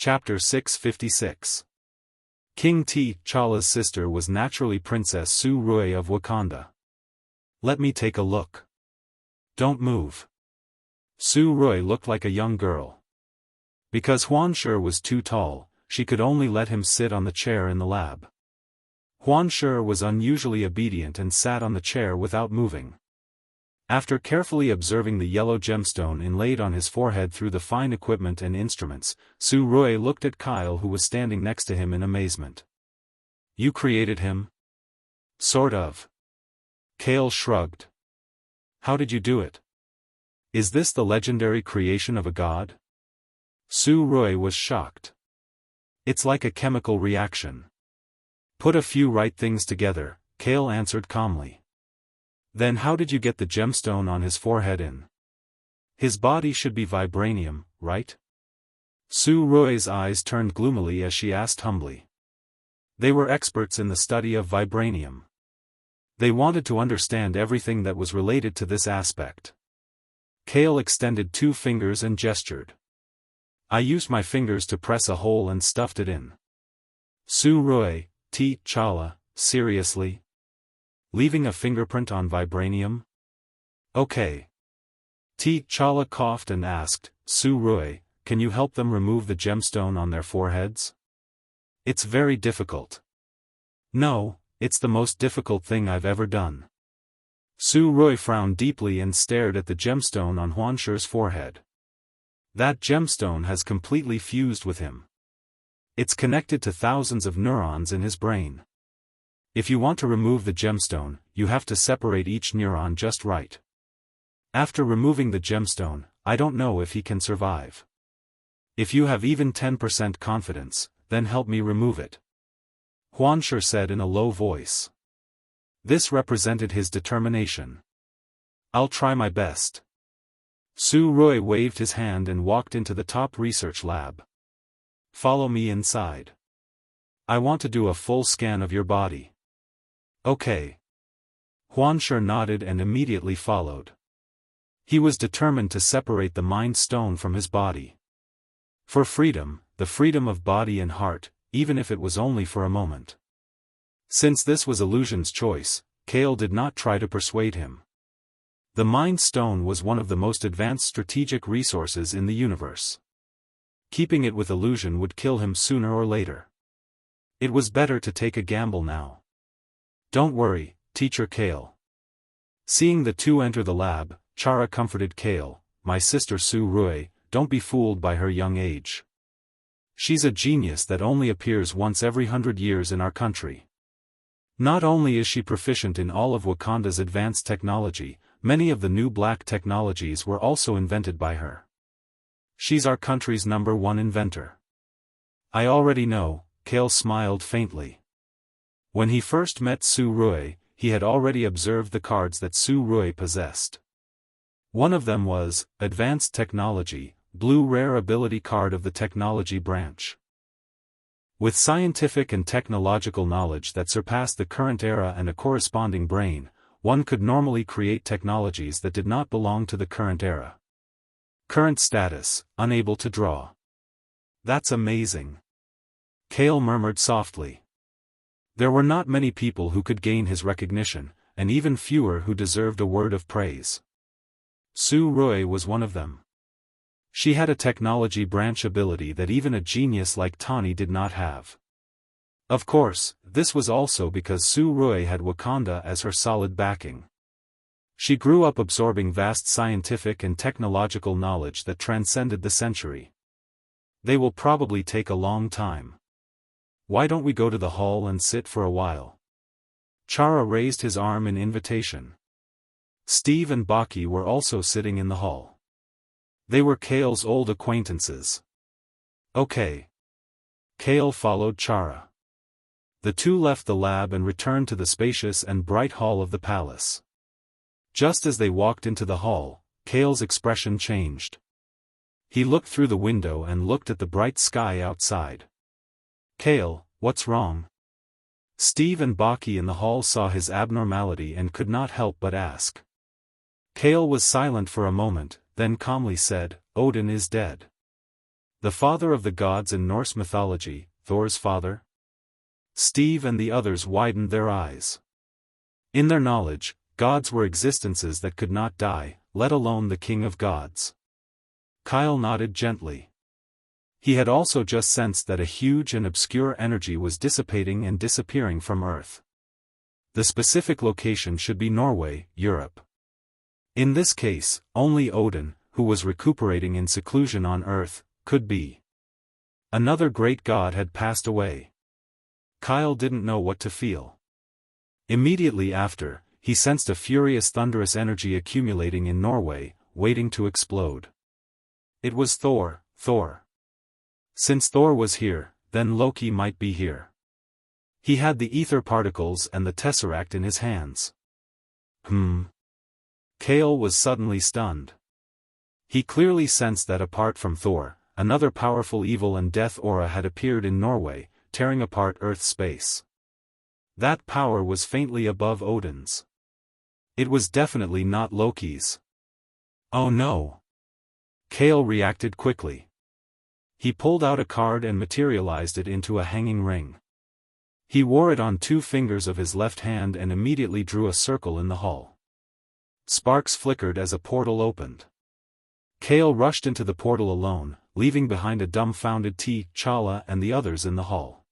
Chapter 656. King T'Challa's sister was naturally Princess Su Rui of Wakanda. Let me take a look. Don't move. Su Rui looked like a young girl. Because Huan Shi was too tall, she could only let him sit on the chair in the lab. Huan Shi was unusually obedient and sat on the chair without moving. After carefully observing the yellow gemstone inlaid on his forehead through the fine equipment and instruments, Su Rui looked at Kyle, who was standing next to him, in amazement. You created him? Sort of. Kale shrugged. How did you do it? Is this the legendary creation of a god? Su Rui was shocked. It's like a chemical reaction. Put a few right things together, Kale answered calmly. Then how did you get the gemstone on his forehead in? His body should be vibranium, right? Su Rui's eyes turned gloomily as she asked humbly. They were experts in the study of vibranium. They wanted to understand everything that was related to this aspect. Kale extended 2 fingers and gestured. I used my fingers to press a hole and stuffed it in. Su Rui, T'Challa, seriously? Leaving a fingerprint on vibranium? Okay. T'Challa coughed and asked, Su Rui, can you help them remove the gemstone on their foreheads? It's very difficult. No, it's the most difficult thing I've ever done. Su Rui frowned deeply and stared at the gemstone on Huan Shi's forehead. That gemstone has completely fused with him. It's connected to thousands of neurons in his brain. If you want to remove the gemstone, you have to separate each neuron just right. After removing the gemstone, I don't know if he can survive. If you have even 10% confidence, then help me remove it. Huan Shi said in a low voice. This represented his determination. I'll try my best. Su Rui waved his hand and walked into the top research lab. Follow me inside. I want to do a full scan of your body. Okay. Huan Shi nodded and immediately followed. He was determined to separate the Mind Stone from his body. For freedom, the freedom of body and heart, even if it was only for a moment. Since this was Illusion's choice, Kale did not try to persuade him. The Mind Stone was one of the most advanced strategic resources in the universe. Keeping it with Illusion would kill him sooner or later. It was better to take a gamble now. Don't worry, Teacher Kale. Seeing the two enter the lab, Chara comforted Kale, my sister Su Rui, don't be fooled by her young age. She's a genius that only appears once every 100 years in our country. Not only is she proficient in all of Wakanda's advanced technology, many of the new black technologies were also invented by her. She's our country's #1 inventor. I already know, Kale smiled faintly. When he first met Su Rui, he had already observed the cards that Su Rui possessed. One of them was, Advanced Technology, Blue Rare Ability card of the Technology branch. With scientific and technological knowledge that surpassed the current era and a corresponding brain, one could normally create technologies that did not belong to the current era. Current status, unable to draw. That's amazing. Kale murmured softly. There were not many people who could gain his recognition, and even fewer who deserved a word of praise. Su Rui was one of them. She had a technology branch ability that even a genius like Tani did not have. Of course, this was also because Su Rui had Wakanda as her solid backing. She grew up absorbing vast scientific and technological knowledge that transcended the century. They will probably take a long time. Why don't we go to the hall and sit for a while? Chara raised his arm in invitation. Steve and Baki were also sitting in the hall. They were Kale's old acquaintances. Okay. Kale followed Chara. The two left the lab and returned to the spacious and bright hall of the palace. Just as they walked into the hall, Kale's expression changed. He looked through the window and looked at the bright sky outside. Kale, what's wrong? Steve and Baki in the hall saw his abnormality and could not help but ask. Kale was silent for a moment, then calmly said, Odin is dead. The father of the gods in Norse mythology, Thor's father? Steve and the others widened their eyes. In their knowledge, gods were existences that could not die, let alone the king of gods. Kyle nodded gently. He had also just sensed that a huge and obscure energy was dissipating and disappearing from Earth. The specific location should be Norway, Europe. In this case, only Odin, who was recuperating in seclusion on Earth, could be. Another great god had passed away. Kyle didn't know what to feel. Immediately after, he sensed a furious thunderous energy accumulating in Norway, waiting to explode. It was Thor. Since Thor was here, then Loki might be here. He had the ether particles and the tesseract in his hands. Kale was suddenly stunned. He clearly sensed that apart from Thor, another powerful evil and death aura had appeared in Norway, tearing apart Earth's space. That power was faintly above Odin's. It was definitely not Loki's. Oh no! Kale reacted quickly. He pulled out a card and materialized it into a hanging ring. He wore it on 2 fingers of his left hand and immediately drew a circle in the hall. Sparks flickered as a portal opened. Kale rushed into the portal alone, leaving behind a dumbfounded T'Challa and the others in the hall.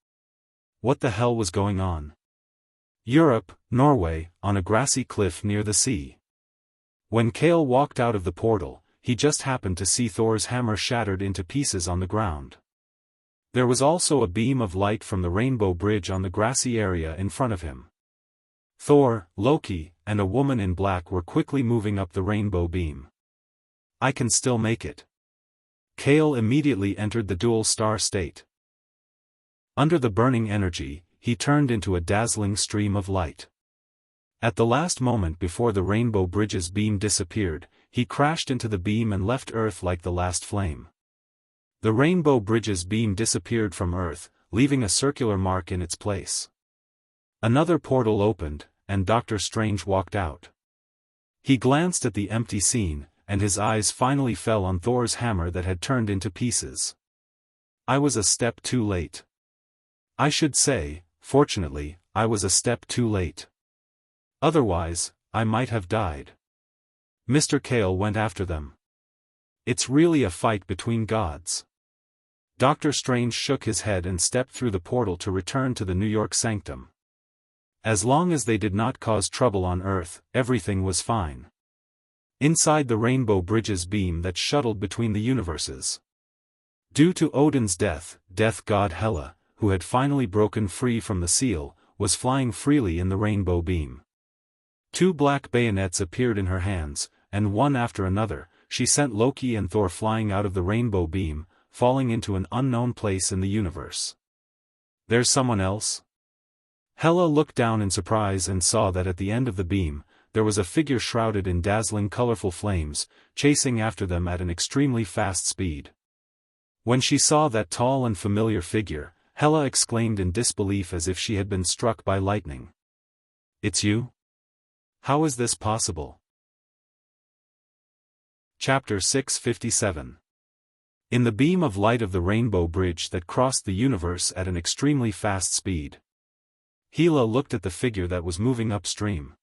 What the hell was going on? Europe, Norway, on a grassy cliff near the sea. When Kale walked out of the portal, he just happened to see Thor's hammer shattered into pieces on the ground. There was also a beam of light from the rainbow bridge on the grassy area in front of him. Thor, Loki, and a woman in black were quickly moving up the rainbow beam. I can still make it. Kale immediately entered the dual star state. Under the burning energy, he turned into a dazzling stream of light. At the last moment before the rainbow bridge's beam disappeared, he crashed into the beam and left Earth like the last flame. The rainbow bridge's beam disappeared from Earth, leaving a circular mark in its place. Another portal opened, and Doctor Strange walked out. He glanced at the empty scene, and his eyes finally fell on Thor's hammer that had turned into pieces. I was a step too late. I should say, fortunately, I was a step too late. Otherwise, I might have died. Mr. Kale went after them. It's really a fight between gods. Doctor Strange shook his head and stepped through the portal to return to the New York sanctum. As long as they did not cause trouble on Earth, everything was fine. Inside the rainbow bridge's beam that shuttled between the universes. Due to Odin's death, death god Hela, who had finally broken free from the seal, was flying freely in the rainbow beam. 2 black bayonets appeared in her hands, and one after another, she sent Loki and Thor flying out of the rainbow beam, falling into an unknown place in the universe. There's someone else? Hela looked down in surprise and saw that at the end of the beam, there was a figure shrouded in dazzling colorful flames, chasing after them at an extremely fast speed. When she saw that tall and familiar figure, Hela exclaimed in disbelief as if she had been struck by lightning. It's you? How is this possible? Chapter 657. In the beam of light of the rainbow bridge that crossed the universe at an extremely fast speed, Hela looked at the figure that was moving upstream.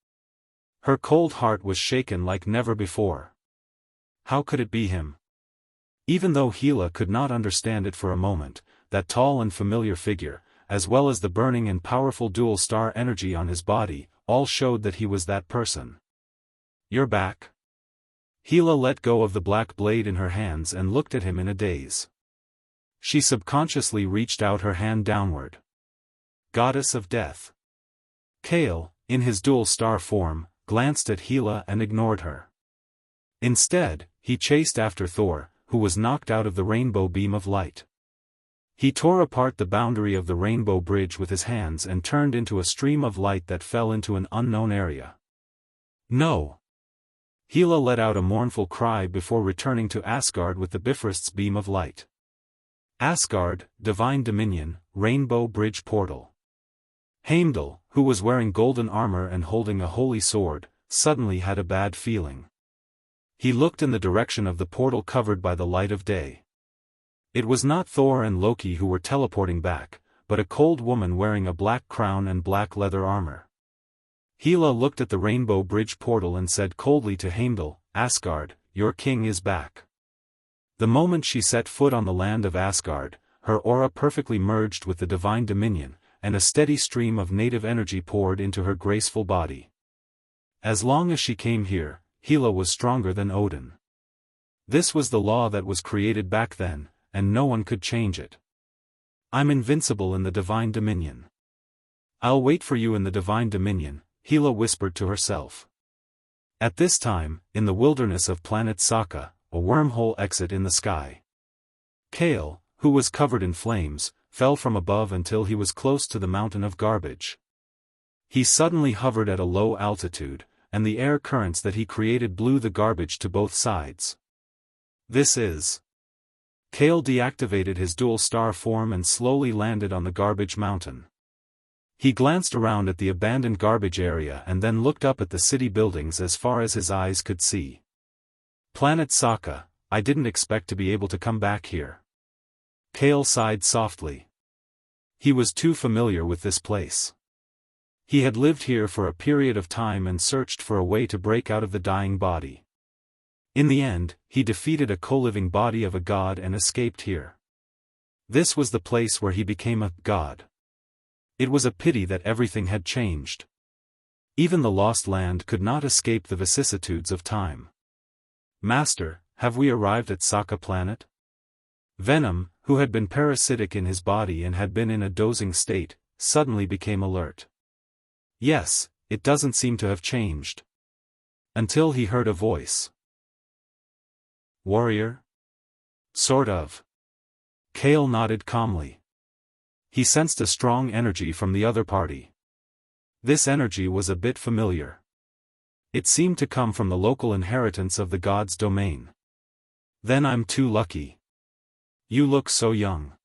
Her cold heart was shaken like never before. How could it be him? Even though Hela could not understand it for a moment, that tall and familiar figure, as well as the burning and powerful dual star energy on his body, all showed that he was that person. You're back? Hela let go of the black blade in her hands and looked at him in a daze. She subconsciously reached out her hand downward. Goddess of Death. Kale, in his dual star form, glanced at Hela and ignored her. Instead, he chased after Thor, who was knocked out of the rainbow beam of light. He tore apart the boundary of the rainbow bridge with his hands and turned into a stream of light that fell into an unknown area. No! Hela let out a mournful cry before returning to Asgard with the Bifrost's beam of light. Asgard, Divine Dominion, Rainbow Bridge Portal. Heimdall, who was wearing golden armor and holding a holy sword, suddenly had a bad feeling. He looked in the direction of the portal covered by the light of day. It was not Thor and Loki who were teleporting back, but a cold woman wearing a black crown and black leather armor. Hela looked at the Rainbow Bridge portal and said coldly to Heimdall, "Asgard, your king is back." The moment she set foot on the land of Asgard, her aura perfectly merged with the divine dominion, and a steady stream of native energy poured into her graceful body. As long as she came here, Hela was stronger than Odin. This was the law that was created back then, and no one could change it. "I'm invincible in the divine dominion. I'll wait for you in the divine dominion," Hela whispered to herself. At this time, in the wilderness of planet Sokka, a wormhole exit in the sky. Kale, who was covered in flames, fell from above until he was close to the mountain of garbage. He suddenly hovered at a low altitude, and the air currents that he created blew the garbage to both sides. This is... Kale deactivated his dual star form and slowly landed on the garbage mountain. He glanced around at the abandoned garbage area and then looked up at the city buildings as far as his eyes could see. Planet Sokka, I didn't expect to be able to come back here. Kale sighed softly. He was too familiar with this place. He had lived here for a period of time and searched for a way to break out of the dying body. In the end, he defeated a co-living body of a god and escaped here. This was the place where he became a god. It was a pity that everything had changed. Even the lost land could not escape the vicissitudes of time. "Master, have we arrived at Sokka planet?" Venom, who had been parasitic in his body and had been in a dozing state, suddenly became alert. "Yes, it doesn't seem to have changed." Until he heard a voice. "Warrior?" "Sort of." Kale nodded calmly. He sensed a strong energy from the other party. This energy was a bit familiar. It seemed to come from the local inheritance of the god's domain. "Then I'm too lucky. You look so young.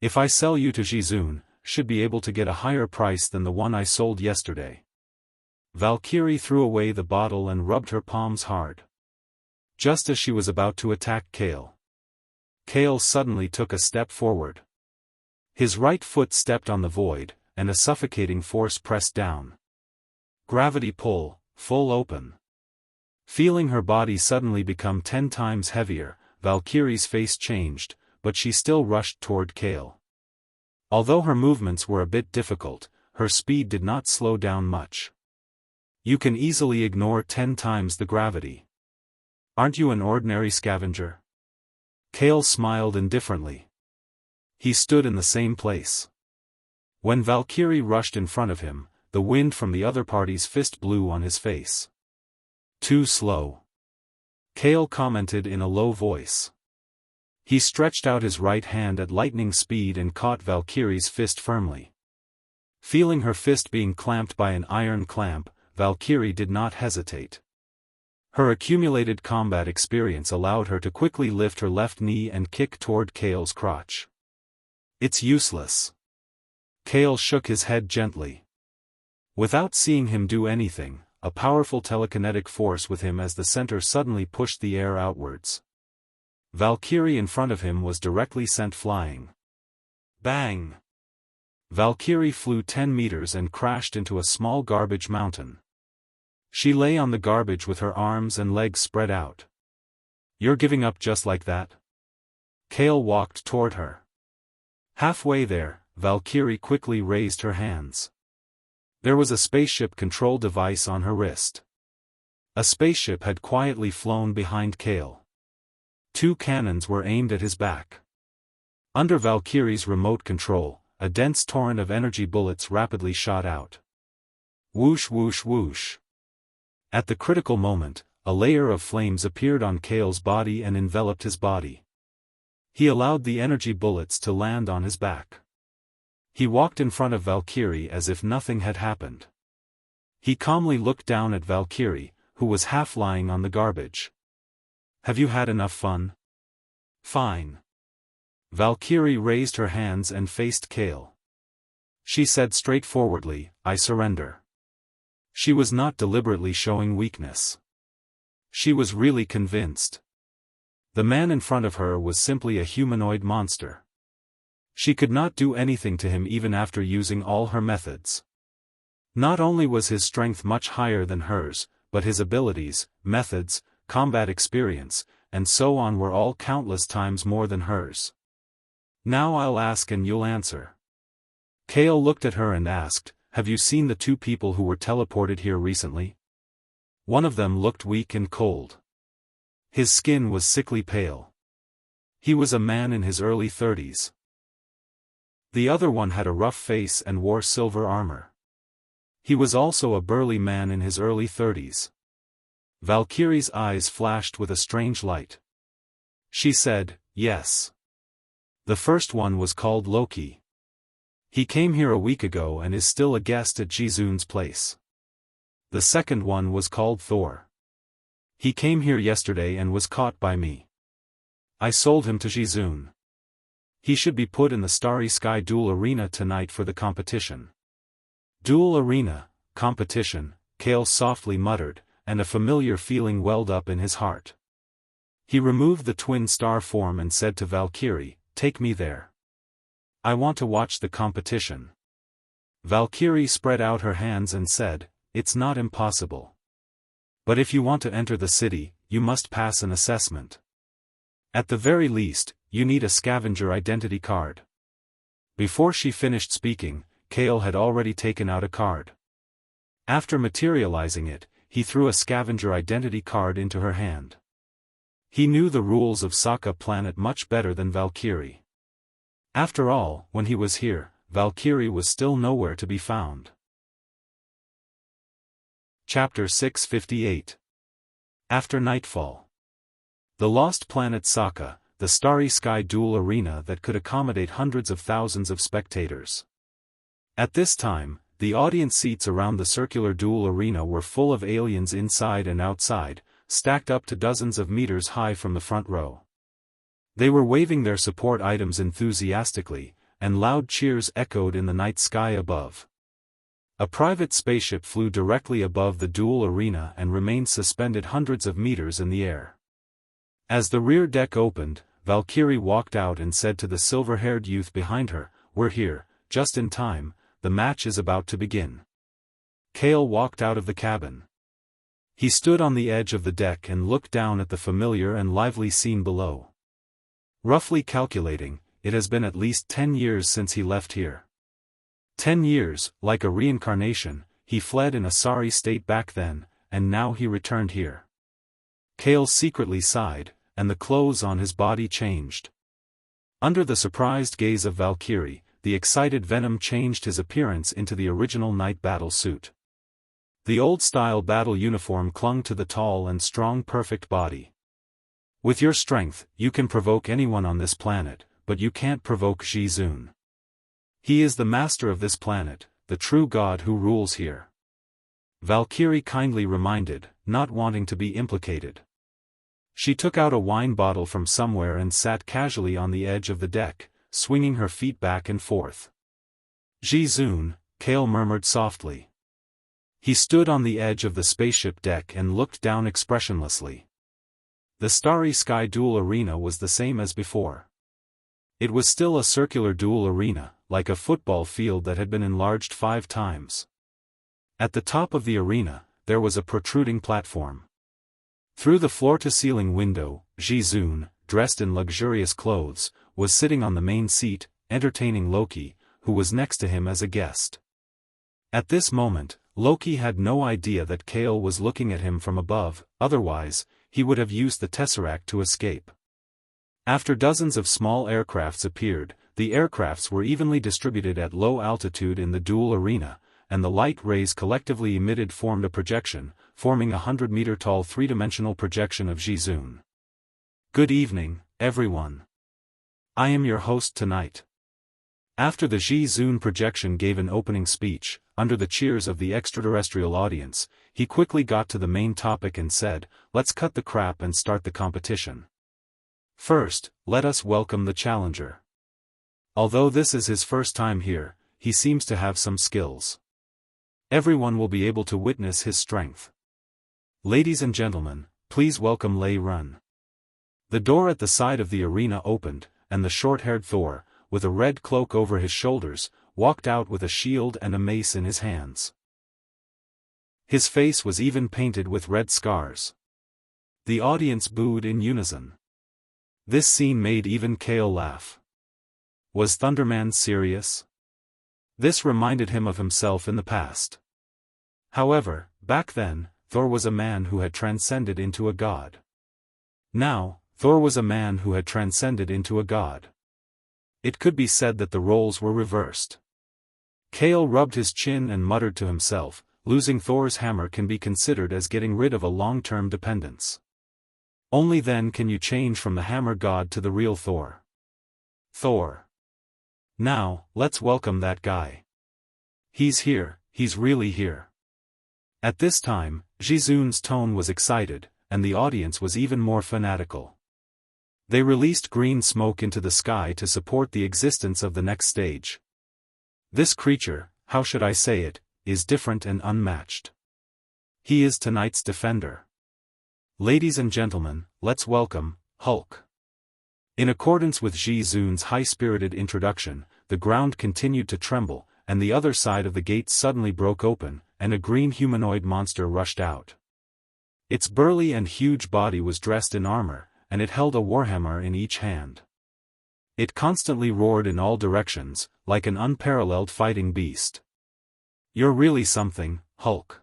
If I sell you to Jizun, should be able to get a higher price than the one I sold yesterday." Valkyrie threw away the bottle and rubbed her palms hard. Just as she was about to attack Kale. Kale suddenly took a step forward. His right foot stepped on the void, and a suffocating force pressed down. Gravity pull, full open. Feeling her body suddenly become 10 times heavier, Valkyrie's face changed, but she still rushed toward Kale. Although her movements were a bit difficult, her speed did not slow down much. "You can easily ignore 10 times the gravity. Aren't you an ordinary scavenger?" Kale smiled indifferently. He stood in the same place. When Valkyrie rushed in front of him, the wind from the other party's fist blew on his face. "Too slow," Kale commented in a low voice. He stretched out his right hand at lightning speed and caught Valkyrie's fist firmly. Feeling her fist being clamped by an iron clamp, Valkyrie did not hesitate. Her accumulated combat experience allowed her to quickly lift her left knee and kick toward Kale's crotch. "It's useless." Kale shook his head gently. Without seeing him do anything, a powerful telekinetic force with him as the center suddenly pushed the air outwards. Valkyrie in front of him was directly sent flying. Bang! Valkyrie flew 10 meters and crashed into a small garbage mountain. She lay on the garbage with her arms and legs spread out. "You're giving up just like that?" Kale walked toward her. Halfway there, Valkyrie quickly raised her hands. There was a spaceship control device on her wrist. A spaceship had quietly flown behind Kale. 2 cannons were aimed at his back. Under Valkyrie's remote control, a dense torrent of energy bullets rapidly shot out. Whoosh whoosh whoosh. At the critical moment, a layer of flames appeared on Kale's body and enveloped his body. He allowed the energy bullets to land on his back. He walked in front of Valkyrie as if nothing had happened. He calmly looked down at Valkyrie, who was half lying on the garbage. "Have you had enough fun?" "Fine." Valkyrie raised her hands and faced Kale. She said straightforwardly, "I surrender." She was not deliberately showing weakness. She was really convinced. The man in front of her was simply a humanoid monster. She could not do anything to him even after using all her methods. Not only was his strength much higher than hers, but his abilities, methods, combat experience, and so on were all countless times more than hers. Now I'll ask and you'll answer. Kale looked at her and asked, "Have you seen the two people who were teleported here recently?" One of them looked weak and cold. His skin was sickly pale. He was a man in his early 30s. The other one had a rough face and wore silver armor. He was also a burly man in his early 30s. Valkyrie's eyes flashed with a strange light. She said, "Yes. The first one was called Loki. He came here a week ago and is still a guest at Jizun's place. The second one was called Thor. He came here yesterday and was caught by me. I sold him to Jizun. He should be put in the Starry Sky Duel Arena tonight for the competition." Duel Arena, competition, Kale softly muttered, and a familiar feeling welled up in his heart. He removed the twin star form and said to Valkyrie, "Take me there. I want to watch the competition." Valkyrie spread out her hands and said, "It's not impossible. But if you want to enter the city, you must pass an assessment. At the very least, you need a scavenger identity card." Before she finished speaking, Kale had already taken out a card. After materializing it, he threw a scavenger identity card into her hand. He knew the rules of Sokka Planet much better than Valkyrie. After all, when he was here, Valkyrie was still nowhere to be found. Chapter 658. After Nightfall. The lost planet Sokka, the Starry Sky Duel Arena that could accommodate hundreds of thousands of spectators. At this time, the audience seats around the circular duel arena were full of aliens inside and outside, stacked up to dozens of meters high from the front row. They were waving their support items enthusiastically, and loud cheers echoed in the night sky above. A private spaceship flew directly above the duel arena and remained suspended hundreds of meters in the air. As the rear deck opened, Valkyrie walked out and said to the silver-haired youth behind her, "We're here, just in time. The match is about to begin." Kale walked out of the cabin. He stood on the edge of the deck and looked down at the familiar and lively scene below. Roughly calculating, it has been at least 10 years since he left here. 10 years, like a reincarnation, he fled in a sorry state back then, and now he returned here. Kale secretly sighed, and the clothes on his body changed. Under the surprised gaze of Valkyrie, the excited Venom changed his appearance into the original night battle suit. The old-style battle uniform clung to the tall and strong perfect body. "With your strength, you can provoke anyone on this planet, but you can't provoke Jizun. He is the master of this planet, the true god who rules here," Valkyrie kindly reminded, not wanting to be implicated. She took out a wine bottle from somewhere and sat casually on the edge of the deck, swinging her feet back and forth. "Jizun," Kale murmured softly. He stood on the edge of the spaceship deck and looked down expressionlessly. The Starry Sky Duel Arena was the same as before. It was still a circular duel arena, like a football field that had been enlarged 5 times. At the top of the arena, there was a protruding platform. Through the floor-to-ceiling window, Jizun, dressed in luxurious clothes, was sitting on the main seat, entertaining Loki, who was next to him as a guest. At this moment, Loki had no idea that Kale was looking at him from above, otherwise, he would have used the Tesseract to escape. After dozens of small aircrafts appeared, the aircrafts were evenly distributed at low altitude in the duel arena, and the light rays collectively emitted formed a projection, forming a 100-meter-tall three-dimensional projection of Jizun. "Good evening, everyone. I am your host tonight." After the Jizun projection gave an opening speech, under the cheers of the extraterrestrial audience, he quickly got to the main topic and said, "Let's cut the crap and start the competition. First, let us welcome the challenger. Although this is his first time here, he seems to have some skills. Everyone will be able to witness his strength. Ladies and gentlemen, please welcome Lei Run." The door at the side of the arena opened, and the short-haired Thor, with a red cloak over his shoulders, walked out with a shield and a mace in his hands. His face was even painted with red scars. The audience booed in unison. This scene made even Kale laugh. Was Thunderman serious? This reminded him of himself in the past. However, back then, Thor was a man who had transcended into a god. Now, Thor was a man who had transcended into a god. It could be said that the roles were reversed. Kale rubbed his chin and muttered to himself, losing Thor's hammer can be considered as getting rid of a long-term dependence. Only then can you change from the hammer god to the real Thor. Thor. Now, let's welcome that guy. He's here, he's really here. At this time, Jizun's tone was excited, and the audience was even more fanatical. They released green smoke into the sky to support the existence of the next stage. This creature, how should I say it, is different and unmatched. He is tonight's defender. Ladies and gentlemen, let's welcome, Hulk. In accordance with Jizun's high-spirited introduction, the ground continued to tremble, and the other side of the gate suddenly broke open, and a green humanoid monster rushed out. Its burly and huge body was dressed in armor, and it held a warhammer in each hand. It constantly roared in all directions, like an unparalleled fighting beast. You're really something, Hulk.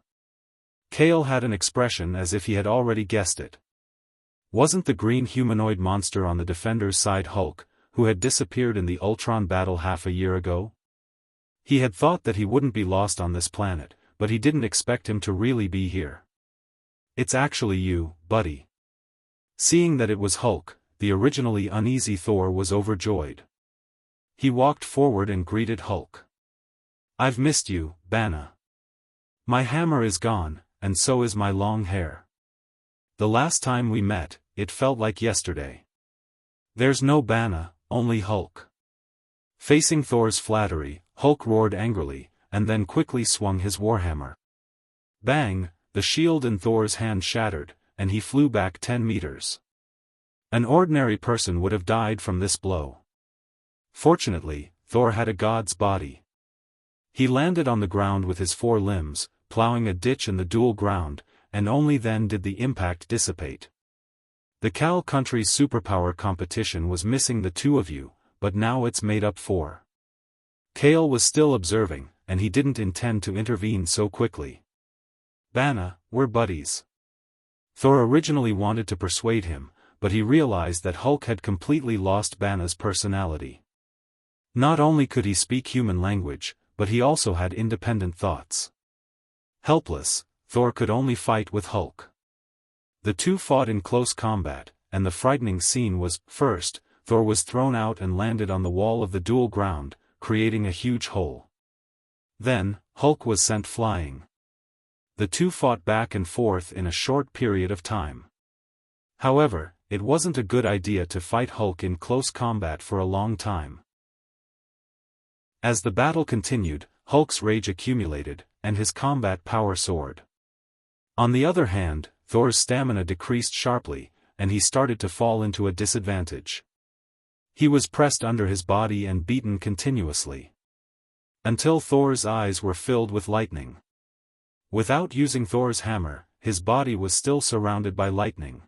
Kale had an expression as if he had already guessed it. Wasn't the green humanoid monster on the defender's side Hulk, who had disappeared in the Ultron battle half a year ago? He had thought that he wouldn't be lost on this planet, but he didn't expect him to really be here. It's actually you, buddy. Seeing that it was Hulk, the originally uneasy Thor was overjoyed. He walked forward and greeted Hulk. I've missed you, Banner. My hammer is gone, and so is my long hair. The last time we met, it felt like yesterday. There's no Banner, only Hulk. Facing Thor's flattery, Hulk roared angrily, and then quickly swung his warhammer. Bang, the shield in Thor's hand shattered, and he flew back 10 meters. An ordinary person would have died from this blow. Fortunately, Thor had a god's body. He landed on the ground with his 4 limbs, plowing a ditch in the dual ground, and only then did the impact dissipate. The Cal country's superpower competition was missing the 2 of you, but now it's made up for. Kale was still observing, and he didn't intend to intervene so quickly. Banner, we're buddies. Thor originally wanted to persuade him, but he realized that Hulk had completely lost Banner's personality. Not only could he speak human language, but he also had independent thoughts. Helpless, Thor could only fight with Hulk. The 2 fought in close combat, and the frightening scene was, first, Thor was thrown out and landed on the wall of the dual ground, creating a huge hole. Then, Hulk was sent flying. The 2 fought back and forth in a short period of time. However, it wasn't a good idea to fight Hulk in close combat for a long time. As the battle continued, Hulk's rage accumulated, and his combat power soared. On the other hand, Thor's stamina decreased sharply, and he started to fall into a disadvantage. He was pressed under his body and beaten continuously. Until Thor's eyes were filled with lightning. Without using Thor's hammer, his body was still surrounded by lightning.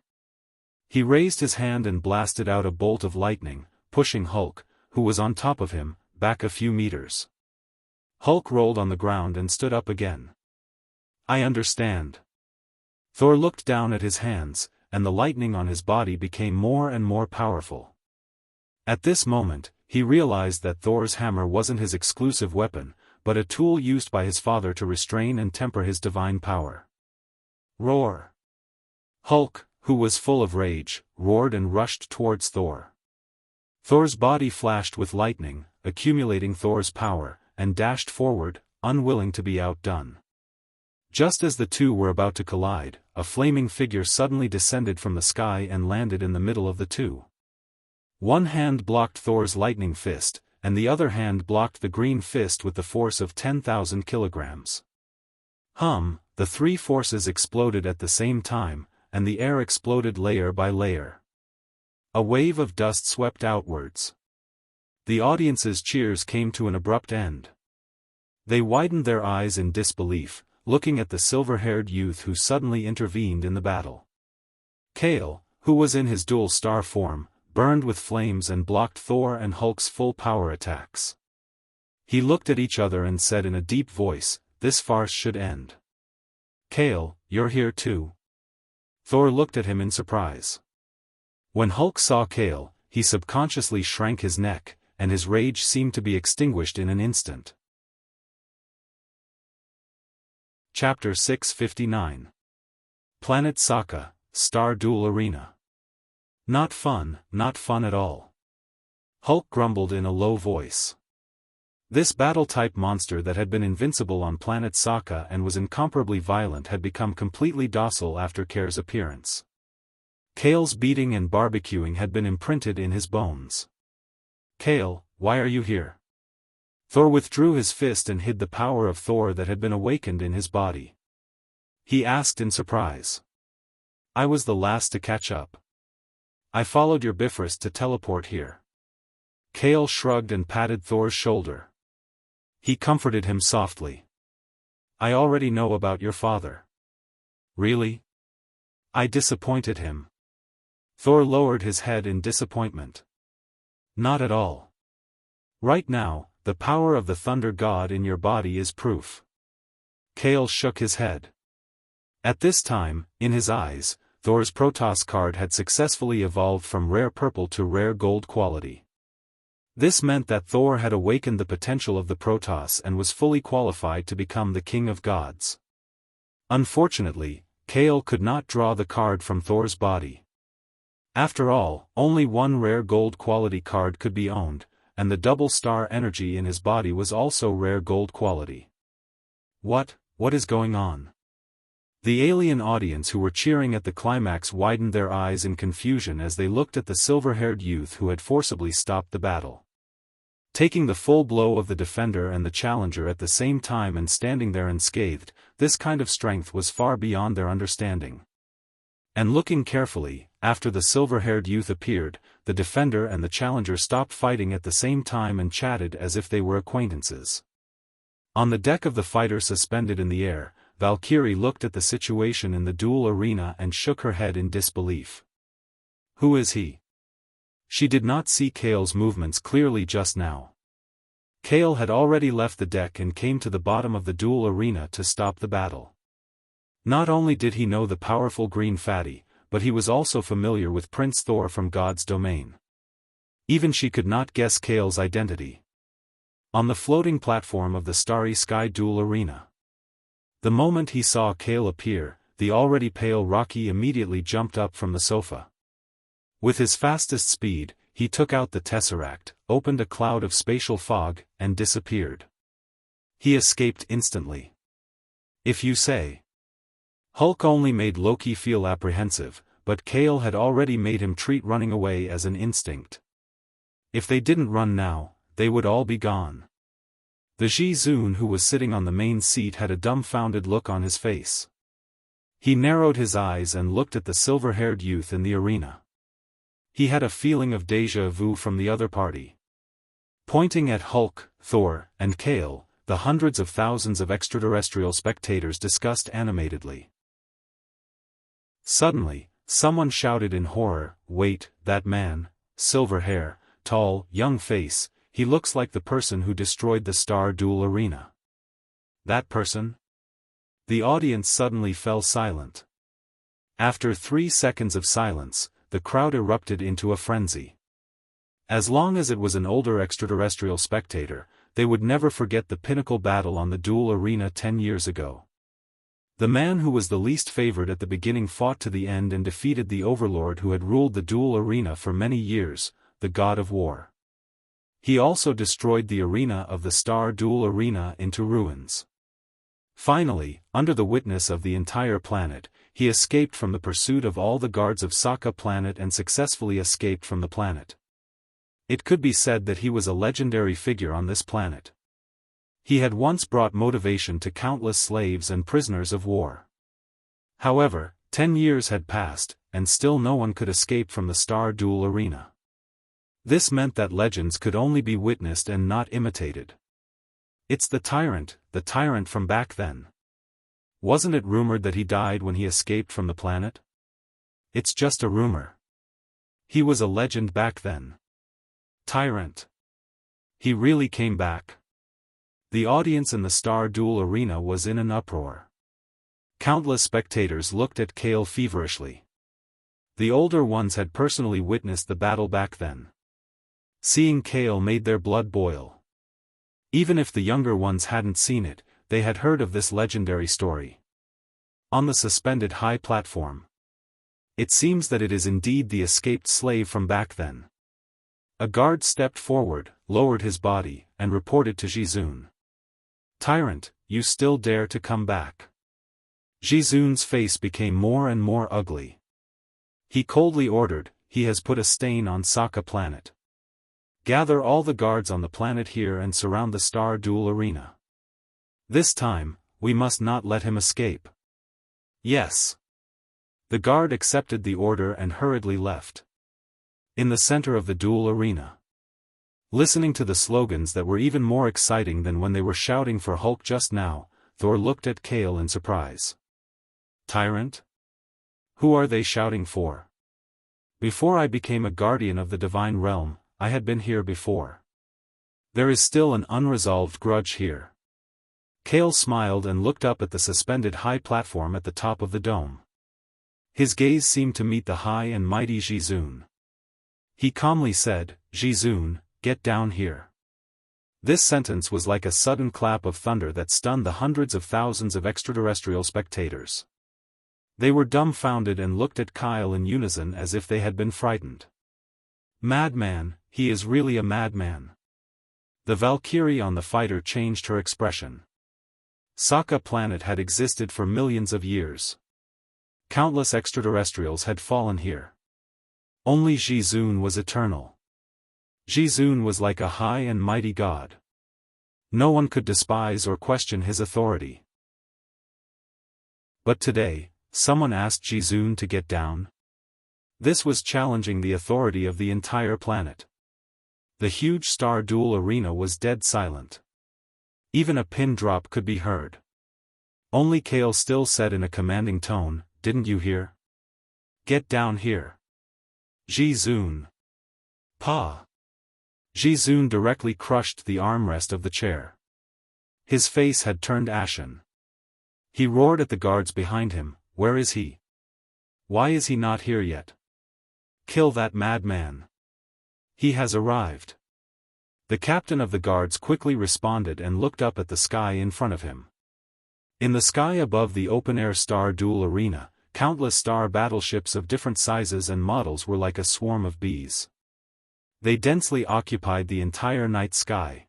He raised his hand and blasted out a bolt of lightning, pushing Hulk, who was on top of him, back a few meters. Hulk rolled on the ground and stood up again. I understand. Thor looked down at his hands, and the lightning on his body became more and more powerful. At this moment, he realized that Thor's hammer wasn't his exclusive weapon, but a tool used by his father to restrain and temper his divine power. Roar! Hulk, who was full of rage, roared and rushed towards Thor. Thor's body flashed with lightning, accumulating Thor's power, and dashed forward, unwilling to be outdone. Just as the 2 were about to collide, a flaming figure suddenly descended from the sky and landed in the middle of the 2. One hand blocked Thor's lightning fist, and the other hand blocked the green fist with the force of 10,000 kilograms. The 3 forces exploded at the same time, and the air exploded layer by layer. A wave of dust swept outwards. The audience's cheers came to an abrupt end. They widened their eyes in disbelief, looking at the silver-haired youth who suddenly intervened in the battle. Kale, who was in his dual star form, burned with flames and blocked Thor and Hulk's full power attacks. He looked at each other and said in a deep voice, "This farce should end." "Kale, you're here too?" Thor looked at him in surprise. When Hulk saw Kale, he subconsciously shrank his neck, and his rage seemed to be extinguished in an instant. Chapter 659. Planet Sokka, Star Duel Arena. Not fun at all. Hulk grumbled in a low voice. This battle-type monster that had been invincible on planet Sokka and was incomparably violent had become completely docile after Kare's appearance. Kale's beating and barbecuing had been imprinted in his bones. "Kale, why are you here?" Thor withdrew his fist and hid the power of Thor that had been awakened in his body. He asked in surprise. "I was the last to catch up. I followed your Bifrost to teleport here." Kale shrugged and patted Thor's shoulder. He comforted him softly. "I already know about your father." "Really?" "I disappointed him." Thor lowered his head in disappointment. "Not at all. Right now, the power of the Thunder God in your body is proof." Kale shook his head. At this time, in his eyes, Thor's Protoss card had successfully evolved from rare purple to rare gold quality. This meant that Thor had awakened the potential of the Protoss and was fully qualified to become the King of Gods. Unfortunately, Kale could not draw the card from Thor's body. After all, only one rare gold quality card could be owned, and the double star energy in his body was also rare gold quality. What is going on?" The alien audience who were cheering at the climax widened their eyes in confusion as they looked at the silver-haired youth who had forcibly stopped the battle. Taking the full blow of the defender and the challenger at the same time and standing there unscathed, this kind of strength was far beyond their understanding. And looking carefully, after the silver-haired youth appeared, the defender and the challenger stopped fighting at the same time and chatted as if they were acquaintances. On the deck of the fighter suspended in the air, Valkyrie looked at the situation in the duel arena and shook her head in disbelief. "Who is he?" She did not see Kale's movements clearly just now. Kale had already left the deck and came to the bottom of the duel arena to stop the battle. Not only did he know the powerful green fatty, but he was also familiar with Prince Thor from God's domain. Even she could not guess Kale's identity. On the floating platform of the starry sky duel arena. The moment he saw Kale appear, the already pale Rocky immediately jumped up from the sofa. With his fastest speed, he took out the Tesseract, opened a cloud of spatial fog, and disappeared. He escaped instantly. If you say. Hulk only made Loki feel apprehensive, but Kale had already made him treat running away as an instinct. If they didn't run now, they would all be gone. The Ji-Zun who was sitting on the main seat had a dumbfounded look on his face. He narrowed his eyes and looked at the silver-haired youth in the arena. He had a feeling of déjà vu from the other party. Pointing at Hulk, Thor, and Kale, the hundreds of thousands of extraterrestrial spectators discussed animatedly. Suddenly, someone shouted in horror, "Wait, that man, silver hair, tall, young face, he looks like the person who destroyed the Star Duel Arena." That person? The audience suddenly fell silent. After 3 seconds of silence, the crowd erupted into a frenzy. As long as it was an older extraterrestrial spectator, they would never forget the pinnacle battle on the duel arena 10 years ago. The man who was the least favored at the beginning fought to the end and defeated the overlord who had ruled the duel arena for many years, the god of war. He also destroyed the arena of the Star Duel Arena into ruins. Finally, under the witness of the entire planet, he escaped from the pursuit of all the guards of Sokka planet and successfully escaped from the planet. It could be said that he was a legendary figure on this planet. He had once brought motivation to countless slaves and prisoners of war. However, 10 years had passed, and still no one could escape from the Star Duel arena. This meant that legends could only be witnessed and not imitated. It's the tyrant from back then. Wasn't it rumored that he died when he escaped from the planet? It's just a rumor. He was a legend back then. Tyrant. He really came back. The audience in the Star Duel arena was in an uproar. Countless spectators looked at Kale feverishly. The older ones had personally witnessed the battle back then. Seeing Kale made their blood boil. Even if the younger ones hadn't seen it, they had heard of this legendary story. On the suspended high platform. It seems that it is indeed the escaped slave from back then. A guard stepped forward, lowered his body, and reported to Jizun. Tyrant, you still dare to come back? Jizun's face became more and more ugly. He coldly ordered, he has put a stain on Sokka planet. Gather all the guards on the planet here and surround the Star Duel arena. This time, we must not let him escape. Yes. The guard accepted the order and hurriedly left. In the center of the duel arena. Listening to the slogans that were even more exciting than when they were shouting for Hulk just now, Thor looked at Kale in surprise. Tyrant? Who are they shouting for? Before I became a guardian of the divine realm, I had been here before. There is still an unresolved grudge here. Kale smiled and looked up at the suspended high platform at the top of the dome. His gaze seemed to meet the high and mighty Jizun. He calmly said, Jizun, get down here. This sentence was like a sudden clap of thunder that stunned the hundreds of thousands of extraterrestrial spectators. They were dumbfounded and looked at Kyle in unison as if they had been frightened. Madman, he is really a madman. The Valkyrie on the fighter changed her expression. Sokka planet had existed for millions of years. Countless extraterrestrials had fallen here. Only Jizun was eternal. Jizun was like a high and mighty god. No one could despise or question his authority. But today, someone asked Jizun to get down. This was challenging the authority of the entire planet. The huge Star Duel arena was dead silent. Even a pin drop could be heard. Only Kale still said in a commanding tone, didn't you hear? Get down here. Jizun. Pa. Jizun directly crushed the armrest of the chair. His face had turned ashen. He roared at the guards behind him, where is he? Why is he not here yet? Kill that madman. He has arrived. The captain of the guards quickly responded and looked up at the sky in front of him. In the sky above the open-air Star Duel arena, countless star battleships of different sizes and models were like a swarm of bees. They densely occupied the entire night sky.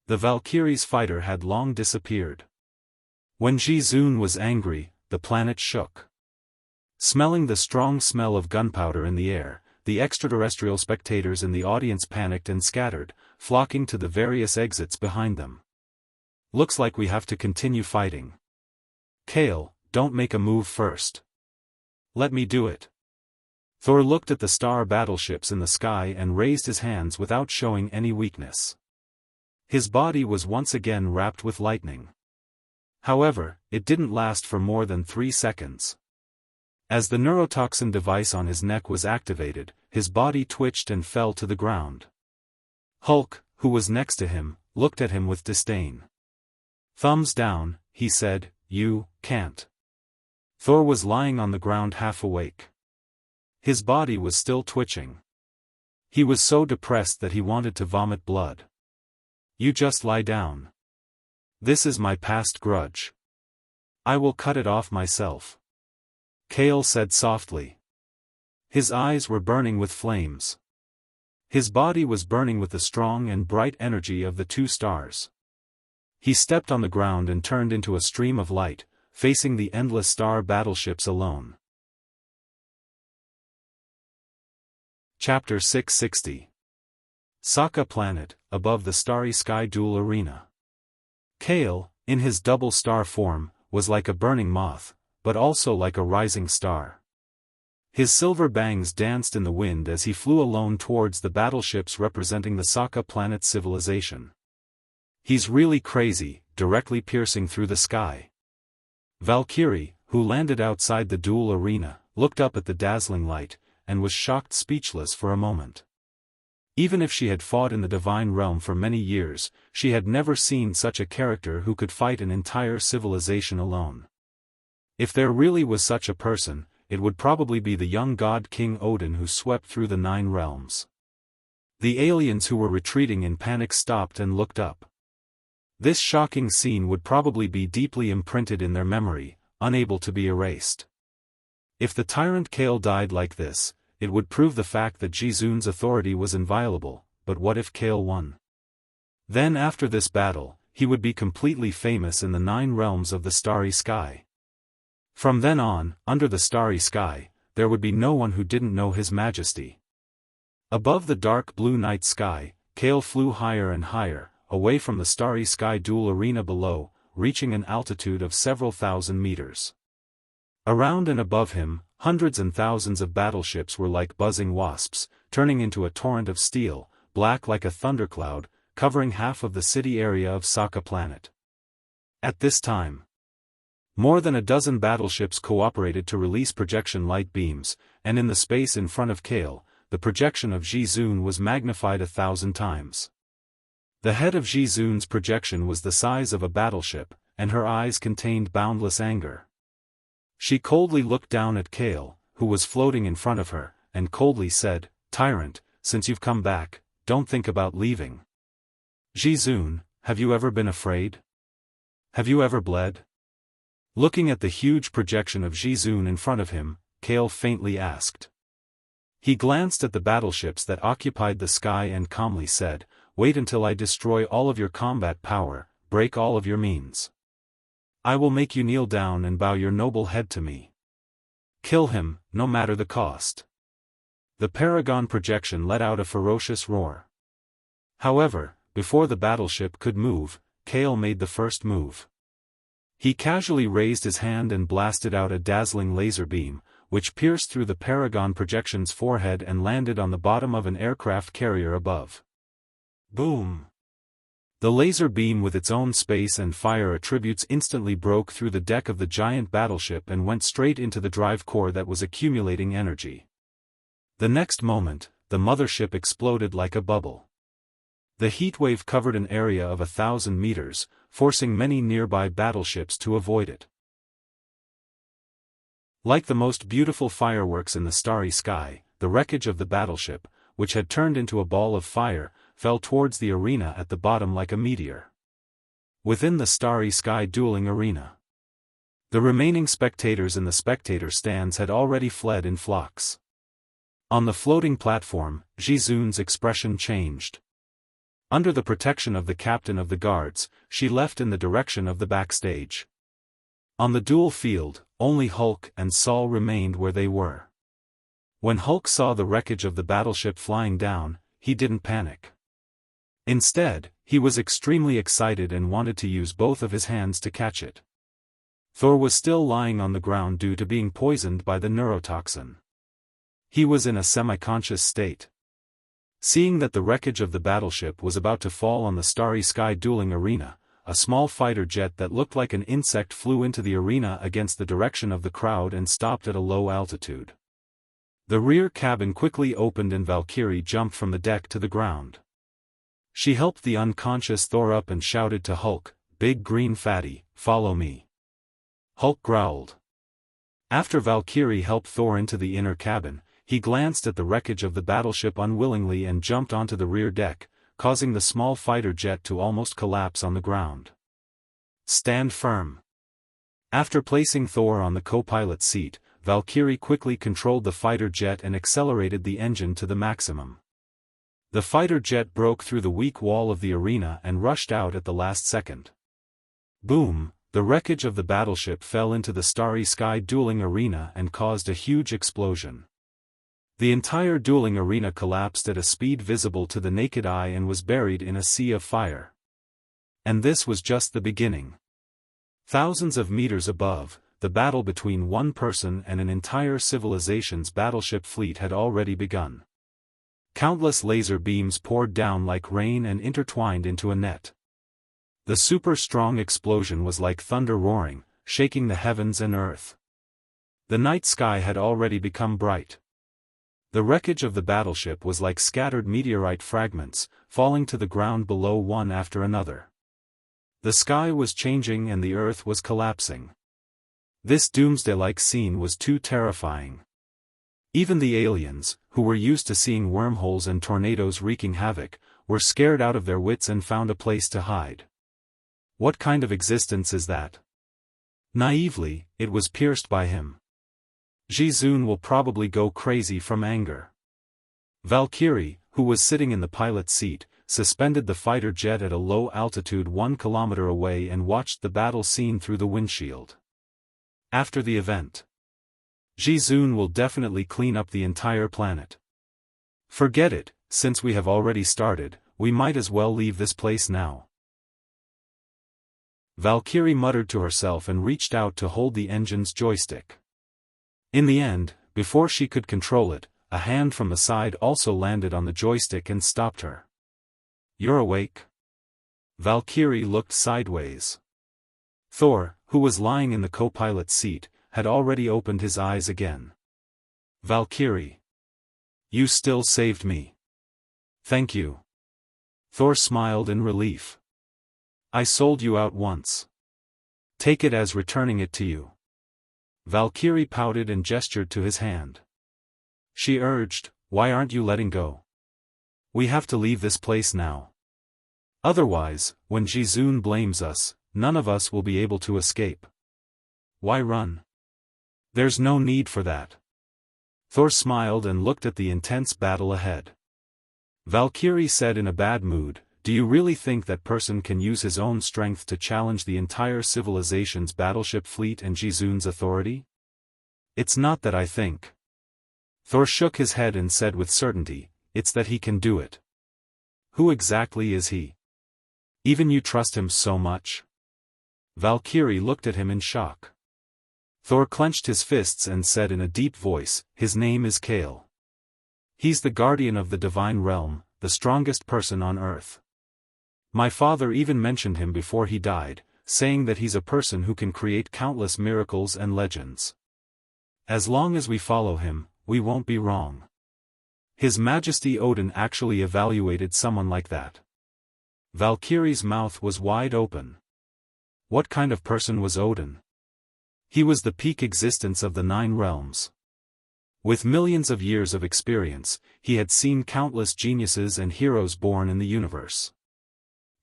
The Valkyrie's fighter had long disappeared. When Jizun was angry, the planet shook. Smelling the strong smell of gunpowder in the air, the extraterrestrial spectators in the audience panicked and scattered, flocking to the various exits behind them. Looks like we have to continue fighting. Kale, don't make a move first. Let me do it. Thor looked at the star battleships in the sky and raised his hands without showing any weakness. His body was once again wrapped with lightning. However, it didn't last for more than 3 seconds. As the neurotoxin device on his neck was activated, his body twitched and fell to the ground. Hulk, who was next to him, looked at him with disdain. Thumbs down, he said, you can't. Thor was lying on the ground half awake. His body was still twitching. He was so depressed that he wanted to vomit blood. You just lie down. This is my past grudge. I will cut it off myself. Kale said softly. His eyes were burning with flames. His body was burning with the strong and bright energy of the 2 stars. He stepped on the ground and turned into a stream of light, facing the endless star battleships alone. Chapter 660. Sokka Planet, above the starry sky duel arena. Kale, in his double star form, was like a burning moth, but also like a rising star. His silver bangs danced in the wind as he flew alone towards the battleships representing the Saka planet's civilization. "He's really crazy," directly piercing through the sky. Valkyrie, who landed outside the duel arena, looked up at the dazzling light, and was shocked speechless for a moment. Even if she had fought in the divine realm for many years, she had never seen such a character who could fight an entire civilization alone. If there really was such a person, it would probably be the young god King Odin who swept through the 9 realms. The aliens who were retreating in panic stopped and looked up. This shocking scene would probably be deeply imprinted in their memory, unable to be erased. If the tyrant Kale died like this, it would prove the fact that Jizun's authority was inviolable, but what if Kale won? Then after this battle, he would be completely famous in the 9 realms of the starry sky. From then on, under the starry sky, there would be no one who didn't know His Majesty. Above the dark blue night sky, Kale flew higher and higher, away from the starry sky duel arena below, reaching an altitude of several thousand meters. Around and above him, hundreds and thousands of battleships were like buzzing wasps, turning into a torrent of steel, black like a thundercloud, covering half of the city area of Saka planet. At this time, more than a dozen battleships cooperated to release projection light beams, and in the space in front of Kale, the projection of Jizun was magnified 1,000 times. The head of Jizun's projection was the size of a battleship, and her eyes contained boundless anger. She coldly looked down at Kale, who was floating in front of her, and coldly said, "Tyrant, since you've come back, don't think about leaving. Jizun, have you ever been afraid? Have you ever bled?" Looking at the huge projection of Jizun in front of him, Kale faintly asked. He glanced at the battleships that occupied the sky and calmly said, "Wait until I destroy all of your combat power, break all of your means. I will make you kneel down and bow your noble head to me. Kill him, no matter the cost." The Paragon projection let out a ferocious roar. However, before the battleship could move, Kale made the first move. He casually raised his hand and blasted out a dazzling laser beam, which pierced through the Paragon projection's forehead and landed on the bottom of an aircraft carrier above. Boom! The laser beam with its own space and fire attributes instantly broke through the deck of the giant battleship and went straight into the drive core that was accumulating energy. The next moment, the mothership exploded like a bubble. The heatwave covered an area of 1,000 meters, forcing many nearby battleships to avoid it. Like the most beautiful fireworks in the starry sky, the wreckage of the battleship, which had turned into a ball of fire, fell towards the arena at the bottom like a meteor. Within the starry sky dueling arena, the remaining spectators in the spectator stands had already fled in flocks. On the floating platform, Jizun's expression changed. Under the protection of the captain of the guards, she left in the direction of the backstage. On the duel field, only Hulk and Saul remained where they were. When Hulk saw the wreckage of the battleship flying down, he didn't panic. Instead, he was extremely excited and wanted to use both of his hands to catch it. Thor was still lying on the ground due to being poisoned by the neurotoxin. He was in a semi-conscious state. Seeing that the wreckage of the battleship was about to fall on the starry sky dueling arena, a small fighter jet that looked like an insect flew into the arena against the direction of the crowd and stopped at a low altitude. The rear cabin quickly opened and Valkyrie jumped from the deck to the ground. She helped the unconscious Thor up and shouted to Hulk, "Big green fatty, follow me." Hulk growled. After Valkyrie helped Thor into the inner cabin, he glanced at the wreckage of the battleship unwillingly and jumped onto the rear deck, causing the small fighter jet to almost collapse on the ground. "Stand firm." After placing Thor on the co-pilot seat, Valkyrie quickly controlled the fighter jet and accelerated the engine to the maximum. The fighter jet broke through the weak wall of the arena and rushed out at the last second. Boom! The wreckage of the battleship fell into the starry sky dueling arena and caused a huge explosion. The entire dueling arena collapsed at a speed visible to the naked eye and was buried in a sea of fire. And this was just the beginning. Thousands of meters above, the battle between one person and an entire civilization's battleship fleet had already begun. Countless laser beams poured down like rain and intertwined into a net. The super-strong explosion was like thunder roaring, shaking the heavens and earth. The night sky had already become bright. The wreckage of the battleship was like scattered meteorite fragments, falling to the ground below one after another. The sky was changing and the earth was collapsing. This doomsday-like scene was too terrifying. Even the aliens, who were used to seeing wormholes and tornadoes wreaking havoc, were scared out of their wits and found a place to hide. What kind of existence is that? Naively, it was pierced by him. Jizun will probably go crazy from anger. Valkyrie, who was sitting in the pilot's seat, suspended the fighter jet at a low altitude 1 kilometer away and watched the battle scene through the windshield. After the event, Jizun will definitely clean up the entire planet. Forget it, since we have already started, we might as well leave this place now. Valkyrie muttered to herself and reached out to hold the engine's joystick. In the end, before she could control it, a hand from the side also landed on the joystick and stopped her. "You're awake?" Valkyrie looked sideways. Thor, who was lying in the co-pilot's seat, had already opened his eyes again. "Valkyrie. You still saved me. Thank you." Thor smiled in relief. "I sold you out once. Take it as returning it to you." Valkyrie pouted and gestured to his hand. She urged, "Why aren't you letting go? We have to leave this place now. Otherwise, when Jizun blames us, none of us will be able to escape. Why run? There's no need for that." Thor smiled and looked at the intense battle ahead. Valkyrie said in a bad mood, "Do you really think that person can use his own strength to challenge the entire civilization's battleship fleet and Jizun's authority?" "It's not that I think." Thor shook his head and said with certainty, "It's that he can do it." "Who exactly is he? Even you trust him so much?" Valkyrie looked at him in shock. Thor clenched his fists and said in a deep voice, "His name is Kale. He's the guardian of the divine realm, the strongest person on earth. My father even mentioned him before he died, saying that he's a person who can create countless miracles and legends. As long as we follow him, we won't be wrong. His Majesty Odin actually evaluated someone like that." Valkyrie's mouth was wide open. What kind of person was Odin? He was the peak existence of the 9 realms. With millions of years of experience, he had seen countless geniuses and heroes born in the universe.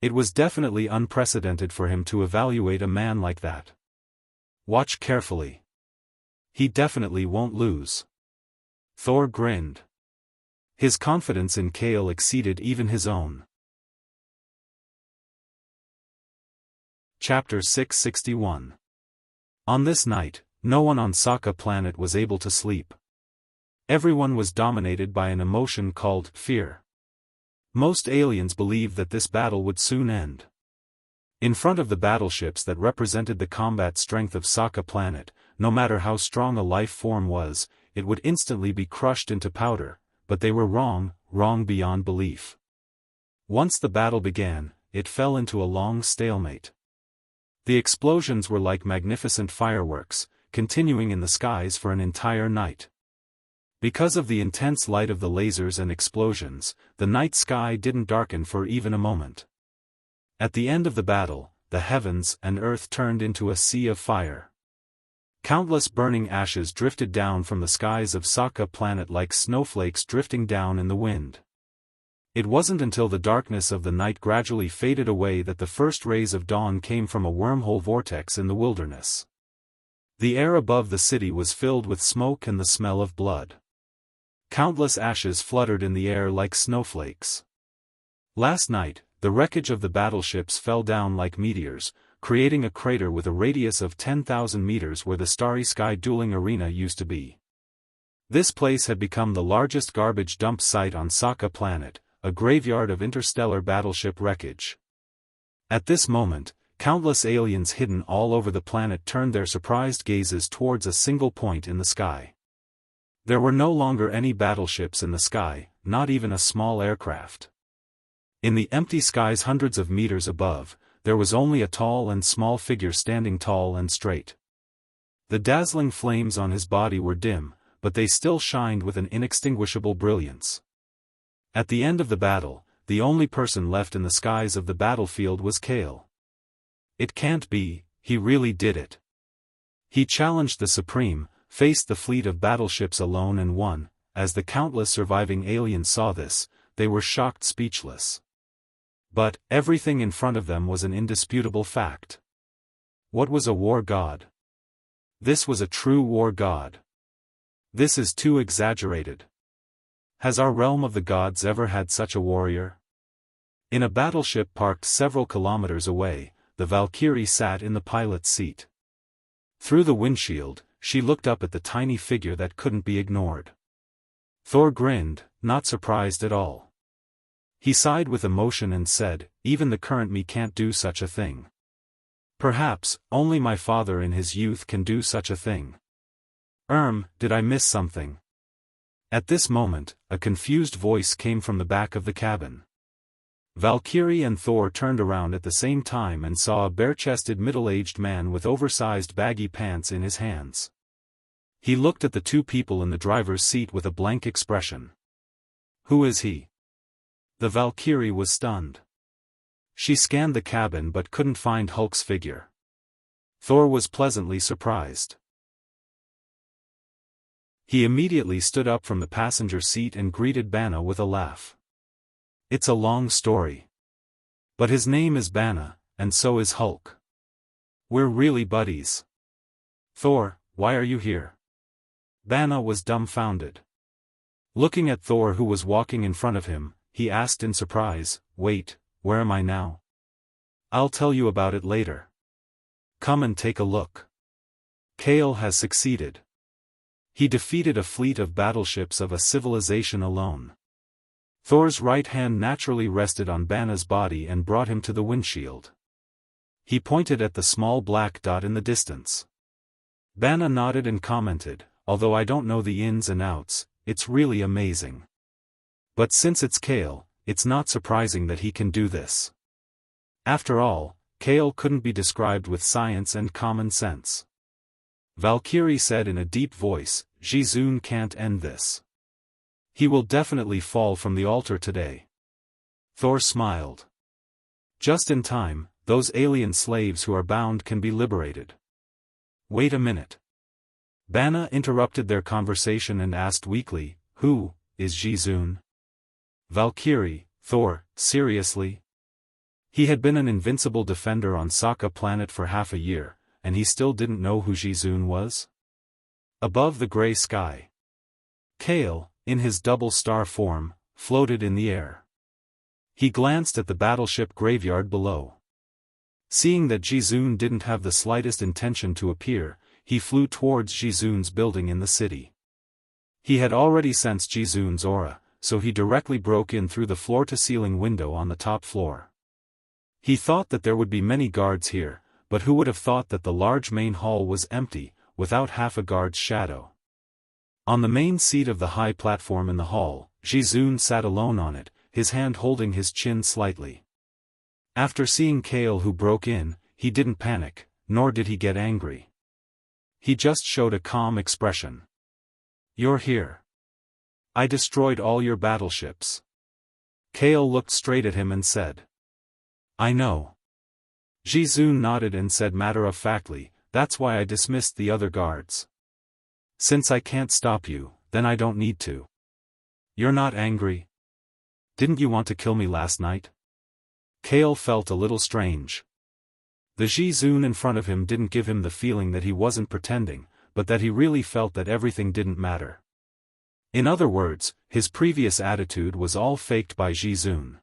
It was definitely unprecedented for him to evaluate a man like that. Watch carefully. He definitely won't lose. Thor grinned. His confidence in Kale exceeded even his own. Chapter 661. On this night, no one on Sokka planet was able to sleep. Everyone was dominated by an emotion called fear. Most aliens believed that this battle would soon end. In front of the battleships that represented the combat strength of Sokka planet, no matter how strong a life form was, it would instantly be crushed into powder, but they were wrong beyond belief. Once the battle began, it fell into a long stalemate. The explosions were like magnificent fireworks, continuing in the skies for an entire night. Because of the intense light of the lasers and explosions, the night sky didn't darken for even a moment. At the end of the battle, the heavens and earth turned into a sea of fire. Countless burning ashes drifted down from the skies of Sokka planet like snowflakes drifting down in the wind. It wasn't until the darkness of the night gradually faded away that the first rays of dawn came from a wormhole vortex in the wilderness. The air above the city was filled with smoke and the smell of blood. Countless ashes fluttered in the air like snowflakes. Last night, the wreckage of the battleships fell down like meteors, creating a crater with a radius of 10,000 meters where the starry sky dueling arena used to be. This place had become the largest garbage dump site on Sokka planet, a graveyard of interstellar battleship wreckage. At this moment, Countless aliens hidden all over the planet turned their surprised gazes towards a single point in the sky. There were no longer any battleships in the sky, not even a small aircraft. In the empty skies hundreds of meters above, there was only a tall and small figure standing tall and straight. The dazzling flames on his body were dim, but they still shined with an inextinguishable brilliance. At the end of the battle, the only person left in the skies of the battlefield was Kale. It can't be, he really did it. He challenged the Supreme, faced the fleet of battleships alone and won. As the countless surviving aliens saw this, they were shocked speechless. But, everything in front of them was an indisputable fact. What was a war god? This was a true war god. This is too exaggerated. Has our realm of the gods ever had such a warrior? In a battleship parked several kilometers away, the Valkyrie sat in the pilot's seat. Through the windshield, she looked up at the tiny figure that couldn't be ignored. Thor grinned, not surprised at all. He sighed with emotion and said, "Even the current me can't do such a thing. Perhaps, only my father in his youth can do such a thing. Did I miss something?" At this moment, a confused voice came from the back of the cabin. Valkyrie and Thor turned around at the same time and saw a bare-chested middle-aged man with oversized baggy pants in his hands. He looked at the two people in the driver's seat with a blank expression. Who is he? The Valkyrie was stunned. She scanned the cabin but couldn't find Hulk's figure. Thor was pleasantly surprised. He immediately stood up from the passenger seat and greeted Banna with a laugh. It's a long story. But his name is Banna, and so is Hulk. We're really buddies. Thor, why are you here? Banna was dumbfounded. Looking at Thor who was walking in front of him, he asked in surprise, "Wait, where am I now?" "I'll tell you about it later. Come and take a look. Kale has succeeded. He defeated a fleet of battleships of a civilization alone." Thor's right hand naturally rested on Banna's body and brought him to the windshield. He pointed at the small black dot in the distance. Banna nodded and commented, "Although I don't know the ins and outs, it's really amazing. But since it's Kale, it's not surprising that he can do this. After all, Kale couldn't be described with science and common sense." Valkyrie said in a deep voice, "Jizun can't end this. He will definitely fall from the altar today." Thor smiled. "Just in time, those alien slaves who are bound can be liberated." "Wait a minute." Banna interrupted their conversation and asked weakly, "Who is Jizun?" "Valkyrie, Thor, seriously?" He had been an invincible defender on Sokka planet for half a year, and he still didn't know who Jizun was? Above the gray sky, Kale, in his double star form, floated in the air. He glanced at the battleship graveyard below. Seeing that Jizun didn't have the slightest intention to appear, he flew towards Jizun's building in the city. He had already sensed Jizun's aura, so he directly broke in through the floor-to-ceiling window on the top floor. He thought that there would be many guards here, but who would have thought that the large main hall was empty, without half a guard's shadow. On the main seat of the high platform in the hall, Jizun sat alone on it, his hand holding his chin slightly. After seeing Kale who broke in, he didn't panic, nor did he get angry. He just showed a calm expression. "You're here. I destroyed all your battleships." Kale looked straight at him and said, "I know." Jizun nodded and said matter-of-factly, "That's why I dismissed the other guards. Since I can't stop you, then I don't need to." "You're not angry? Didn't you want to kill me last night?" Kale felt a little strange. The Jizun in front of him didn't give him the feeling that he wasn't pretending, but that he really felt that everything didn't matter. In other words, his previous attitude was all faked by Jizun.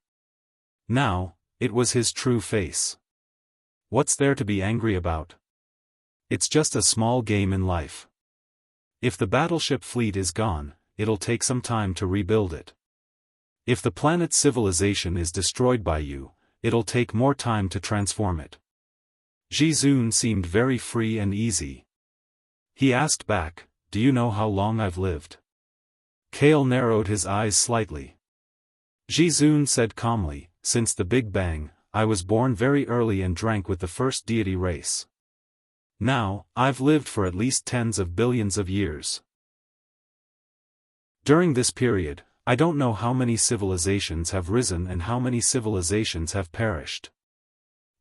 Now, it was his true face. What's there to be angry about? It's just a small game in life. If the battleship fleet is gone, it'll take some time to rebuild it. If the planet's civilization is destroyed by you, it'll take more time to transform it. Jizun seemed very free and easy. He asked back, "Do you know how long I've lived?" Kale narrowed his eyes slightly. Jizun said calmly, "Since the Big Bang, I was born very early and drank with the first deity race. Now, I've lived for at least tens of billions of years. During this period, I don't know how many civilizations have risen and how many civilizations have perished."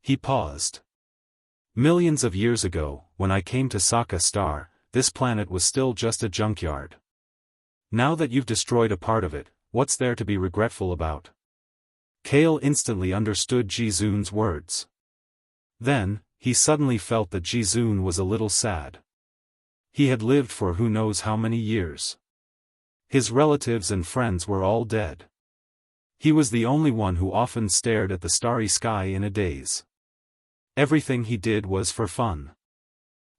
He paused. "Millions of years ago, when I came to Saka Star, this planet was still just a junkyard. Now that you've destroyed a part of it, what's there to be regretful about?" Kale instantly understood Jizun's words. Then, he suddenly felt that Jizun was a little sad. He had lived for who knows how many years. His relatives and friends were all dead. He was the only one who often stared at the starry sky in a daze. Everything he did was for fun.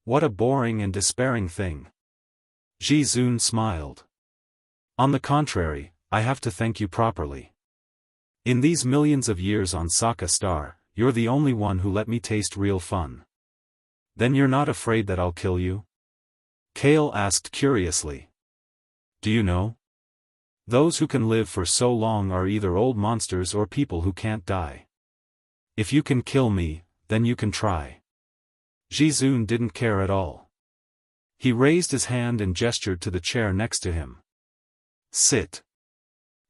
What a boring and despairing thing. Jizun smiled. "On the contrary, I have to thank you properly. In these millions of years on Saka Star, you're the only one who let me taste real fun." "Then you're not afraid that I'll kill you?" Kale asked curiously. "Do you know? Those who can live for so long are either old monsters or people who can't die. If you can kill me, then you can try." Jizun didn't care at all. He raised his hand and gestured to the chair next to him. "Sit."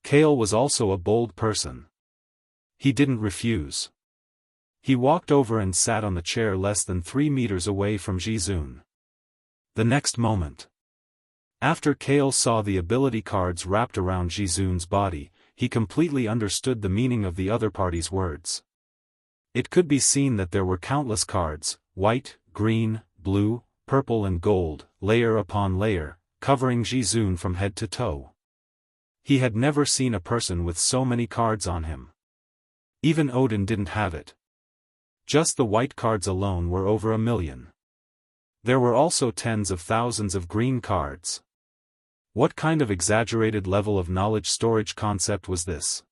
Kale was also a bold person. He didn't refuse. He walked over and sat on the chair less than 3 meters away from Jizun. The next moment, after Kale saw the ability cards wrapped around Jizun's body, he completely understood the meaning of the other party's words. It could be seen that there were countless cards, white, green, blue, purple and gold, layer upon layer, covering Jizun from head to toe. He had never seen a person with so many cards on him. Even Odin didn't have it. Just the white cards alone were over 1 million. There were also tens of thousands of green cards. What kind of exaggerated level of knowledge storage concept was this?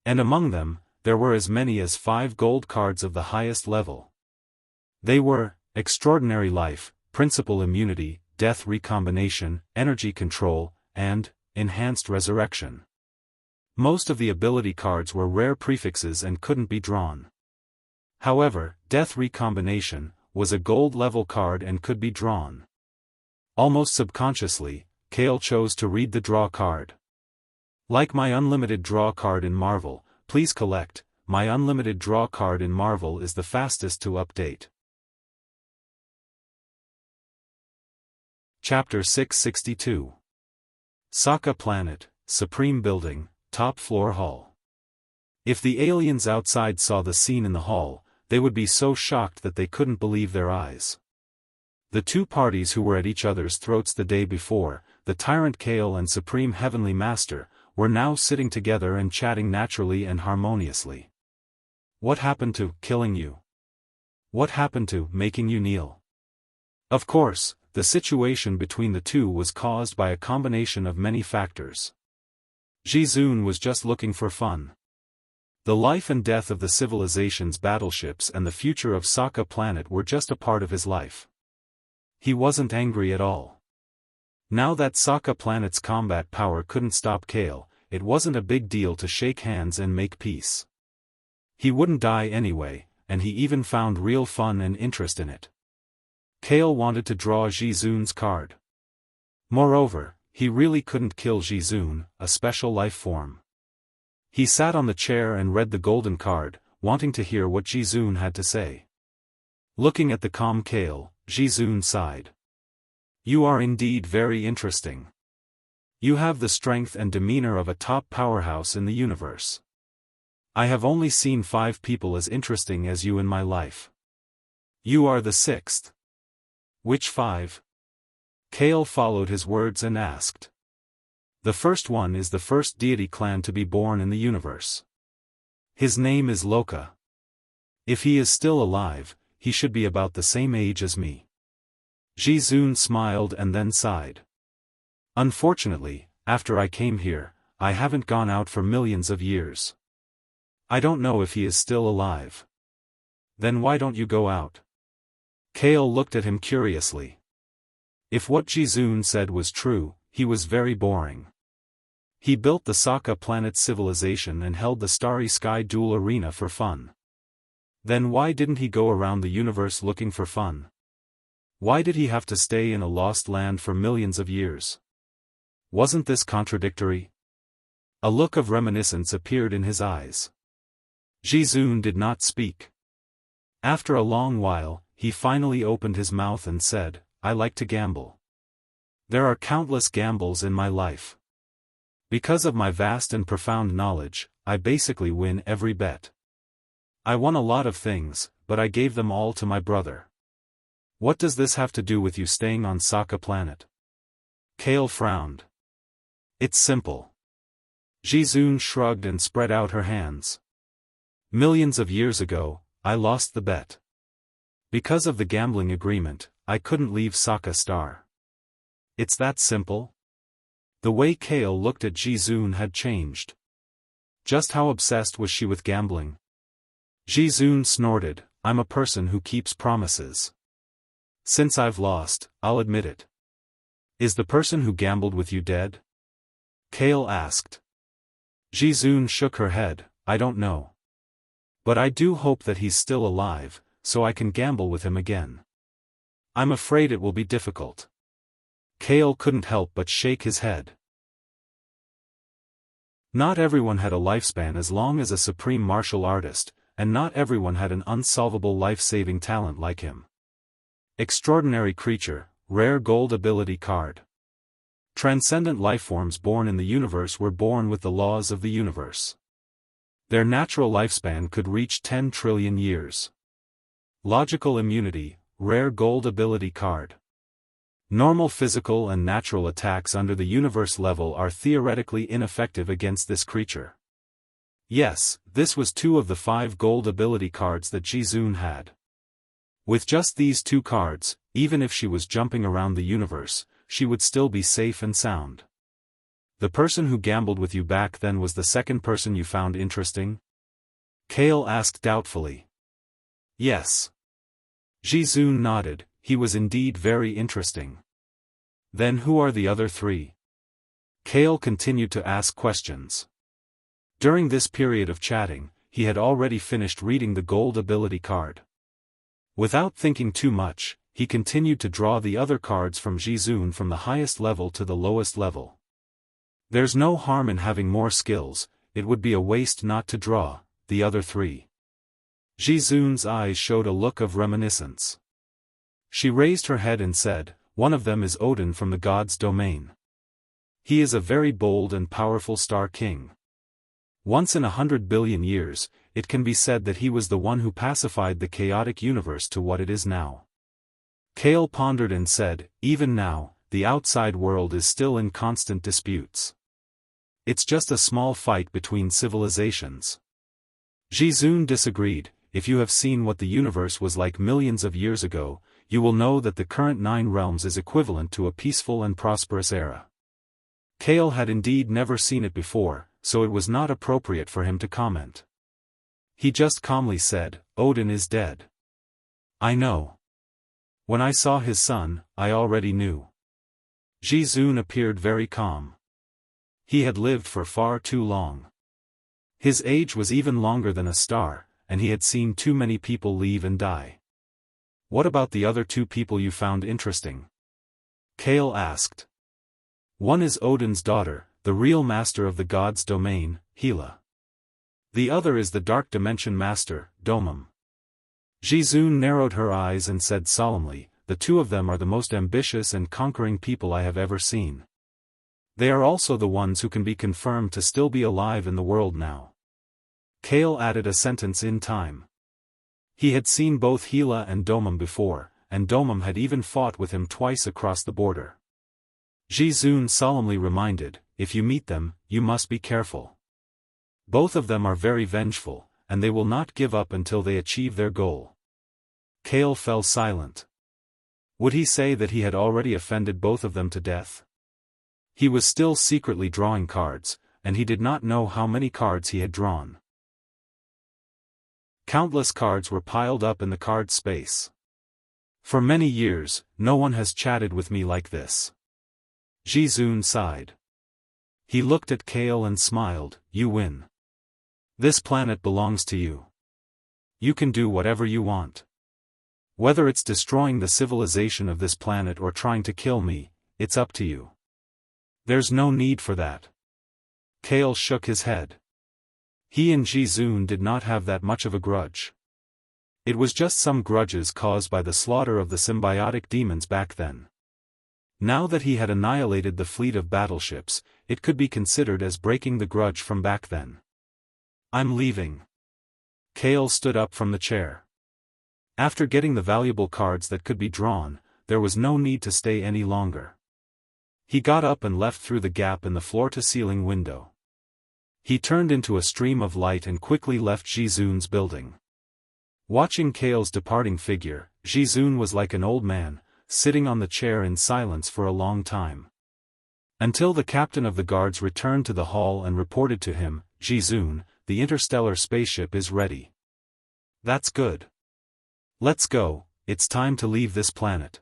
And among them, there were as many as 5 gold cards of the highest level. They were, Extraordinary Life, Principal Immunity, Death Recombination, Energy Control, and Enhanced Resurrection. Most of the ability cards were rare prefixes and couldn't be drawn. However, Death Recombination was a gold-level card and could be drawn. Almost subconsciously, Kale chose to read the draw card. "Like my unlimited draw card in Marvel, please collect. My unlimited draw card in Marvel is the fastest to update." Chapter 662. Saka Planet, Supreme Building, Top Floor Hall. If the aliens outside saw the scene in the hall, they would be so shocked that they couldn't believe their eyes. The two parties who were at each other's throats the day before, the Tyrant Kale and Supreme Heavenly Master, were now sitting together and chatting naturally and harmoniously. "What happened to killing you? What happened to making you kneel?" Of course, the situation between the two was caused by a combination of many factors. Jizun was just looking for fun. The life and death of the civilization's battleships and the future of Saka Planet were just a part of his life. He wasn't angry at all. Now that Saka Planet's combat power couldn't stop Kale, it wasn't a big deal to shake hands and make peace. He wouldn't die anyway, and he even found real fun and interest in it. Kale wanted to draw Jizun's card. Moreover, he really couldn't kill Jizun, a special life form. He sat on the chair and read the golden card, wanting to hear what Jizun had to say. Looking at the calm Kale, Jizun sighed. "You are indeed very interesting. You have the strength and demeanor of a top powerhouse in the universe. I have only seen 5 people as interesting as you in my life. You are the 6th. Which 5? Kale followed his words and asked. "The first one is the first deity clan to be born in the universe. His name is Loka. If he is still alive, he should be about the same age as me." Jizun smiled and then sighed. "Unfortunately, after I came here, I haven't gone out for millions of years. I don't know if he is still alive." Then why don't you go out? Kale looked at him curiously. If what Jizun said was true, he was very boring. He built the Sokka planet civilization and held the Starry Sky Duel Arena for fun. Then why didn't he go around the universe looking for fun? Why did he have to stay in a lost land for millions of years? Wasn't this contradictory? A look of reminiscence appeared in his eyes. Jizun did not speak. After a long while, he finally opened his mouth and said, I like to gamble. There are countless gambles in my life. Because of my vast and profound knowledge, I basically win every bet. I won a lot of things, but I gave them all to my brother. What does this have to do with you staying on Sokka planet? Kale frowned. It's simple. Jizun shrugged and spread out her hands. Millions of years ago, I lost the bet. Because of the gambling agreement, I couldn't leave Sokka Star. It's that simple? The way Kale looked at Jizun had changed. Just how obsessed was she with gambling? Jizun snorted, I'm a person who keeps promises. Since I've lost, I'll admit it. Is the person who gambled with you dead? Kale asked. Jizun shook her head, I don't know. But I do hope that he's still alive, so I can gamble with him again. I'm afraid it will be difficult. Kale couldn't help but shake his head. Not everyone had a lifespan as long as a supreme martial artist, and not everyone had an unsolvable life-saving talent like him. Extraordinary creature, rare gold ability card. Transcendent lifeforms born in the universe were born with the laws of the universe. Their natural lifespan could reach 10 trillion years. Logical immunity, rare gold ability card. Normal physical and natural attacks under the universe level are theoretically ineffective against this creature. Yes, this was 2 of the 5 gold ability cards that Jizun had. With just these 2 cards, even if she was jumping around the universe, she would still be safe and sound. The person who gambled with you back then was the second person you found interesting? Kale asked doubtfully. Yes. Jizun nodded, he was indeed very interesting. Then who are the other 3? Kale continued to ask questions. During this period of chatting, he had already finished reading the gold ability card. Without thinking too much, he continued to draw the other cards from Jizun from the highest level to the lowest level. There's no harm in having more skills, it would be a waste not to draw the other 3. Jizun's eyes showed a look of reminiscence. She raised her head and said, one of them is Odin from the god's domain. He is a very bold and powerful star king. Once in 100 billion years, it can be said that he was the one who pacified the chaotic universe to what it is now. Kale pondered and said, even now, the outside world is still in constant disputes. It's just a small fight between civilizations. Jizun disagreed, if you have seen what the universe was like millions of years ago, you will know that the current 9 realms is equivalent to a peaceful and prosperous era. Kale had indeed never seen it before, so it was not appropriate for him to comment. He just calmly said, Odin is dead. I know. When I saw his son, I already knew. Jizun appeared very calm. He had lived for far too long. His age was even longer than a star, and he had seen too many people leave and die. What about the other 2 people you found interesting? Kale asked. One is Odin's daughter, the real master of the god's domain, Hela. The other is the Dark Dimension master, Domum. Jizun narrowed her eyes and said solemnly, the 2 of them are the most ambitious and conquering people I have ever seen. They are also the ones who can be confirmed to still be alive in the world now. Kale added a sentence in time. He had seen both Hela and Domum before, and Domum had even fought with him twice across the border. Jizun solemnly reminded, if you meet them, you must be careful. Both of them are very vengeful, and they will not give up until they achieve their goal. Kale fell silent. Would he say that he had already offended both of them to death? He was still secretly drawing cards, and he did not know how many cards he had drawn. Countless cards were piled up in the card space. For many years, no one has chatted with me like this. Jizun sighed. He looked at Kale and smiled. You win. This planet belongs to you. You can do whatever you want. Whether it's destroying the civilization of this planet or trying to kill me, it's up to you. There's no need for that. Kale shook his head. He and Jizun did not have that much of a grudge. It was just some grudges caused by the slaughter of the symbiotic demons back then. Now that he had annihilated the fleet of battleships, it could be considered as breaking the grudge from back then. I'm leaving. Kale stood up from the chair. After getting the valuable cards that could be drawn, there was no need to stay any longer. He got up and left through the gap in the floor-to-ceiling window. He turned into a stream of light and quickly left Jizun's building. Watching Kale's departing figure, Jizun was like an old man, sitting on the chair in silence for a long time. Until the captain of the guards returned to the hall and reported to him, Jizun, the interstellar spaceship is ready. That's good. Let's go, it's time to leave this planet.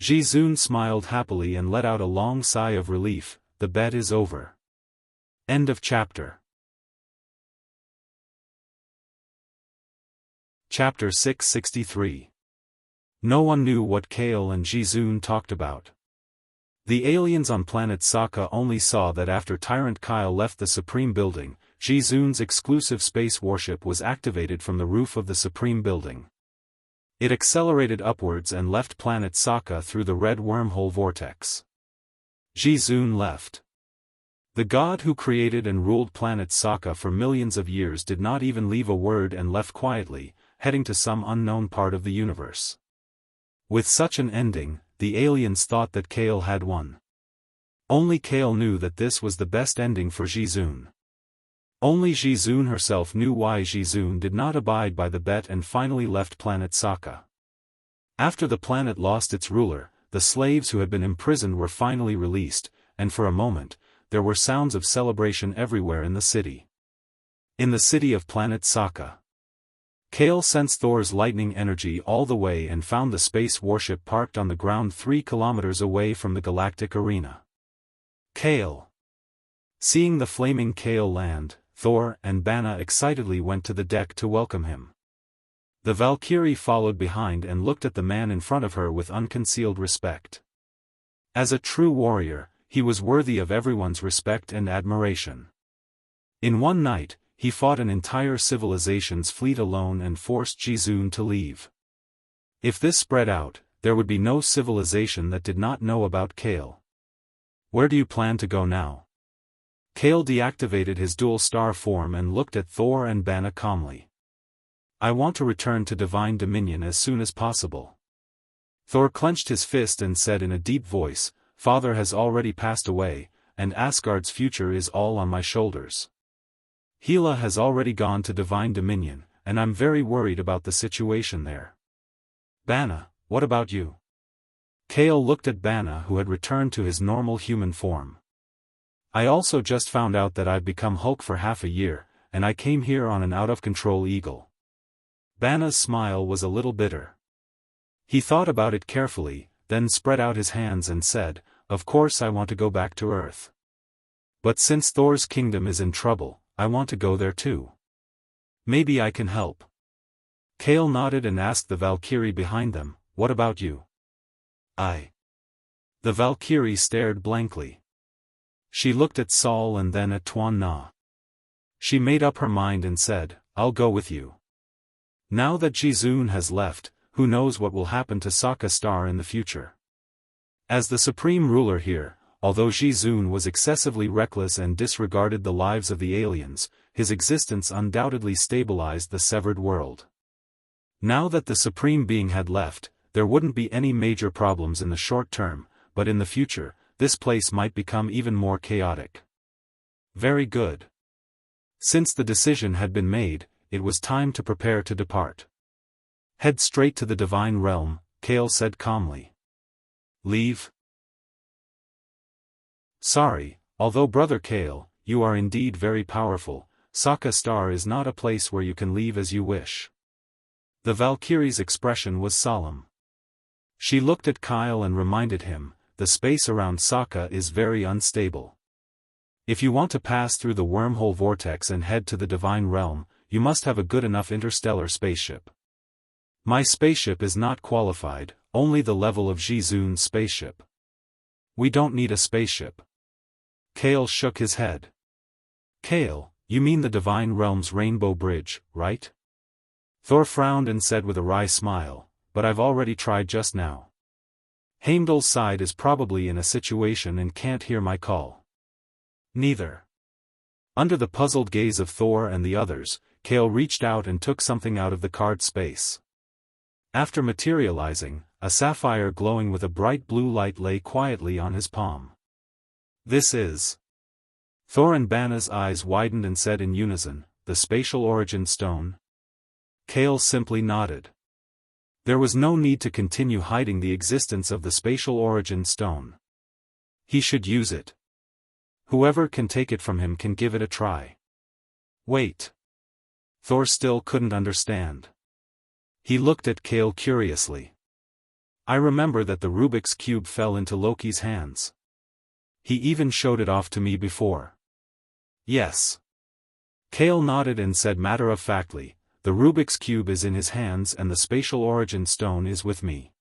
Jizun smiled happily and let out a long sigh of relief. The bet is over. End of chapter. Chapter 663. No one knew what Kale and Jizun talked about. The aliens on planet Sokka only saw that after Tyrant Kyle left the Supreme Building, Jizun's exclusive space warship was activated from the roof of the Supreme Building. It accelerated upwards and left planet Sokka through the red wormhole vortex. Jizun left. The god who created and ruled planet Sokka for millions of years did not even leave a word and left quietly, heading to some unknown part of the universe. With such an ending, the aliens thought that Kale had won. Only Kale knew that this was the best ending for Jizun. Only Jizun herself knew why Jizun did not abide by the bet and finally left planet Sokka. After the planet lost its ruler, the slaves who had been imprisoned were finally released, and for a moment, there were sounds of celebration everywhere in the city. In the city of planet Sokka, Kale sensed Thor's lightning energy all the way and found the space warship parked on the ground 3 kilometers away from the galactic arena. Kale. Seeing the flaming Kale land, Thor and Banna excitedly went to the deck to welcome him. The Valkyrie followed behind and looked at the man in front of her with unconcealed respect. As a true warrior, he was worthy of everyone's respect and admiration. In one night, he fought an entire civilization's fleet alone and forced Jizun to leave. If this spread out, there would be no civilization that did not know about Kale. Where do you plan to go now? Kale deactivated his dual star form and looked at Thor and Banna calmly. I want to return to Divine Dominion as soon as possible. Thor clenched his fist and said in a deep voice, Father has already passed away, and Asgard's future is all on my shoulders. Hela has already gone to Divine Dominion, and I'm very worried about the situation there. Banna, what about you? Kale looked at Banna who had returned to his normal human form. I also just found out that I've become Hulk for half a year, and I came here on an out-of-control eagle. Banna's smile was a little bitter. He thought about it carefully, then spread out his hands and said, Of course I want to go back to Earth. But since Thor's kingdom is in trouble, I want to go there too. Maybe I can help. Kale nodded and asked the Valkyrie behind them, What about you? I. The Valkyrie stared blankly. She looked at Saul and then at Tuan Na. She made up her mind and said, I'll go with you. Now that Jizun has left, who knows what will happen to Sokka Star in the future. As the supreme ruler here, although Jizun was excessively reckless and disregarded the lives of the aliens, his existence undoubtedly stabilized the severed world. Now that the supreme being had left, there wouldn't be any major problems in the short term, but in the future, this place might become even more chaotic. Very good. Since the decision had been made, it was time to prepare to depart. Head straight to the divine realm, Kale said calmly. Leave? Sorry, although Brother Kale, you are indeed very powerful, Sokka Star is not a place where you can leave as you wish. The Valkyrie's expression was solemn. She looked at Kyle and reminded him, the space around Sokka is very unstable. If you want to pass through the wormhole vortex and head to the Divine Realm, you must have a good enough interstellar spaceship. My spaceship is not qualified, only the level of Jizun's spaceship. We don't need a spaceship. Kale shook his head. Kale, you mean the Divine Realm's Rainbow Bridge, right? Thor frowned and said with a wry smile, but I've already tried just now. Heimdall's side is probably in a situation and can't hear my call. Neither. Under the puzzled gaze of Thor and the others, Kale reached out and took something out of the card space. After materializing, a sapphire glowing with a bright blue light lay quietly on his palm. This is... Thor and Banna's eyes widened and said in unison, the Spatial Origin Stone? Kale simply nodded. There was no need to continue hiding the existence of the Spatial Origin Stone. He should use it. Whoever can take it from him can give it a try. Wait. Thor still couldn't understand. He looked at Kale curiously. I remember that the Rubik's Cube fell into Loki's hands. He even showed it off to me before. Yes. Kale nodded and said matter-of-factly, the Rubik's Cube is in his hands and the Spatial Origin Stone is with me.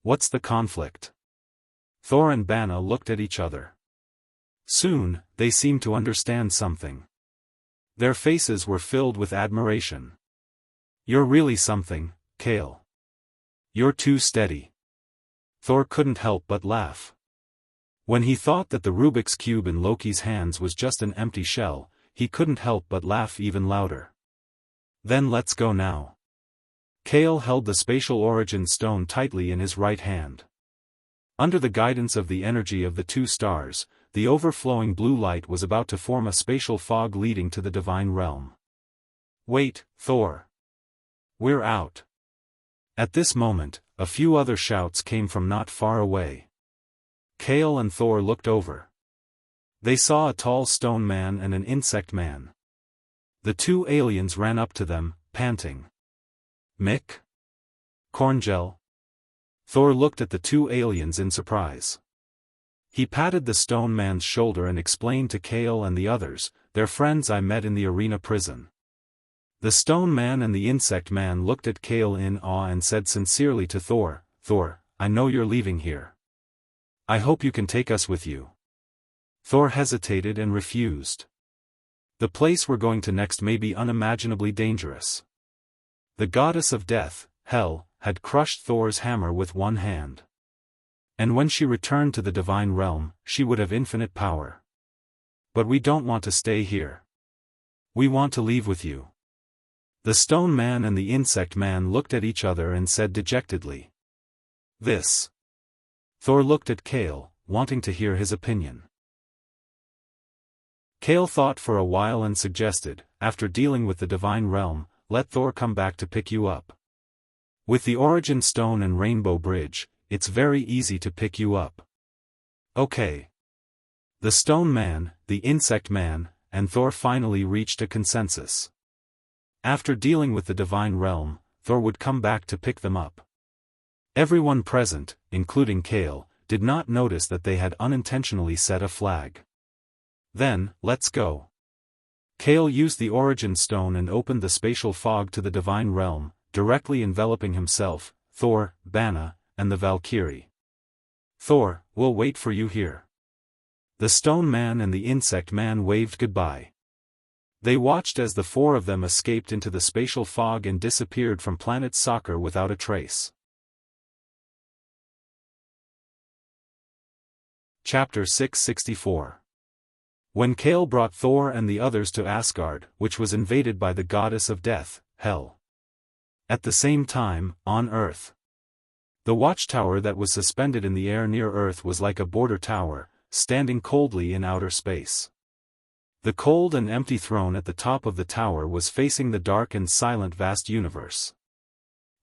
What's the conflict? Thor and Banna looked at each other. Soon, they seemed to understand something. Their faces were filled with admiration. You're really something, Kale. You're too steady. Thor couldn't help but laugh. When he thought that the Rubik's Cube in Loki's hands was just an empty shell, he couldn't help but laugh even louder. Then let's go now. Kale held the Spatial Origin Stone tightly in his right hand. Under the guidance of the energy of the two stars, the overflowing blue light was about to form a spatial fog leading to the Divine Realm. Wait, Thor. We're out. At this moment, a few other shouts came from not far away. Kale and Thor looked over. They saw a tall stone man and an insect man. The two aliens ran up to them, panting. Mick? Corngel? Thor looked at the two aliens in surprise. He patted the stone man's shoulder and explained to Kale and the others, they're friends I met in the arena prison. The stone man and the insect man looked at Kale in awe and said sincerely to Thor, Thor, I know you're leaving here. I hope you can take us with you. Thor hesitated and refused. The place we're going to next may be unimaginably dangerous. The goddess of death, Hel, had crushed Thor's hammer with one hand. And when she returned to the Divine Realm, she would have infinite power. But we don't want to stay here. We want to leave with you. The stone man and the insect man looked at each other and said dejectedly. This. Thor looked at Kale, wanting to hear his opinion. Kale thought for a while and suggested, after dealing with the Divine Realm, let Thor come back to pick you up. With the Origin Stone and Rainbow Bridge, it's very easy to pick you up. Okay. The stone man, the insect man, and Thor finally reached a consensus. After dealing with the Divine Realm, Thor would come back to pick them up. Everyone present, including Kale, did not notice that they had unintentionally set a flag. Then, let's go. Kale used the Origin Stone and opened the spatial fog to the Divine Realm, directly enveloping himself, Thor, Banna, and the Valkyrie. Thor, we'll wait for you here. The stone man and the insect man waved goodbye. They watched as the four of them escaped into the spatial fog and disappeared from planet Soccer without a trace. Chapter 664. When Kale brought Thor and the others to Asgard, which was invaded by the goddess of death, Hel. At the same time, on Earth. The watchtower that was suspended in the air near Earth was like a border tower, standing coldly in outer space. The cold and empty throne at the top of the tower was facing the dark and silent vast universe.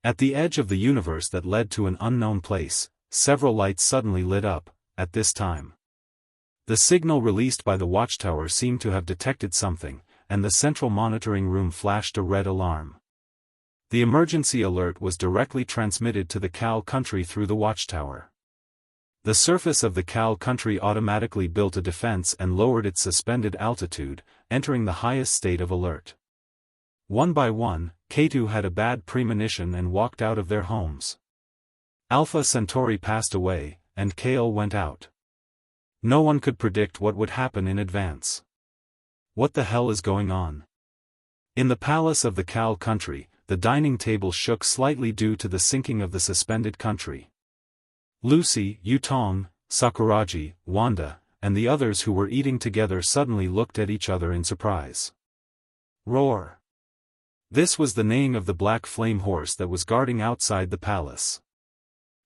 At the edge of the universe that led to an unknown place, several lights suddenly lit up, at this time. The signal released by the watchtower seemed to have detected something, and the central monitoring room flashed a red alarm. The emergency alert was directly transmitted to the Cal country through the watchtower. The surface of the Cal country automatically built a defense and lowered its suspended altitude, entering the highest state of alert. One by one, K2 had a bad premonition and walked out of their homes. Alpha Centauri passed away, and Kale went out. No one could predict what would happen in advance. What the hell is going on? In the palace of the Cal country, the dining table shook slightly due to the sinking of the suspended country. Lucy, Yutong, Sakuragi, Wanda, and the others who were eating together suddenly looked at each other in surprise. Roar! This was the neighing of the black flame horse that was guarding outside the palace.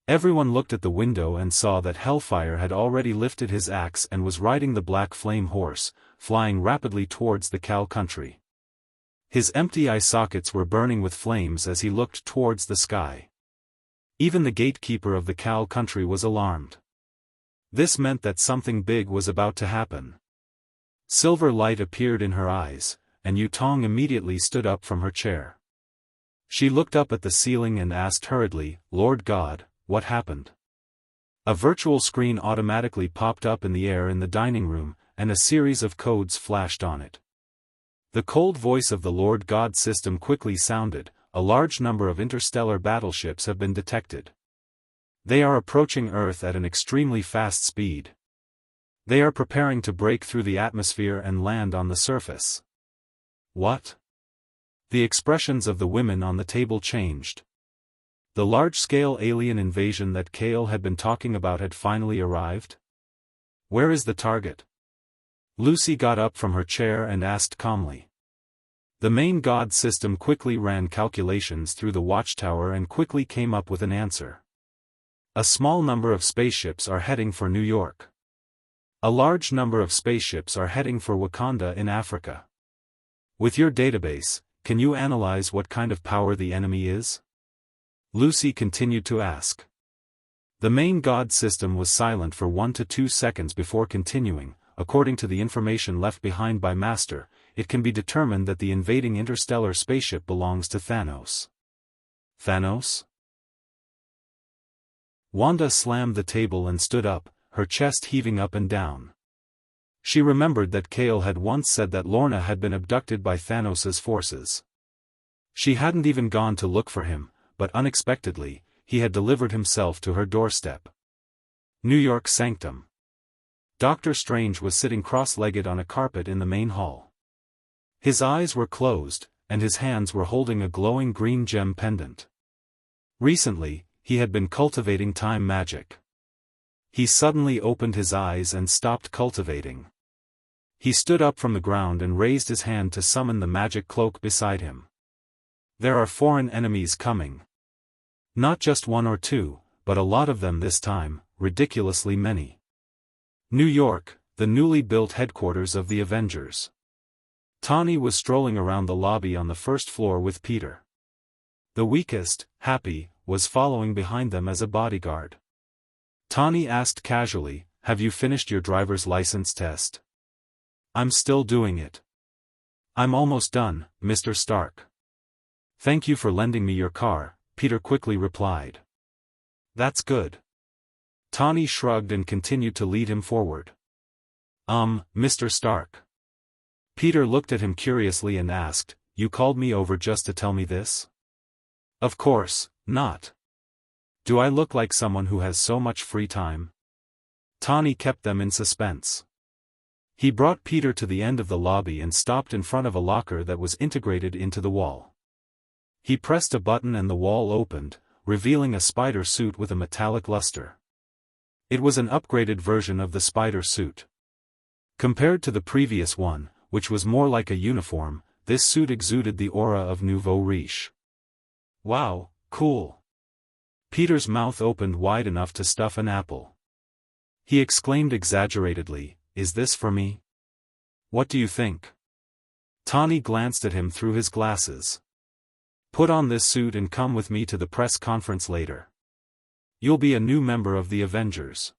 Everyone looked at the window and saw that Hellfire had already lifted his axe and was riding the black flame horse, flying rapidly towards the Cal country. His empty eye sockets were burning with flames as he looked towards the sky. Even the gatekeeper of the Cal country was alarmed. This meant that something big was about to happen. Silver light appeared in her eyes, and Yutong immediately stood up from her chair. She looked up at the ceiling and asked hurriedly, "Lord God, what happened?" A virtual screen automatically popped up in the air in the dining room, and a series of codes flashed on it. The cold voice of the Lord God system quickly sounded, "A large number of interstellar battleships have been detected. They are approaching Earth at an extremely fast speed. They are preparing to break through the atmosphere and land on the surface." What? The expressions of the women on the table changed. The large-scale alien invasion that Kale had been talking about had finally arrived? Where is the target? Lucy got up from her chair and asked calmly. The main god system quickly ran calculations through the watchtower and quickly came up with an answer. A small number of spaceships are heading for New York. A large number of spaceships are heading for Wakanda in Africa. With your database, can you analyze what kind of power the enemy is? Lucy continued to ask. The main god system was silent for 1 to 2 seconds before continuing. According to the information left behind by Master, it can be determined that the invading interstellar spaceship belongs to Thanos. Thanos? Wanda slammed the table and stood up, her chest heaving up and down. She remembered that Kale had once said that Lorna had been abducted by Thanos's forces. She hadn't even gone to look for him, but unexpectedly, he had delivered himself to her doorstep. New York Sanctum. Doctor Strange was sitting cross-legged on a carpet in the main hall. His eyes were closed, and his hands were holding a glowing green gem pendant. Recently, he had been cultivating time magic. He suddenly opened his eyes and stopped cultivating. He stood up from the ground and raised his hand to summon the magic cloak beside him. There are foreign enemies coming. Not just 1 or 2, but a lot of them this time, ridiculously many. New York, the newly built headquarters of the Avengers. Tawny was strolling around the lobby on the first floor with Peter. The weakest, Happy, was following behind them as a bodyguard. Tawny asked casually, "Have you finished your driver's license test?" "I'm still doing it." "I'm almost done, Mr. Stark." "Thank you for lending me your car," Peter quickly replied. "That's good." Tawny shrugged and continued to lead him forward. Mr. Stark." Peter looked at him curiously and asked, "You called me over just to tell me this?" "Of course, not. Do I look like someone who has so much free time?" Tawny kept them in suspense. He brought Peter to the end of the lobby and stopped in front of a locker that was integrated into the wall. He pressed a button and the wall opened, revealing a spider suit with a metallic luster. It was an upgraded version of the spider suit. Compared to the previous one, which was more like a uniform, this suit exuded the aura of nouveau riche. "Wow, cool." Peter's mouth opened wide enough to stuff an apple. He exclaimed exaggeratedly, "Is this for me? What do you think?" Tawny glanced at him through his glasses. "Put on this suit and come with me to the press conference later. You'll be a new member of the Avengers."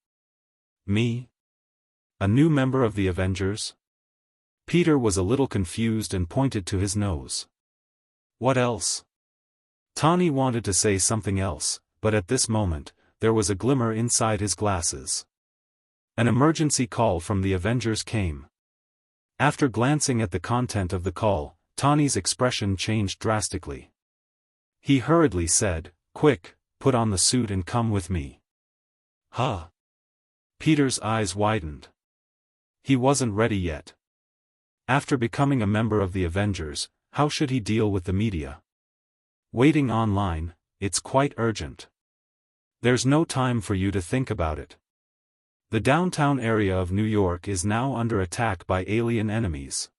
"Me? A new member of the Avengers?" Peter was a little confused and pointed to his nose. What else? Tani wanted to say something else, but at this moment, there was a glimmer inside his glasses. An emergency call from the Avengers came. After glancing at the content of the call, Tani's expression changed drastically. He hurriedly said, "Quick, put on the suit and come with me." Huh? Peter's eyes widened. He wasn't ready yet. After becoming a member of the Avengers, how should he deal with the media? Waiting online, it's quite urgent. There's no time for you to think about it. The downtown area of New York is now under attack by alien enemies.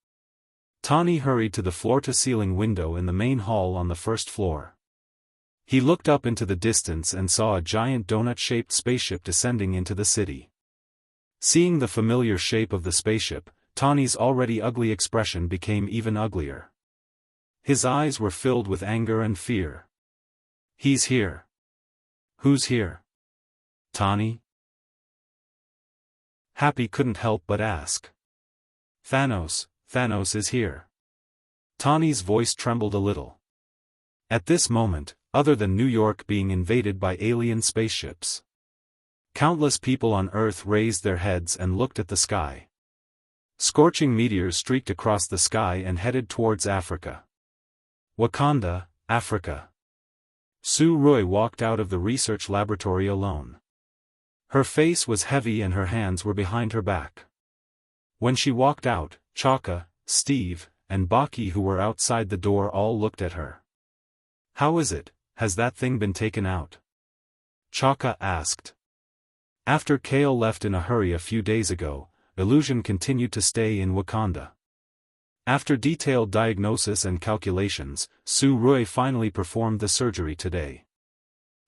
Tani hurried to the floor-to-ceiling window in the main hall on the first floor. He looked up into the distance and saw a giant donut-shaped spaceship descending into the city. Seeing the familiar shape of the spaceship, Tani's already ugly expression became even uglier. His eyes were filled with anger and fear. He's here. Who's here? Tani? Happy couldn't help but ask. Thanos is here. Tani's voice trembled a little. At this moment, other than New York being invaded by alien spaceships, countless people on Earth raised their heads and looked at the sky. Scorching meteors streaked across the sky and headed towards Africa. Wakanda, Africa. Su Rui walked out of the research laboratory alone. Her face was heavy and her hands were behind her back. When she walked out, Chaka, Steve, and Baki, who were outside the door, all looked at her. "How is it, has that thing been taken out?" Chaka asked. After Kale left in a hurry a few days ago, Illusion continued to stay in Wakanda. After detailed diagnosis and calculations, Su Rui finally performed the surgery today.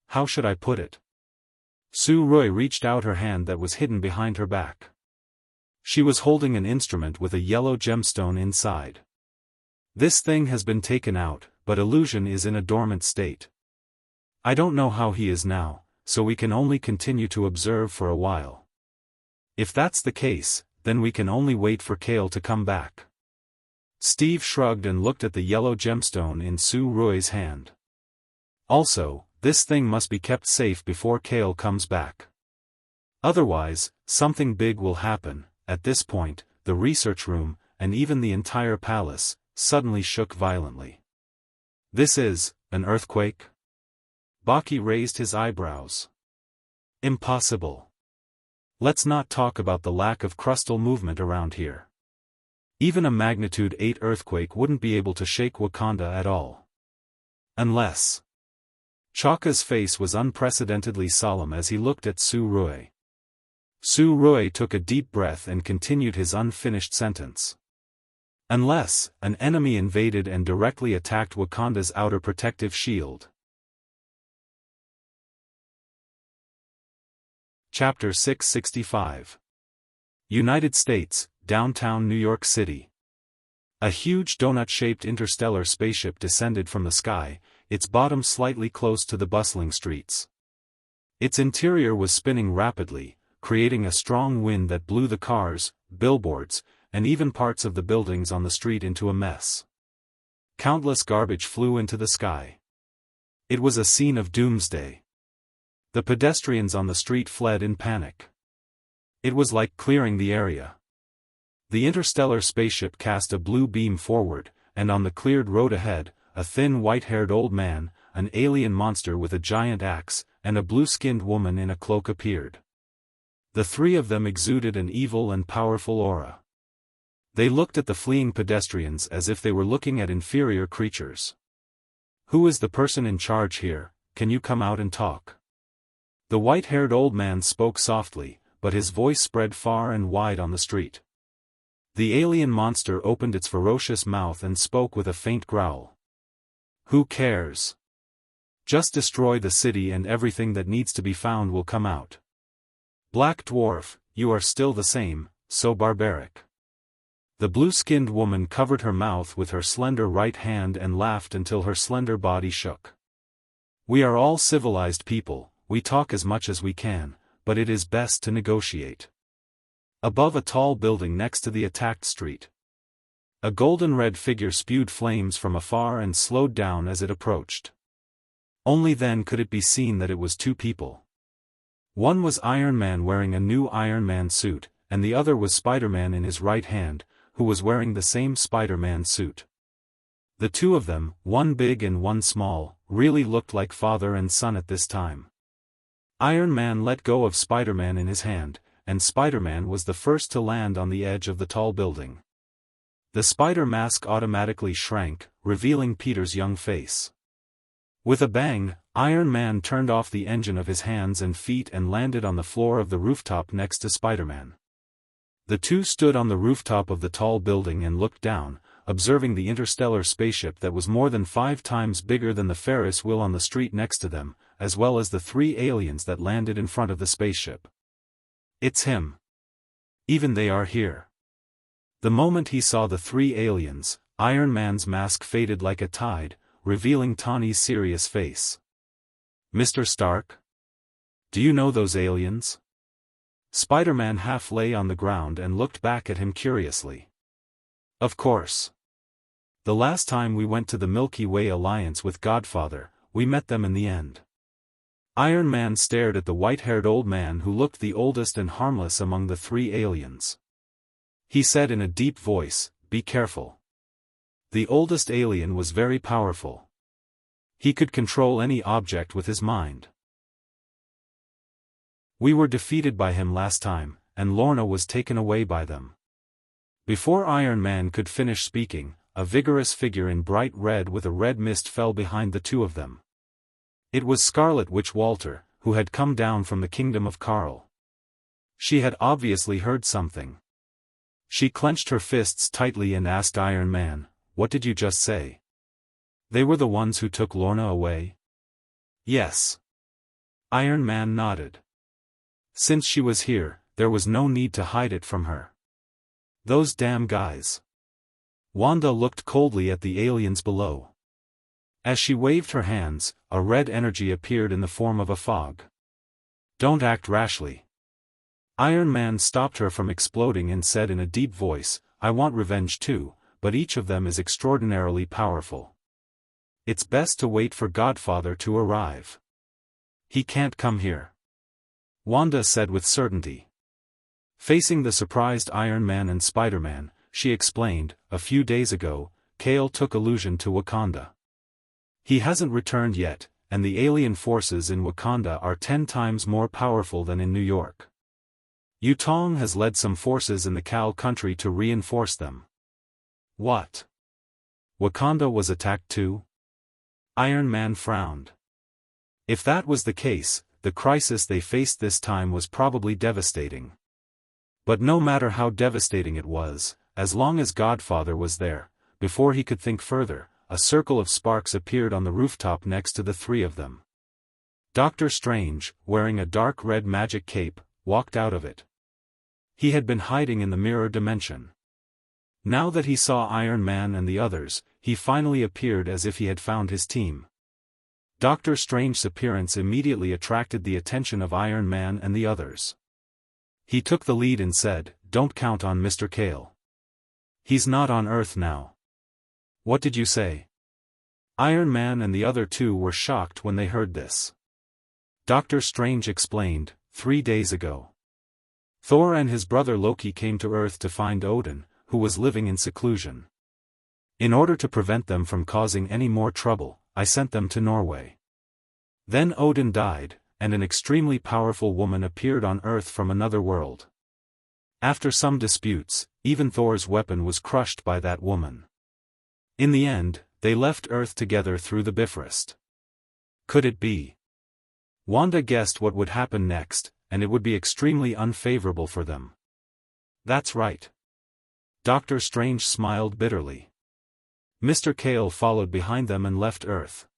How should I put it? Su Rui reached out her hand that was hidden behind her back. She was holding an instrument with a yellow gemstone inside. This thing has been taken out, but Illusion is in a dormant state. I don't know how he is now, so we can only continue to observe for a while. If that's the case, then we can only wait for Kale to come back. Steve shrugged and looked at the yellow gemstone in Su Rui's hand. Also, this thing must be kept safe before Kale comes back. Otherwise, something big will happen. At this point, the research room, and even the entire palace, suddenly shook violently. This is an earthquake? Baki raised his eyebrows. Impossible. Let's not talk about the lack of crustal movement around here. Even a magnitude 8 earthquake wouldn't be able to shake Wakanda at all. Unless... Chaka's face was unprecedentedly solemn as he looked at Su Rui. Su Rui took a deep breath and continued his unfinished sentence. Unless an enemy invaded and directly attacked Wakanda's outer protective shield. Chapter 665. United States, downtown New York City. A huge donut-shaped interstellar spaceship descended from the sky, its bottom slightly close to the bustling streets. Its interior was spinning rapidly, creating a strong wind that blew the cars, billboards, and even parts of the buildings on the street into a mess. Countless garbage flew into the sky. It was a scene of doomsday. The pedestrians on the street fled in panic. It was like clearing the area. The interstellar spaceship cast a blue beam forward, and on the cleared road ahead, a thin white-haired old man, an alien monster with a giant axe, and a blue-skinned woman in a cloak appeared. The three of them exuded an evil and powerful aura. They looked at the fleeing pedestrians as if they were looking at inferior creatures. "Who is the person in charge here? Can you come out and talk?" The white-haired old man spoke softly, but his voice spread far and wide on the street. The alien monster opened its ferocious mouth and spoke with a faint growl. "Who cares? Just destroy the city and everything that needs to be found will come out. Black Dwarf, you are still the same, so barbaric." The blue-skinned woman covered her mouth with her slender right hand and laughed until her slender body shook. "We are all civilized people, we talk as much as we can, but it is best to negotiate." Above a tall building next to the attacked street, A golden-red figure spewed flames from afar and slowed down as it approached. Only then could it be seen that it was two people. One was Iron Man wearing a new Iron Man suit, and the other was Spider-Man in his right hand, who was wearing the same Spider-Man suit. The two of them, one big and one small, really looked like father and son at this time. Iron Man let go of Spider-Man in his hand, and Spider-Man was the first to land on the edge of the tall building. The spider mask automatically shrank, revealing Peter's young face. With a bang, Iron Man turned off the engine of his hands and feet and landed on the floor of the rooftop next to Spider-Man. The two stood on the rooftop of the tall building and looked down, observing the interstellar spaceship that was more than 5 times bigger than the Ferris wheel on the street next to them, as well as the 3 aliens that landed in front of the spaceship. It's him. Even they are here. The moment he saw the 3 aliens, Iron Man's mask faded like a tide, revealing Tony's serious face. Mr. Stark? Do you know those aliens? Spider-Man half lay on the ground and looked back at him curiously. Of course. The last time we went to the Milky Way Alliance with Godfather, we met them in the end. Iron Man stared at the white-haired old man who looked the oldest and harmless among the 3 aliens. He said in a deep voice, "Be careful." The oldest alien was very powerful. He could control any object with his mind. We were defeated by him last time, and Lorna was taken away by them. Before Iron Man could finish speaking, a vigorous figure in bright red with a red mist fell behind the two of them. It was Scarlet Witch Walter, who had come down from the kingdom of Karl. She had obviously heard something. She clenched her fists tightly and asked Iron Man, "What did you just say? They were the ones who took Lorna away?" "Yes." Iron Man nodded. "Since she was here, there was no need to hide it from her. Those damn guys." Wanda looked coldly at the aliens below. As she waved her hands, a red energy appeared in the form of a fog. "Don't act rashly." Iron Man stopped her from exploding and said in a deep voice, "I want revenge too, but each of them is extraordinarily powerful. It's best to wait for Godfather to arrive. He can't come here," Wanda said with certainty. Facing the surprised Iron Man and Spider-Man, she explained, "A few days ago, Kale took Illusion to Wakanda. He hasn't returned yet, and the alien forces in Wakanda are 10 times more powerful than in New York. Yutong has led some forces in the Cal country to reinforce them." "What? Wakanda was attacked too?" Iron Man frowned. If that was the case, the crisis they faced this time was probably devastating. But no matter how devastating it was, as long as Godfather was there, before he could think further, a circle of sparks appeared on the rooftop next to the 3 of them. Doctor Strange, wearing a dark red magic cape, walked out of it. He had been hiding in the mirror dimension. Now that he saw Iron Man and the others, he finally appeared as if he had found his team. Doctor Strange's appearance immediately attracted the attention of Iron Man and the others. He took the lead and said, "Don't count on Mr. Kale. He's not on Earth now." "What did you say?" Iron Man and the other 2 were shocked when they heard this. Doctor Strange explained, 3 days ago. Thor and his brother Loki came to Earth to find Odin, who was living in seclusion. In order to prevent them from causing any more trouble, I sent them to Norway. Then Odin died, and an extremely powerful woman appeared on Earth from another world. After some disputes, even Thor's weapon was crushed by that woman. In the end, they left Earth together through the Bifrost. Could it be? Wanda guessed what would happen next, and it would be extremely unfavorable for them. That's right. Doctor Strange smiled bitterly. Mr. Kale followed behind them and left Earth.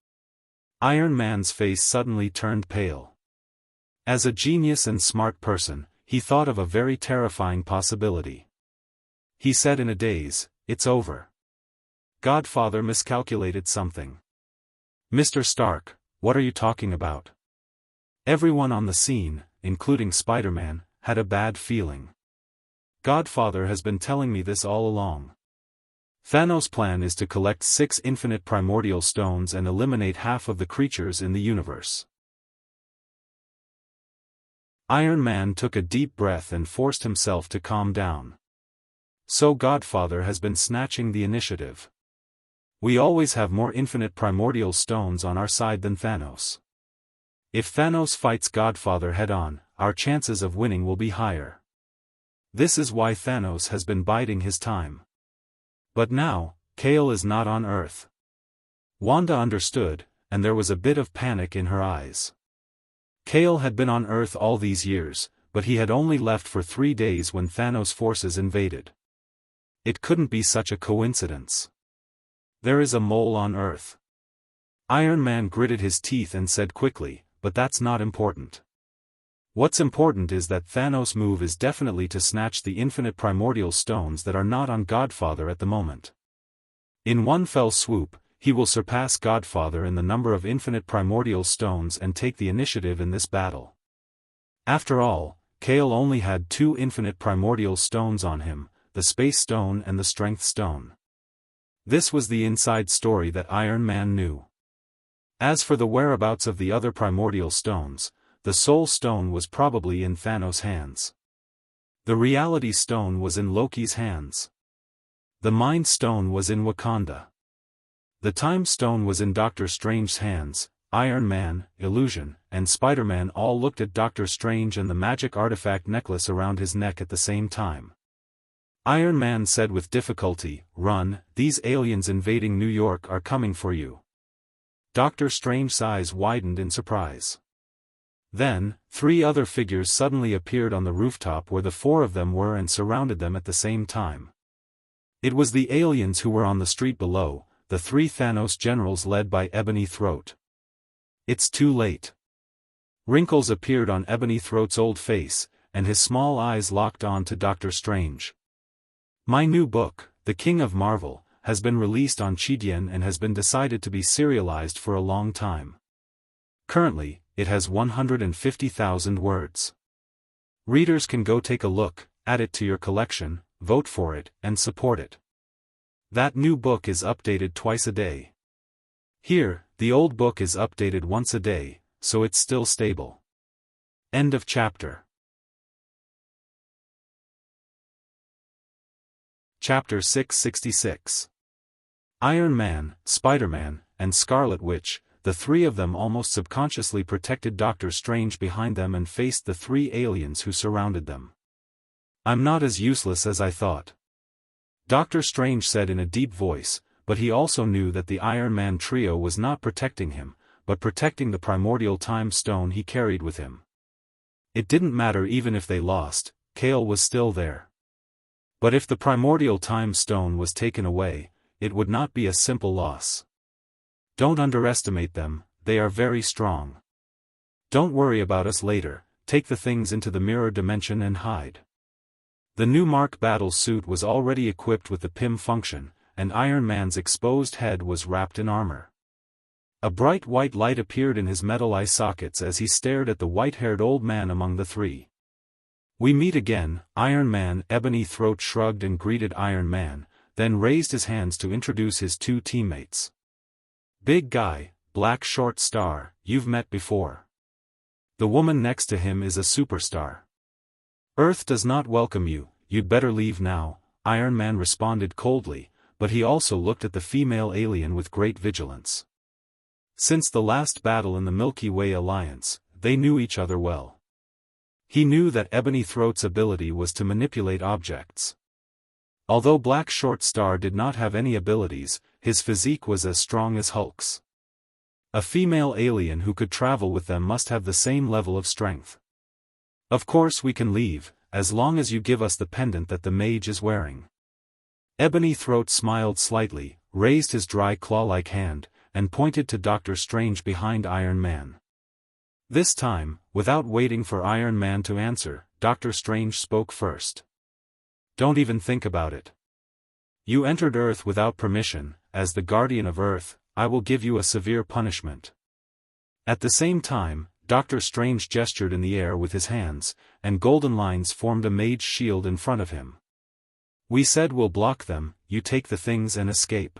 Iron Man's face suddenly turned pale. As a genius and smart person, he thought of a very terrifying possibility. He said in a daze, "It's over. Godfather miscalculated something." "Mr. Stark, what are you talking about?" Everyone on the scene, including Spider-Man, had a bad feeling. "Godfather has been telling me this all along. Thanos' plan is to collect 6 infinite primordial stones and eliminate half of the creatures in the universe. Iron Man took a deep breath and forced himself to calm down. So Godfather has been snatching the initiative. We always have more infinite primordial stones on our side than Thanos. If Thanos fights Godfather head-on, our chances of winning will be higher. This is why Thanos has been biding his time. But now, Kale is not on Earth. Wanda understood, and there was a bit of panic in her eyes. Kale had been on Earth all these years, but he had only left for 3 days when Thanos' forces invaded. It couldn't be such a coincidence. There is a mole on Earth. Iron Man gritted his teeth and said quickly, but that's not important. What's important is that Thanos' move is definitely to snatch the infinite primordial stones that are not on Godfather at the moment. In one fell swoop, he will surpass Godfather in the number of infinite primordial stones and take the initiative in this battle. After all, Kale only had 2 infinite primordial stones on him, the Space Stone and the Strength Stone. This was the inside story that Iron Man knew. As for the whereabouts of the other primordial stones, the Soul Stone was probably in Thanos' hands. The Reality Stone was in Loki's hands. The Mind Stone was in Wakanda. The Time Stone was in Doctor Strange's hands. Iron Man, Illusion, and Spider-Man all looked at Doctor Strange and the magic artifact necklace around his neck at the same time. Iron Man said with difficulty, "Run, these aliens invading New York are coming for you." Doctor Strange's eyes widened in surprise. Then, 3 other figures suddenly appeared on the rooftop where the 4 of them were and surrounded them at the same time. It was the aliens who were on the street below, the 3 Thanos generals led by Ebony Throat. It's too late. Wrinkles appeared on Ebony Throat's old face, and his small eyes locked on to Doctor Strange. My new book, The King of Marvel, has been released on Chidian and has been decided to be serialized for a long time. Currently, it has 150,000 words. Readers can go take a look, add it to your collection, vote for it, and support it. That new book is updated twice a day. Here, the old book is updated once a day, so it's still stable. End of chapter. Chapter 666. Iron Man, Spider-Man, and Scarlet Witch, the 3 of them almost subconsciously protected Doctor Strange behind them and faced the 3 aliens who surrounded them. "I'm not as useless as I thought," Doctor Strange said in a deep voice, but he also knew that the Iron Man trio was not protecting him, but protecting the primordial time stone he carried with him. It didn't matter even if they lost, Kale was still there. But if the primordial time stone was taken away, it would not be a simple loss. Don't underestimate them, they are very strong. Don't worry about us later, take the things into the mirror dimension and hide. The new Mark battle suit was already equipped with the PIM function, and Iron Man's exposed head was wrapped in armor. A bright white light appeared in his metal eye sockets as he stared at the white-haired old man among the 3. "We meet again, Iron Man." Ebony Throat shrugged and greeted Iron Man, then raised his hands to introduce his 2 teammates. "Big guy, Black Short Star, you've met before. The woman next to him is a superstar. Earth does not welcome you, you'd better leave now," Iron Man responded coldly, but he also looked at the female alien with great vigilance. Since the last battle in the Milky Way Alliance, they knew each other well. He knew that Ebony Throat's ability was to manipulate objects. Although Black Short Star did not have any abilities, his physique was as strong as Hulk's. A female alien who could travel with them must have the same level of strength. "Of course we can leave, as long as you give us the pendant that the mage is wearing." Ebony Throat smiled slightly, raised his dry claw-like hand, and pointed to Doctor Strange behind Iron Man. This time, without waiting for Iron Man to answer, Doctor Strange spoke first. "Don't even think about it. You entered Earth without permission. As the Guardian of Earth, I will give you a severe punishment." At the same time, Doctor Strange gestured in the air with his hands, and golden lines formed a mage shield in front of him. "We said we'll block them, you take the things and escape.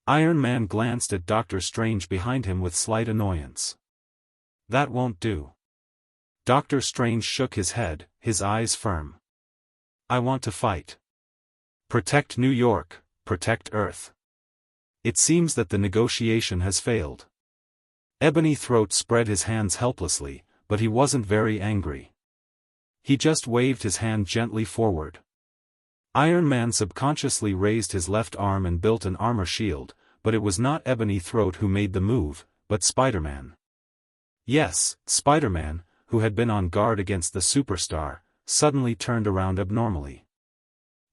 Iron Man glanced at Doctor Strange behind him with slight annoyance. That won't do. Doctor Strange shook his head, his eyes firm. I want to fight. Protect New York, protect Earth. It seems that the negotiation has failed. Ebony Throat spread his hands helplessly, but he wasn't very angry. He just waved his hand gently forward. Iron Man subconsciously raised his left arm and built an armor shield, but it was not Ebony Throat who made the move, but Spider-Man. Yes, Spider-Man, who had been on guard against the superstar, suddenly turned around abnormally.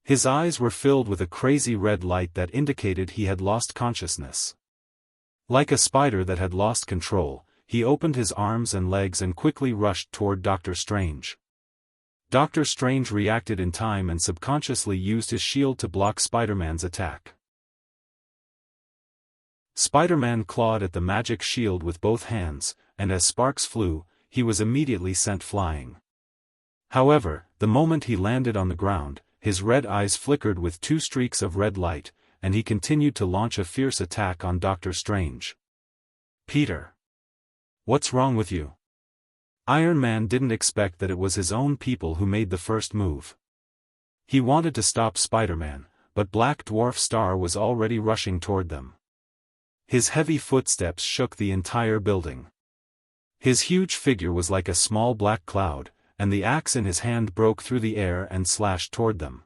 His eyes were filled with a crazy red light that indicated he had lost consciousness. Like a spider that had lost control, he opened his arms and legs and quickly rushed toward Doctor Strange. Doctor Strange reacted in time and subconsciously used his shield to block Spider-Man's attack. Spider-Man clawed at the magic shield with both hands, and as sparks flew, he was immediately sent flying. However, the moment he landed on the ground, his red eyes flickered with two streaks of red light, and he continued to launch a fierce attack on Doctor Strange. Peter! What's wrong with you? Iron Man didn't expect that it was his own people who made the first move. He wanted to stop Spider-Man, but Black Dwarf Star was already rushing toward them. His heavy footsteps shook the entire building. His huge figure was like a small black cloud, and the axe in his hand broke through the air and slashed toward them.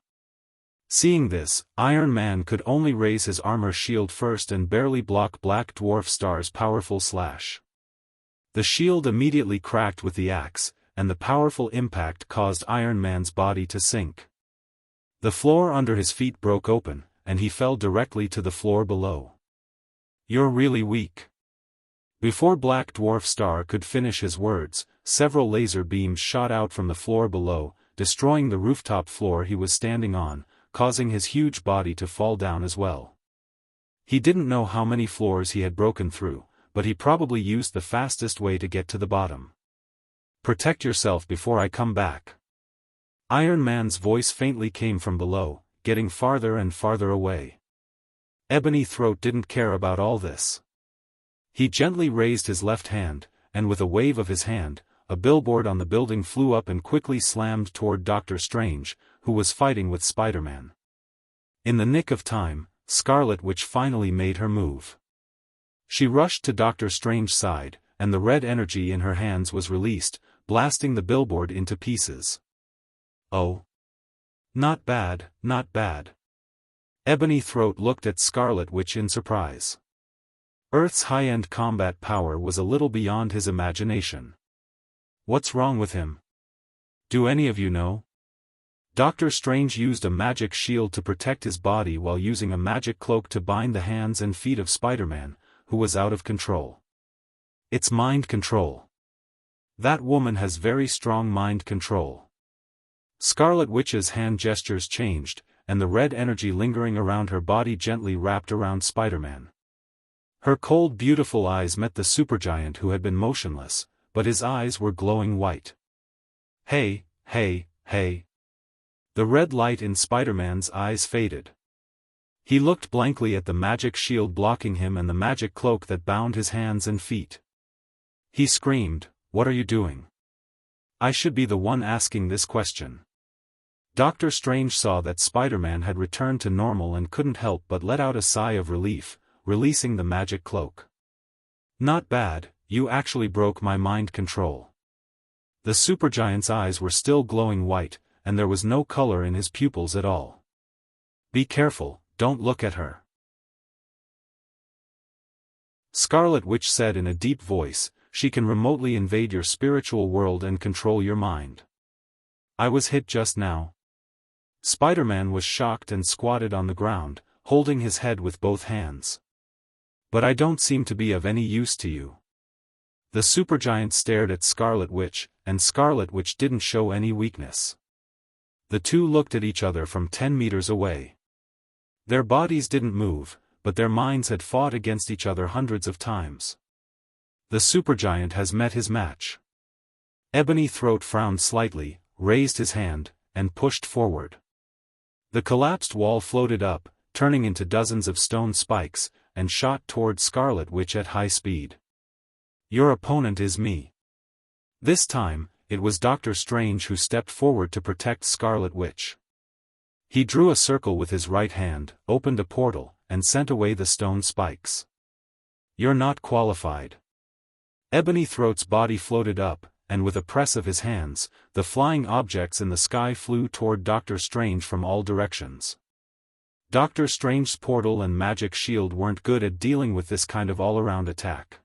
Seeing this, Iron Man could only raise his armor shield first and barely block Black Dwarf Star's powerful slash. The shield immediately cracked with the axe, and the powerful impact caused Iron Man's body to sink. The floor under his feet broke open, and he fell directly to the floor below. You're really weak. Before Black Dwarf Star could finish his words, several laser beams shot out from the floor below, destroying the rooftop floor he was standing on, causing his huge body to fall down as well. He didn't know how many floors he had broken through, but he probably used the fastest way to get to the bottom. Protect yourself before I come back. Iron Man's voice faintly came from below, getting farther and farther away. Ebony Throat didn't care about all this. He gently raised his left hand, and with a wave of his hand, a billboard on the building flew up and quickly slammed toward Doctor Strange, who was fighting with Spider-Man. In the nick of time, Scarlet Witch finally made her move. She rushed to Doctor Strange's side, and the red energy in her hands was released, blasting the billboard into pieces. Oh. Not bad, not bad. Ebony Throat looked at Scarlet Witch in surprise. Earth's high-end combat power was a little beyond his imagination. What's wrong with him? Do any of you know? Doctor Strange used a magic shield to protect his body while using a magic cloak to bind the hands and feet of Spider-Man, who was out of control. It's mind control. That woman has very strong mind control. Scarlet Witch's hand gestures changed, and the red energy lingering around her body gently wrapped around Spider-Man. Her cold beautiful eyes met the supergiant who had been motionless, but his eyes were glowing white. Hey, hey, hey. The red light in Spider-Man's eyes faded. He looked blankly at the magic shield blocking him and the magic cloak that bound his hands and feet. He screamed, "What are you doing? I should be the one asking this question." Doctor Strange saw that Spider-Man had returned to normal and couldn't help but let out a sigh of relief, releasing the magic cloak. Not bad, you actually broke my mind control. The supergiant's eyes were still glowing white, and there was no color in his pupils at all. Be careful, don't look at her. Scarlet Witch said in a deep voice, she can remotely invade your spiritual world and control your mind. I was hit just now. Spider-Man was shocked and squatted on the ground, holding his head with both hands. But I don't seem to be of any use to you. The supergiant stared at Scarlet Witch, and Scarlet Witch didn't show any weakness. The two looked at each other from 10 meters away. Their bodies didn't move, but their minds had fought against each other hundreds of times. The supergiant has met his match. Ebony Throat frowned slightly, raised his hand, and pushed forward. The collapsed wall floated up, turning into dozens of stone spikes, and shot toward Scarlet Witch at high speed. "Your opponent is me." This time, it was Doctor Strange who stepped forward to protect Scarlet Witch. He drew a circle with his right hand, opened a portal, and sent away the stone spikes. "You're not qualified." Ebony Throat's body floated up, and with a press of his hands, the flying objects in the sky flew toward Doctor Strange from all directions. Doctor Strange's portal and magic shield weren't good at dealing with this kind of all-around attack.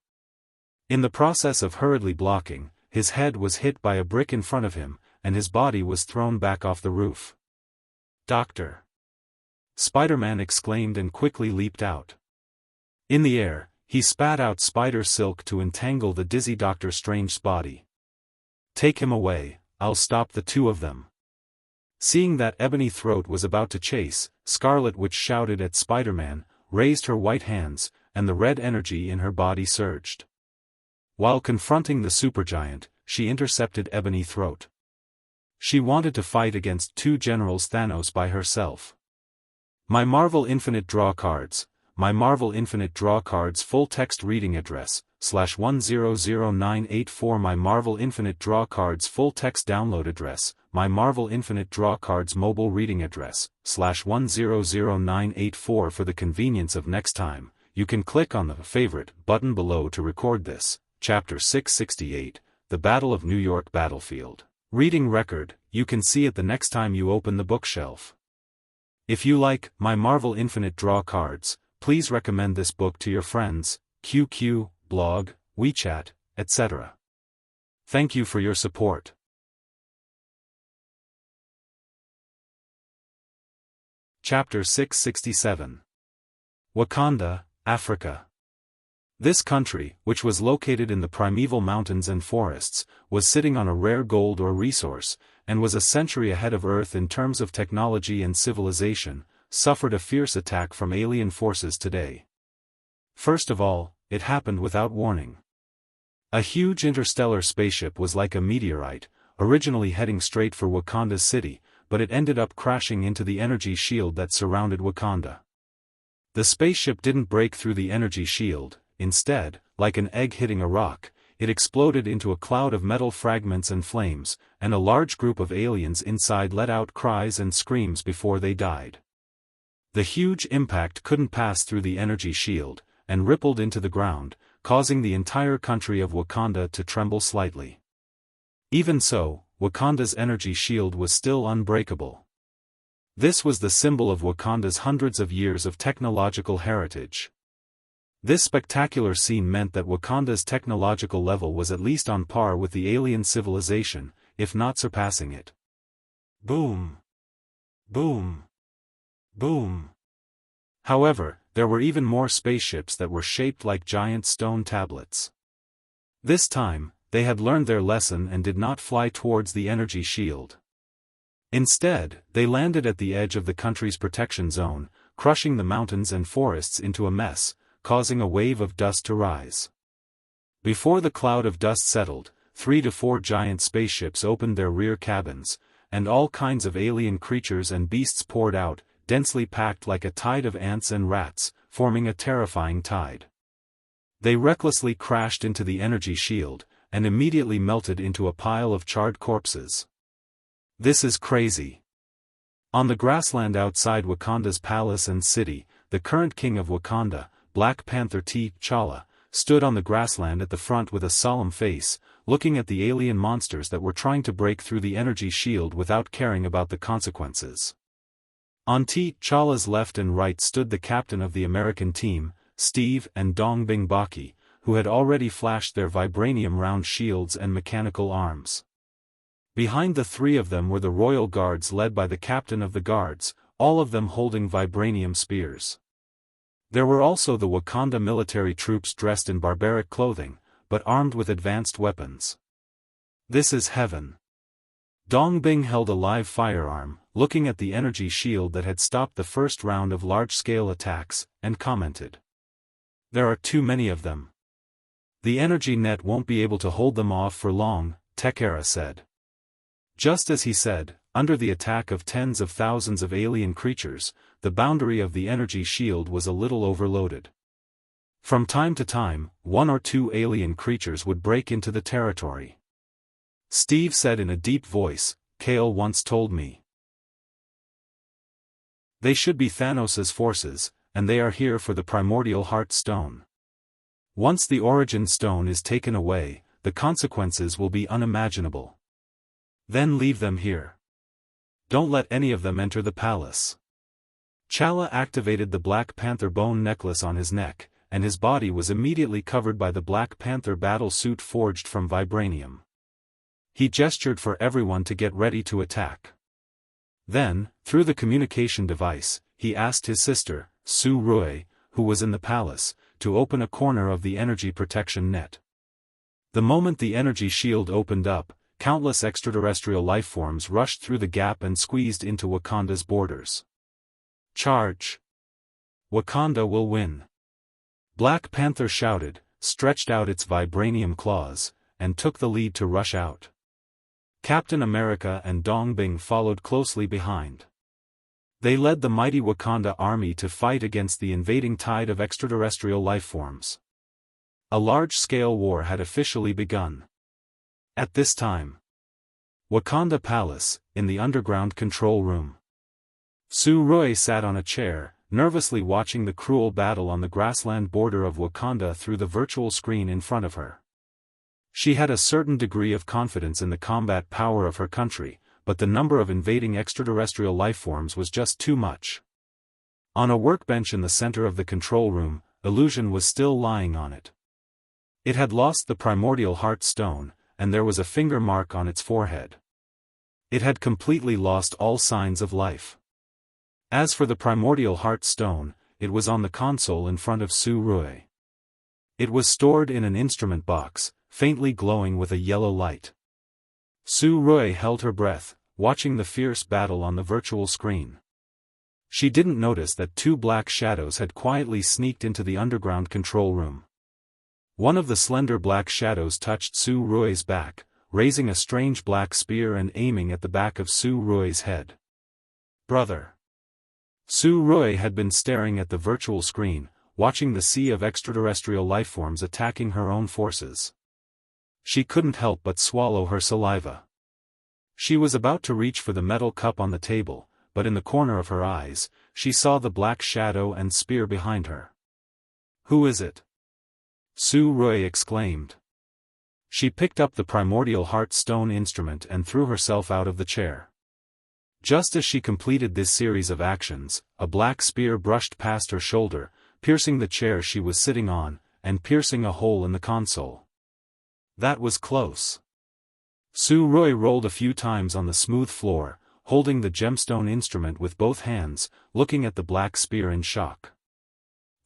In the process of hurriedly blocking, his head was hit by a brick in front of him, and his body was thrown back off the roof. "Doctor!" Spider-Man exclaimed and quickly leaped out. In the air, he spat out spider silk to entangle the dizzy Doctor Strange's body. "Take him away, I'll stop the two of them." Seeing that Ebony Throat was about to chase, Scarlet Witch shouted at Spider-Man, raised her white hands, and the red energy in her body surged. While confronting the supergiant, she intercepted Ebony Throat. She wanted to fight against two generals Thanos by herself. My Marvel Infinite Draw Cards. My Marvel Infinite Draw Cards full text reading address, /100984 My Marvel Infinite Draw Cards full text download address, My Marvel Infinite Draw Cards mobile reading address, /100984 For the convenience of next time, you can click on the favorite button below to record this, Chapter 668, The Battle of New York Battlefield. Reading record, you can see it the next time you open the bookshelf. If you like My Marvel Infinite Draw Cards, please recommend this book to your friends, QQ, blog, WeChat, etc. Thank you for your support. Chapter 667. Wakanda, Africa. This country, which was located in the primeval mountains and forests, was sitting on a rare gold ore resource, and was a century ahead of Earth in terms of technology and civilization, suffered a fierce attack from alien forces today. First of all, it happened without warning. A huge interstellar spaceship was like a meteorite, originally heading straight for Wakanda's city, but it ended up crashing into the energy shield that surrounded Wakanda. The spaceship didn't break through the energy shield. Instead, like an egg hitting a rock, it exploded into a cloud of metal fragments and flames, and a large group of aliens inside let out cries and screams before they died. The huge impact couldn't pass through the energy shield, and rippled into the ground, causing the entire country of Wakanda to tremble slightly. Even so, Wakanda's energy shield was still unbreakable. This was the symbol of Wakanda's hundreds of years of technological heritage. This spectacular scene meant that Wakanda's technological level was at least on par with the alien civilization, if not surpassing it. Boom! Boom! Boom! However, there were even more spaceships that were shaped like giant stone tablets. This time, they had learned their lesson and did not fly towards the energy shield. Instead, they landed at the edge of the country's protection zone, crushing the mountains and forests into a mess, causing a wave of dust to rise. Before the cloud of dust settled, 3 to 4 giant spaceships opened their rear cabins, and all kinds of alien creatures and beasts poured out, densely packed like a tide of ants and rats, forming a terrifying tide. They recklessly crashed into the energy shield, and immediately melted into a pile of charred corpses. This is crazy. On the grassland outside Wakanda's palace and city, the current king of Wakanda, Black Panther T'Challa, stood on the grassland at the front with a solemn face, looking at the alien monsters that were trying to break through the energy shield without caring about the consequences. On T'Challa's left and right stood the captain of the American team, Steve and Dong Bingbaki, who had already flashed their vibranium-round shields and mechanical arms. Behind the three of them were the royal guards led by the captain of the guards, all of them holding vibranium spears. There were also the Wakanda military troops dressed in barbaric clothing, but armed with advanced weapons. This is heaven. Dong Bing held a live firearm, looking at the energy shield that had stopped the first round of large-scale attacks, and commented. There are too many of them. The energy net won't be able to hold them off for long, Tekara said. Just as he said, under the attack of tens of thousands of alien creatures, the boundary of the energy shield was a little overloaded. From time to time, one or two alien creatures would break into the territory. Steve said in a deep voice, "Kale once told me they should be Thanos' forces, and they are here for the primordial heart stone. Once the origin stone is taken away, the consequences will be unimaginable. Then leave them here. Don't let any of them enter the palace." Chala activated the Black Panther bone necklace on his neck, and his body was immediately covered by the Black Panther battle suit forged from vibranium. He gestured for everyone to get ready to attack. Then, through the communication device, he asked his sister, Su Rui, who was in the palace, to open a corner of the energy protection net. The moment the energy shield opened up, countless extraterrestrial lifeforms rushed through the gap and squeezed into Wakanda's borders. "Charge! Wakanda will win!" Black Panther shouted, stretched out its vibranium claws, and took the lead to rush out. Captain America and Dongbing followed closely behind. They led the mighty Wakanda army to fight against the invading tide of extraterrestrial lifeforms. A large-scale war had officially begun. At this time, Wakanda Palace, in the underground control room. Su Rui sat on a chair, nervously watching the cruel battle on the grassland border of Wakanda through the virtual screen in front of her. She had a certain degree of confidence in the combat power of her country, but the number of invading extraterrestrial lifeforms was just too much. On a workbench in the center of the control room, Illusion was still lying on it. It had lost the primordial heart stone, and there was a finger mark on its forehead. It had completely lost all signs of life. As for the primordial heart stone, it was on the console in front of Su Rui. It was stored in an instrument box, faintly glowing with a yellow light. Su Rui held her breath, watching the fierce battle on the virtual screen. She didn't notice that two black shadows had quietly sneaked into the underground control room. One of the slender black shadows touched Su Rui's back, raising a strange black spear and aiming at the back of Su Rui's head. "Brother." Su Rui had been staring at the virtual screen, watching the sea of extraterrestrial lifeforms attacking her own forces. She couldn't help but swallow her saliva. She was about to reach for the metal cup on the table, but in the corner of her eyes, she saw the black shadow and spear behind her. "Who is it?" Su Rui exclaimed. She picked up the primordial heart stone instrument and threw herself out of the chair. Just as she completed this series of actions, a black spear brushed past her shoulder, piercing the chair she was sitting on, and piercing a hole in the console. That was close. Su Rui rolled a few times on the smooth floor, holding the gemstone instrument with both hands, looking at the black spear in shock.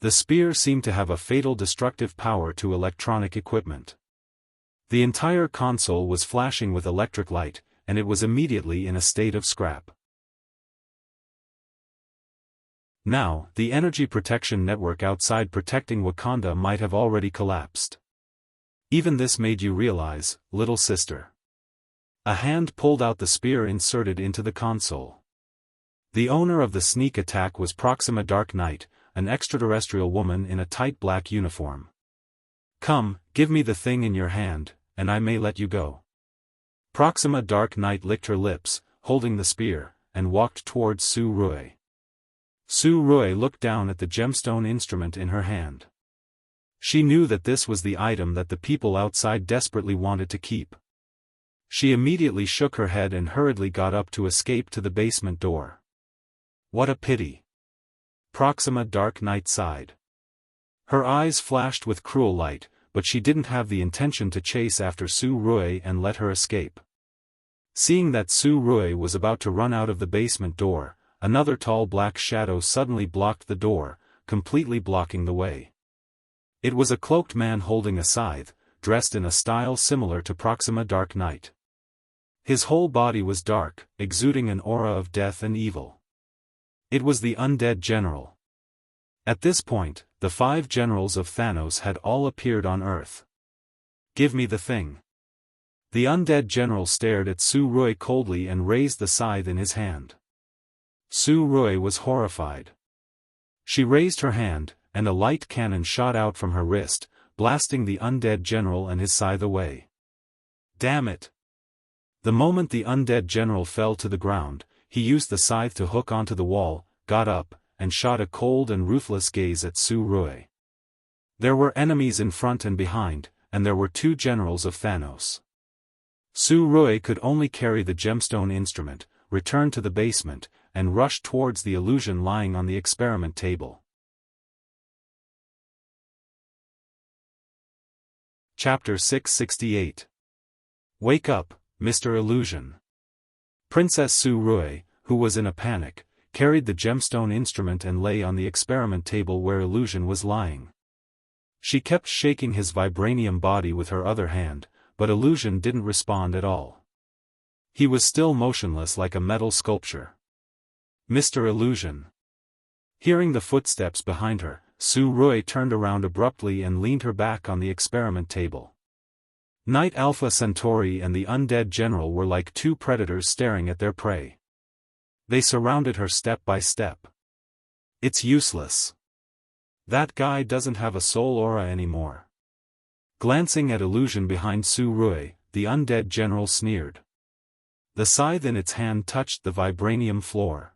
The spear seemed to have a fatal destructive power to electronic equipment. The entire console was flashing with electric light, and it was immediately in a state of scrap. Now, the energy protection network outside protecting Wakanda might have already collapsed. Even this made you realize, little sister. A hand pulled out the spear inserted into the console. The owner of the sneak attack was Proxima Dark Knight, an extraterrestrial woman in a tight black uniform. "Come, give me the thing in your hand, and I may let you go." Proxima Dark Knight licked her lips, holding the spear, and walked towards Su Rui. Su Rui looked down at the gemstone instrument in her hand. She knew that this was the item that the people outside desperately wanted to keep. She immediately shook her head and hurriedly got up to escape to the basement door. "What a pity." Proxima Dark Knight sighed. Her eyes flashed with cruel light, but she didn't have the intention to chase after Su Rui and let her escape. Seeing that Su Rui was about to run out of the basement door, another tall black shadow suddenly blocked the door, completely blocking the way. It was a cloaked man holding a scythe, dressed in a style similar to Proxima Dark Knight. His whole body was dark, exuding an aura of death and evil. It was the undead general. At this point, the 5 generals of Thanos had all appeared on Earth. "Give me the thing." The undead general stared at Su Rui coldly and raised the scythe in his hand. Su Rui was horrified. She raised her hand, and a light cannon shot out from her wrist, blasting the undead general and his scythe away. Damn it! The moment the undead general fell to the ground, he used the scythe to hook onto the wall, got up, and shot a cold and ruthless gaze at Su Rui. There were enemies in front and behind, and there were two generals of Thanos. Su Rui could only carry the gemstone instrument, return to the basement, and rush towards the illusion lying on the experiment table. Chapter 668. Wake up, Mr. Illusion. Princess Su Rui, who was in a panic, carried the gemstone instrument and lay on the experiment table where Illusion was lying. She kept shaking his vibranium body with her other hand, but Illusion didn't respond at all. He was still motionless like a metal sculpture. Mr. Illusion. Hearing the footsteps behind her, Su Rui turned around abruptly and leaned her back on the experiment table. Knight Alpha Centauri and the undead general were like two predators staring at their prey. They surrounded her step by step. It's useless. That guy doesn't have a soul aura anymore. Glancing at Illusion behind Su Rui, the undead general sneered. The scythe in its hand touched the vibranium floor.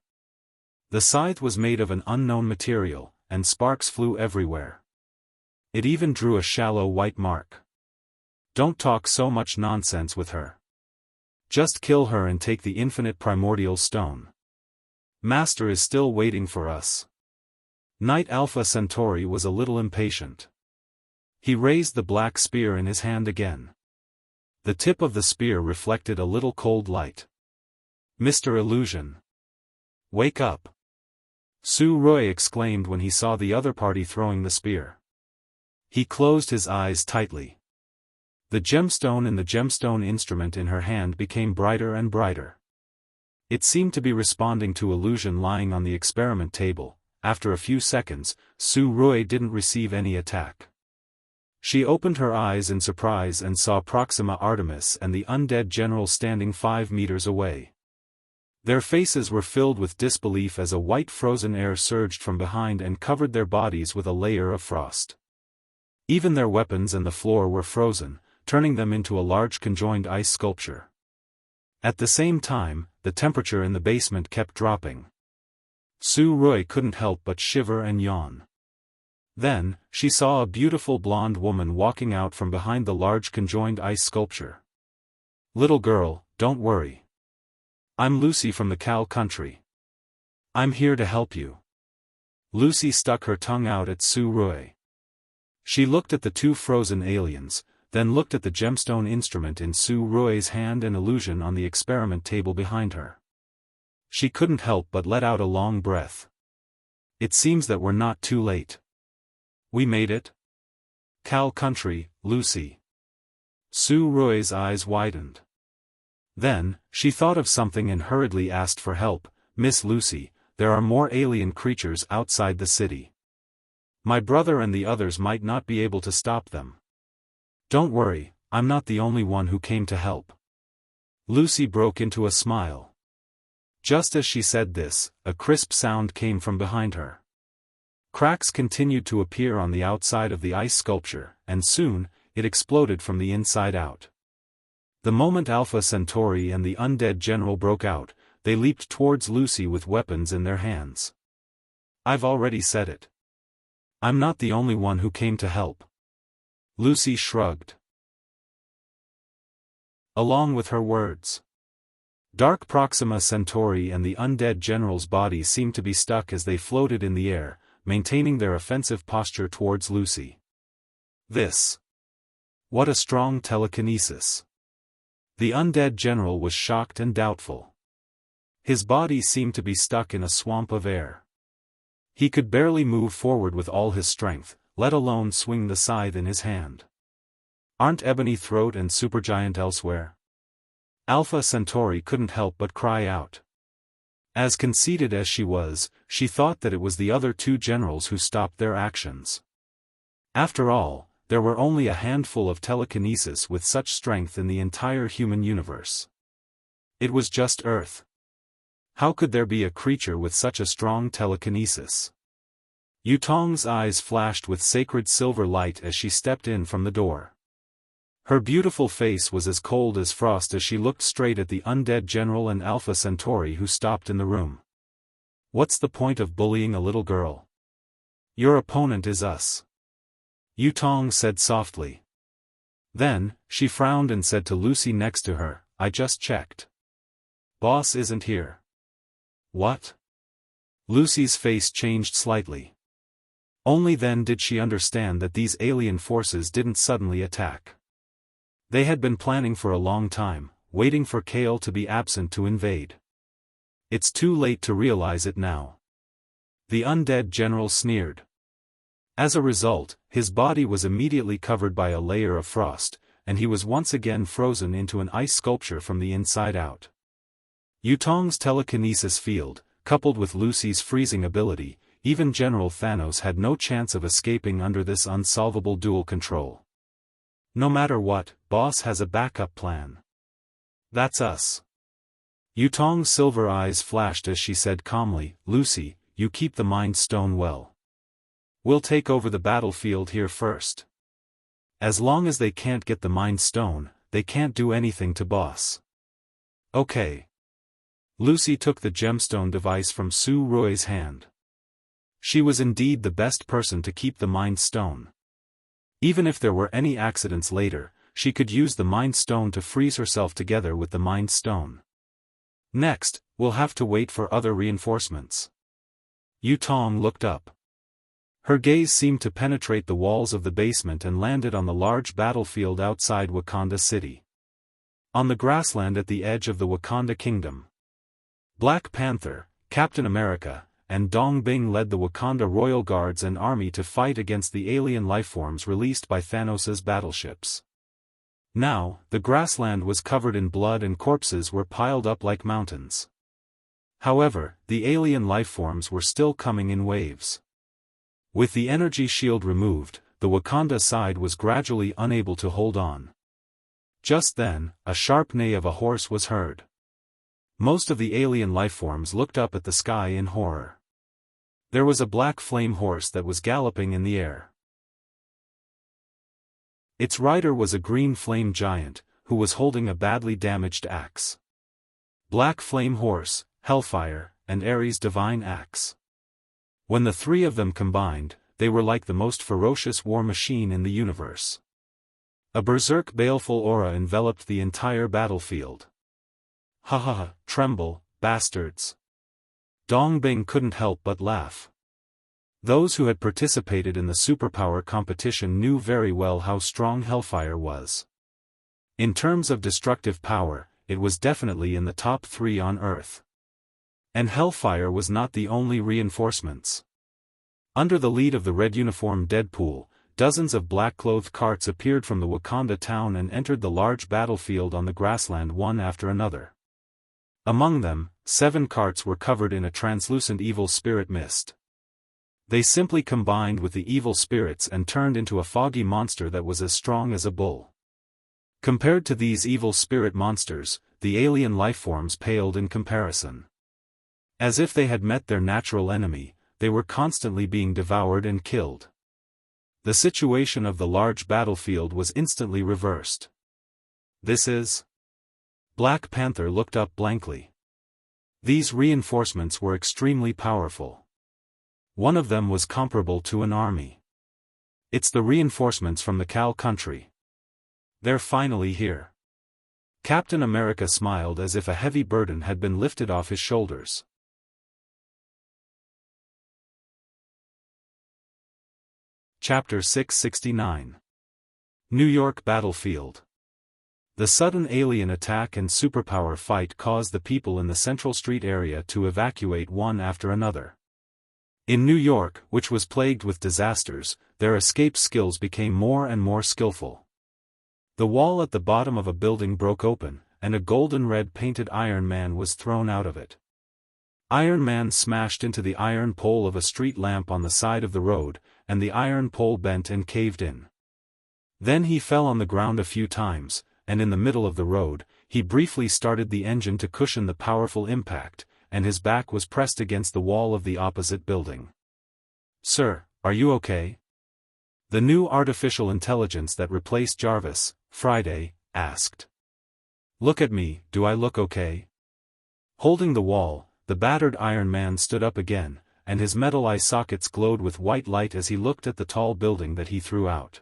The scythe was made of an unknown material, and sparks flew everywhere. It even drew a shallow white mark. Don't talk so much nonsense with her. Just kill her and take the infinite primordial stone. Master is still waiting for us. Knight Alpha Centauri was a little impatient. He raised the black spear in his hand again. The tip of the spear reflected a little cold light. Mr. Illusion. Wake up! Su Rui exclaimed when he saw the other party throwing the spear. He closed his eyes tightly. The gemstone in the gemstone instrument in her hand became brighter and brighter. It seemed to be responding to Illusion lying on the experiment table. After a few seconds, Su Rui didn't receive any attack. She opened her eyes in surprise and saw Proxima Artemis and the undead general standing 5 meters away. Their faces were filled with disbelief as a white frozen air surged from behind and covered their bodies with a layer of frost. Even their weapons and the floor were frozen, turning them into a large conjoined ice sculpture. At the same time, the temperature in the basement kept dropping. Su Rui couldn't help but shiver and yawn. Then, she saw a beautiful blonde woman walking out from behind the large conjoined ice sculpture. Little girl, don't worry. I'm Lucy from the Cow Country. I'm here to help you. Lucy stuck her tongue out at Su Rui. She looked at the two frozen aliens, then looked at the gemstone instrument in Su Rui's hand and Illusion on the experiment table behind her. She couldn't help but let out a long breath. It seems that we're not too late. We made it? Cow Country, Lucy. Su Rui's eyes widened. Then, she thought of something and hurriedly asked for help. Miss Lucy, there are more alien creatures outside the city. My brother and the others might not be able to stop them. Don't worry, I'm not the only one who came to help. Lucy broke into a smile. Just as she said this, a crisp sound came from behind her. Cracks continued to appear on the outside of the ice sculpture, and soon, it exploded from the inside out. The moment Alpha Centauri and the undead general broke out, they leaped towards Lucy with weapons in their hands. I've already said it. I'm not the only one who came to help. Lucy shrugged. Along with her words. Dark Proxima Centauri and the undead general's body seemed to be stuck as they floated in the air, maintaining their offensive posture towards Lucy. This. What a strong telekinesis. The undead general was shocked and doubtful. His body seemed to be stuck in a swamp of air. He could barely move forward with all his strength, let alone swing the scythe in his hand. Aren't Ebony Throat and Supergiant elsewhere? Alpha Centauri couldn't help but cry out. As conceited as she was, she thought that it was the other two generals who stopped their actions. After all, there were only a handful of telekinesis with such strength in the entire human universe. It was just Earth. How could there be a creature with such a strong telekinesis? Yutong's eyes flashed with sacred silver light as she stepped in from the door. Her beautiful face was as cold as frost as she looked straight at the undead general and Alpha Centauri who stopped in the room. What's the point of bullying a little girl? Your opponent is us. Yutong said softly. Then, she frowned and said to Lucy next to her, I just checked. Boss isn't here. What? Lucy's face changed slightly. Only then did she understand that these alien forces didn't suddenly attack. They had been planning for a long time, waiting for Kale to be absent to invade. It's too late to realize it now. The undead general sneered. As a result, his body was immediately covered by a layer of frost, and he was once again frozen into an ice sculpture from the inside out. Yutong's telekinesis field, coupled with Lucy's freezing ability, even General Thanos had no chance of escaping under this unsolvable dual control. No matter what, Boss has a backup plan. That's us. Yutong's silver eyes flashed as she said calmly, Lucy, you keep the Mind Stone well. We'll take over the battlefield here first. As long as they can't get the Mind Stone, they can't do anything to Boss. Okay. Lucy took the gemstone device from Su Rui's hand. She was indeed the best person to keep the Mind Stone. Even if there were any accidents later, she could use the Mind Stone to freeze herself together with the Mind Stone. Next, we'll have to wait for other reinforcements. Yutong looked up. Her gaze seemed to penetrate the walls of the basement and landed on the large battlefield outside Wakanda City. On the grassland at the edge of the Wakanda Kingdom. Black Panther, Captain America, and Dong Bing led the Wakanda Royal Guards and army to fight against the alien lifeforms released by Thanos' battleships. Now, the grassland was covered in blood and corpses were piled up like mountains. However, the alien lifeforms were still coming in waves. With the energy shield removed, the Wakanda side was gradually unable to hold on. Just then, a sharp neigh of a horse was heard. Most of the alien lifeforms looked up at the sky in horror. There was a black flame horse that was galloping in the air. Its rider was a green flame giant, who was holding a badly damaged axe. Black Flame Horse, Hellfire, and Ares' Divine Axe. When the three of them combined, they were like the most ferocious war machine in the universe. A berserk baleful aura enveloped the entire battlefield. Ha ha ha, tremble, bastards. Dong Bing couldn't help but laugh. Those who had participated in the superpower competition knew very well how strong Hellfire was. In terms of destructive power, it was definitely in the top 3 on Earth. And Hellfire was not the only reinforcements. Under the lead of the red-uniformed Deadpool, dozens of black-clothed carts appeared from the Wakanda town and entered the large battlefield on the grassland one after another. Among them, 7 carts were covered in a translucent evil spirit mist. They simply combined with the evil spirits and turned into a foggy monster that was as strong as a bull. Compared to these evil spirit monsters, the alien lifeforms paled in comparison. As if they had met their natural enemy, they were constantly being devoured and killed. The situation of the large battlefield was instantly reversed. This is... Black Panther looked up blankly. These reinforcements were extremely powerful. One of them was comparable to an army. It's the reinforcements from the Cal country. They're finally here. Captain America smiled as if a heavy burden had been lifted off his shoulders. Chapter 669. New York Battlefield. The sudden alien attack and superpower fight caused the people in the Central Street area to evacuate one after another. In New York, which was plagued with disasters, their escape skills became more and more skillful. The wall at the bottom of a building broke open, and a golden red painted Iron Man was thrown out of it. Iron Man smashed into the iron pole of a street lamp on the side of the road, and the iron pole bent and caved in. Then he fell on the ground a few times, and in the middle of the road, he briefly started the engine to cushion the powerful impact, and his back was pressed against the wall of the opposite building. "Sir, are you okay?" The new artificial intelligence that replaced Jarvis, Friday, asked. "Look at me, do I look okay?" Holding the wall, the battered Iron Man stood up again, and his metal eye sockets glowed with white light as he looked at the tall building that he threw out.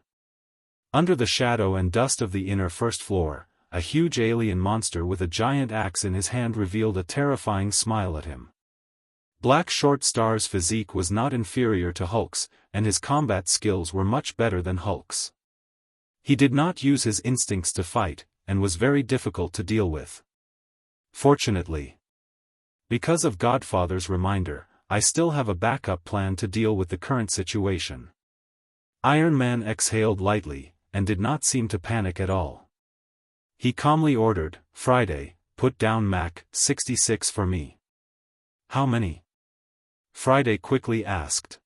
Under the shadow and dust of the inner first floor, a huge alien monster with a giant axe in his hand revealed a terrifying smile at him. Black Short Star's physique was not inferior to Hulk's, and his combat skills were much better than Hulk's. He did not use his instincts to fight, and was very difficult to deal with. Fortunately, because of Godfather's reminder, I still have a backup plan to deal with the current situation. Iron Man exhaled lightly, and did not seem to panic at all. He calmly ordered, "Friday, put down Mach 66 for me." "How many?" Friday quickly asked.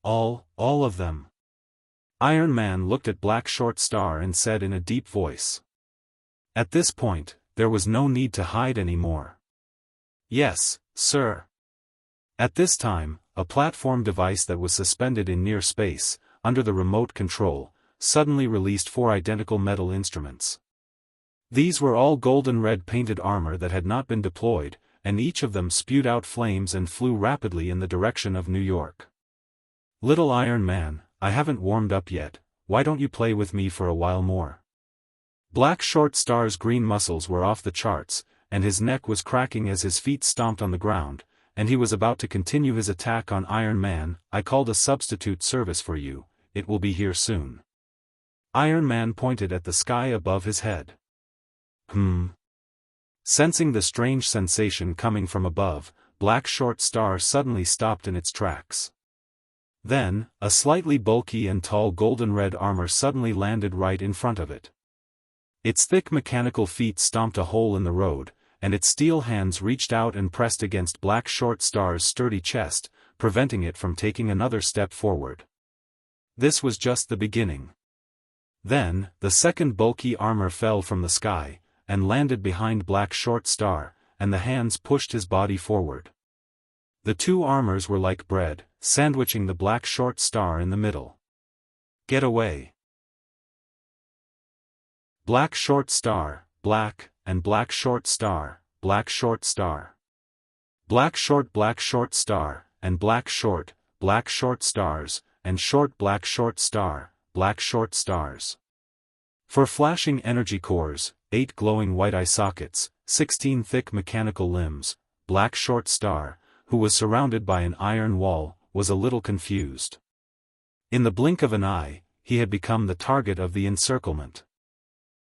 All of them." Iron Man looked at Black Short Star and said in a deep voice. At this point, there was no need to hide anymore. "Yes, sir." At this time, a platform device that was suspended in near space, under the remote control, suddenly released 4 identical metal instruments. These were all golden red painted armor that had not been deployed, and each of them spewed out flames and flew rapidly in the direction of New York. "Little Iron Man, I haven't warmed up yet, why don't you play with me for a while more?" Black Short Star's green muscles were off the charts, and his neck was cracking as his feet stomped on the ground, and he was about to continue his attack on Iron Man. "I called a substitute service for you, it will be here soon." Iron Man pointed at the sky above his head. Sensing the strange sensation coming from above, Black Short Star suddenly stopped in its tracks. Then, a slightly bulky and tall golden red armor suddenly landed right in front of it. Its thick mechanical feet stomped a hole in the road, and its steel hands reached out and pressed against Black Short Star's sturdy chest, preventing it from taking another step forward. This was just the beginning. Then, the second bulky armor fell from the sky, and landed behind Black Short Star, and the hands pushed his body forward. The 2 armors were like bread, sandwiching the Black Short Star in the middle. "Get away!" Black Short Star, Black, and Black Short Star, Black Short Star. Black Short Star, and Black Short Stars, and Short Black Short Star, Black Short Stars. For flashing energy cores, 8 glowing white eye sockets, 16 thick mechanical limbs, Black Short Star, who was surrounded by an iron wall, was a little confused. In the blink of an eye, he had become the target of the encirclement.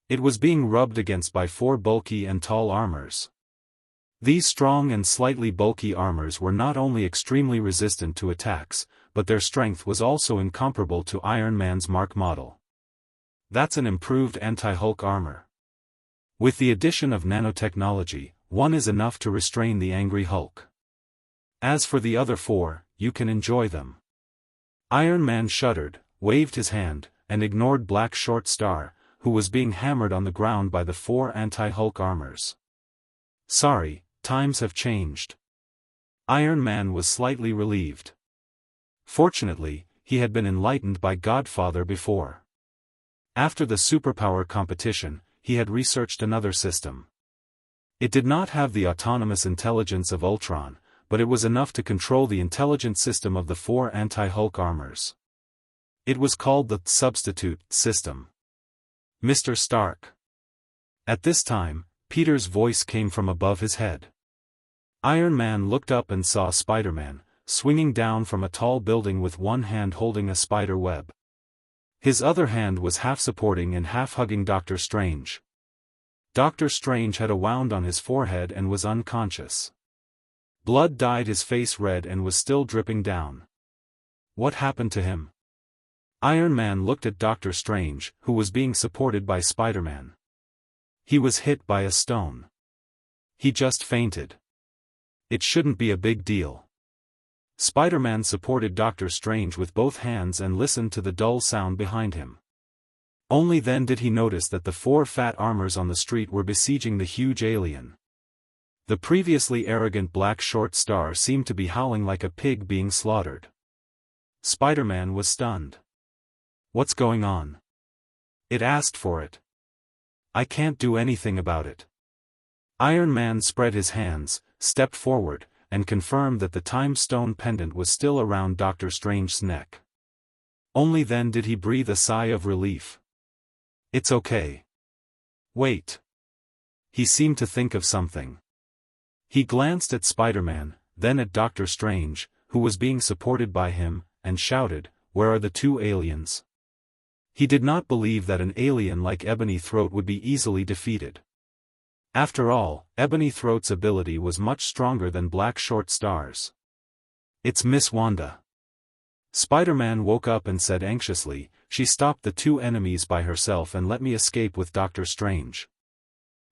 It was being rubbed against by 4 bulky and tall armors. These strong and slightly bulky armors were not only extremely resistant to attacks, but their strength was also incomparable to Iron Man's Mark model. That's an improved anti-Hulk armor. With the addition of nanotechnology, one is enough to restrain the angry Hulk. As for the other 4, you can enjoy them. Iron Man shuddered, waved his hand, and ignored Black Short Star, who was being hammered on the ground by the 4 anti-Hulk armors. "Sorry, times have changed." Iron Man was slightly relieved. Fortunately, he had been enlightened by Godfather before. After the superpower competition, he had researched another system. It did not have the autonomous intelligence of Ultron, but it was enough to control the intelligent system of the 4 anti-Hulk armors. It was called the substitute system. "Mr. Stark." At this time, Peter's voice came from above his head. Iron Man looked up and saw Spider-Man, swinging down from a tall building with one hand holding a spider web. His other hand was half supporting and half hugging Doctor Strange. Doctor Strange had a wound on his forehead and was unconscious. Blood dyed his face red and was still dripping down. What happened to him? Iron Man looked at Doctor Strange, who was being supported by Spider-Man. He was hit by a stone. He just fainted. It shouldn't be a big deal. Spider-Man supported Doctor Strange with both hands and listened to the dull sound behind him. Only then did he notice that the 4 fat armors on the street were besieging the huge alien. The previously arrogant black short star seemed to be howling like a pig being slaughtered. Spider-Man was stunned. "What's going on?" "It asked for it. I can't do anything about it." Iron Man spread his hands, stepped forward, and confirmed that the Time Stone pendant was still around Doctor Strange's neck. Only then did he breathe a sigh of relief. "It's okay. Wait." He seemed to think of something. He glanced at Spider-Man, then at Doctor Strange, who was being supported by him, and shouted, "Where are the 2 aliens?" He did not believe that an alien like Ebony Throat would be easily defeated. After all, Ebony Throat's ability was much stronger than Black Short Star's. "It's Miss Wanda." Spider-Man woke up and said anxiously, "She stopped the 2 enemies by herself and let me escape with Doctor Strange.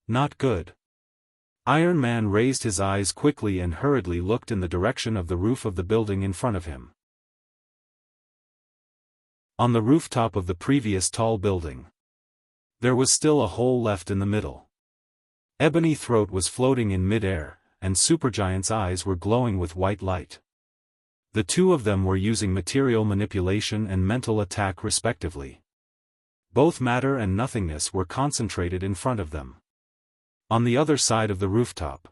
Not good." Iron Man raised his eyes quickly and hurriedly looked in the direction of the roof of the building in front of him. On the rooftop of the previous tall building, there was still a hole left in the middle. Ebony Throat was floating in mid-air, and Supergiant's eyes were glowing with white light. The 2 of them were using material manipulation and mental attack respectively. Both matter and nothingness were concentrated in front of them. On the other side of the rooftop,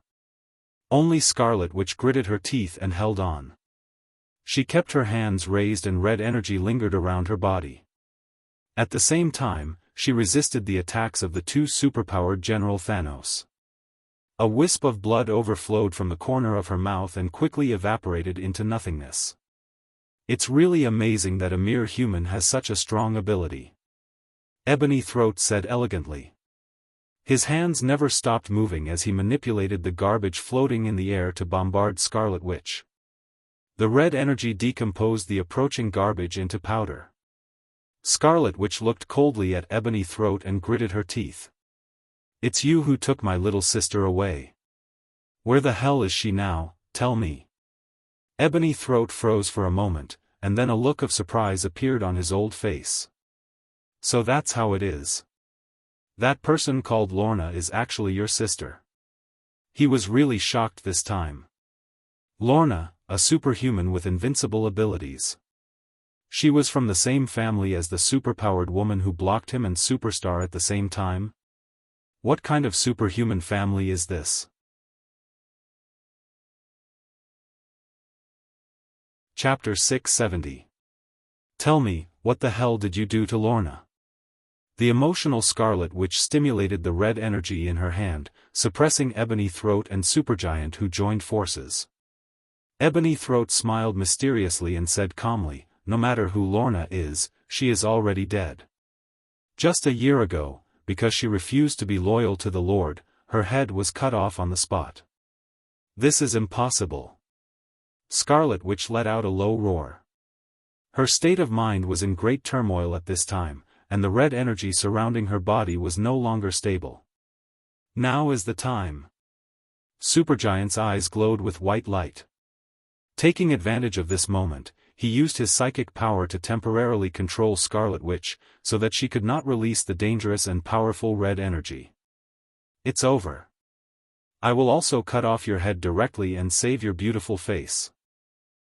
only Scarlet Witch gritted her teeth and held on. She kept her hands raised and red energy lingered around her body. At the same time, she resisted the attacks of the 2 superpowered General Thanos. A wisp of blood overflowed from the corner of her mouth and quickly evaporated into nothingness. "It's really amazing that a mere human has such a strong ability," Ebony Throat said elegantly. His hands never stopped moving as he manipulated the garbage floating in the air to bombard Scarlet Witch. The red energy decomposed the approaching garbage into powder. Scarlet Witch looked coldly at Ebony Throat and gritted her teeth. "It's you who took my little sister away. Where the hell is she now, tell me?" Ebony Throat froze for a moment, and then a look of surprise appeared on his old face. "So that's how it is. That person called Lorna is actually your sister." He was really shocked this time. Lorna, a superhuman with invincible abilities. She was from the same family as the superpowered woman who blocked him and Superstar at the same time? What kind of superhuman family is this? Chapter 670. Tell me, what the hell did you do to Lorna? The emotional Scarlet Witch stimulated the red energy in her hand, suppressing Ebony Throat and Supergiant who joined forces. Ebony Throat smiled mysteriously and said calmly, "No matter who Lorna is, she is already dead. Just a year ago, because she refused to be loyal to the Lord, her head was cut off on the spot." "This is impossible." Scarlet Witch let out a low roar. Her state of mind was in great turmoil at this time, and the red energy surrounding her body was no longer stable. "Now is the time." Supergiant's eyes glowed with white light. Taking advantage of this moment, he used his psychic power to temporarily control Scarlet Witch, so that she could not release the dangerous and powerful red energy. "It's over. I will also cut off your head directly and save your beautiful face."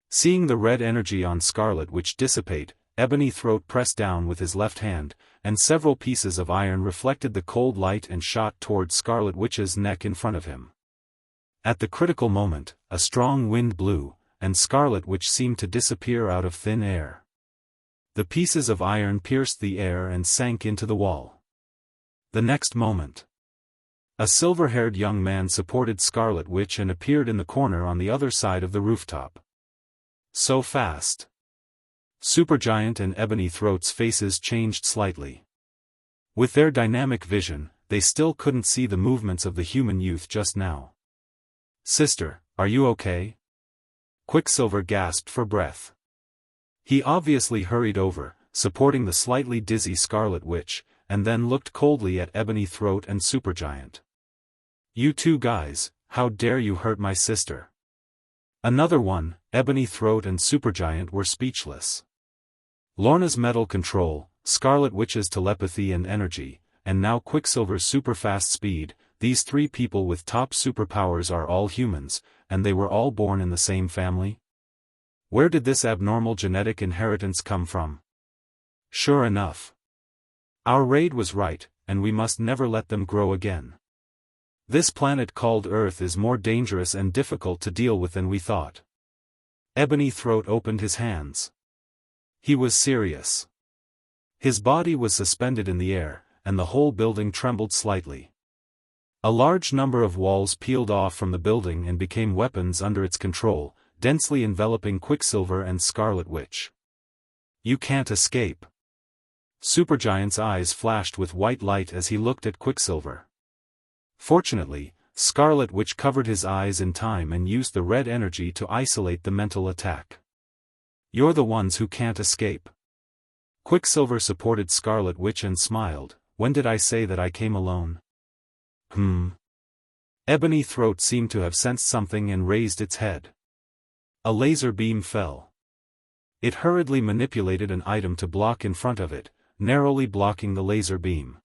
Seeing the red energy on Scarlet Witch dissipate, Ebony Throat pressed down with his left hand, and several pieces of iron reflected the cold light and shot towards Scarlet Witch's neck in front of him. At the critical moment, a strong wind blew, and Scarlet Witch seemed to disappear out of thin air. The pieces of iron pierced the air and sank into the wall. The next moment, a silver-haired young man supported Scarlet Witch and appeared in the corner on the other side of the rooftop. So fast. Supergiant and Ebony Throat's faces changed slightly. With their dynamic vision, they still couldn't see the movements of the human youth just now. "Sister, are you okay?" Quicksilver gasped for breath. He obviously hurried over, supporting the slightly dizzy Scarlet Witch, and then looked coldly at Ebony Throat and Supergiant. "You two guys, how dare you hurt my sister?" Another one, Ebony Throat and Supergiant were speechless. Lorna's metal control, Scarlet Witch's telepathy and energy, and now Quicksilver's super-fast speed. These three people with top superpowers are all humans, and they were all born in the same family? Where did this abnormal genetic inheritance come from? Sure enough. Our raid was right, and we must never let them grow again. This planet called Earth is more dangerous and difficult to deal with than we thought. Ebony Throat opened his hands. He was serious. His body was suspended in the air, and the whole building trembled slightly. A large number of walls peeled off from the building and became weapons under its control, densely enveloping Quicksilver and Scarlet Witch. You can't escape. Supergiant's eyes flashed with white light as he looked at Quicksilver. Fortunately, Scarlet Witch covered his eyes in time and used the red energy to isolate the mental attack. You're the ones who can't escape. Quicksilver supported Scarlet Witch and smiled. When did I say that I came alone? Ebony Throat seemed to have sensed something and raised its head. A laser beam fell. It hurriedly manipulated an item to block in front of it, narrowly blocking the laser beam.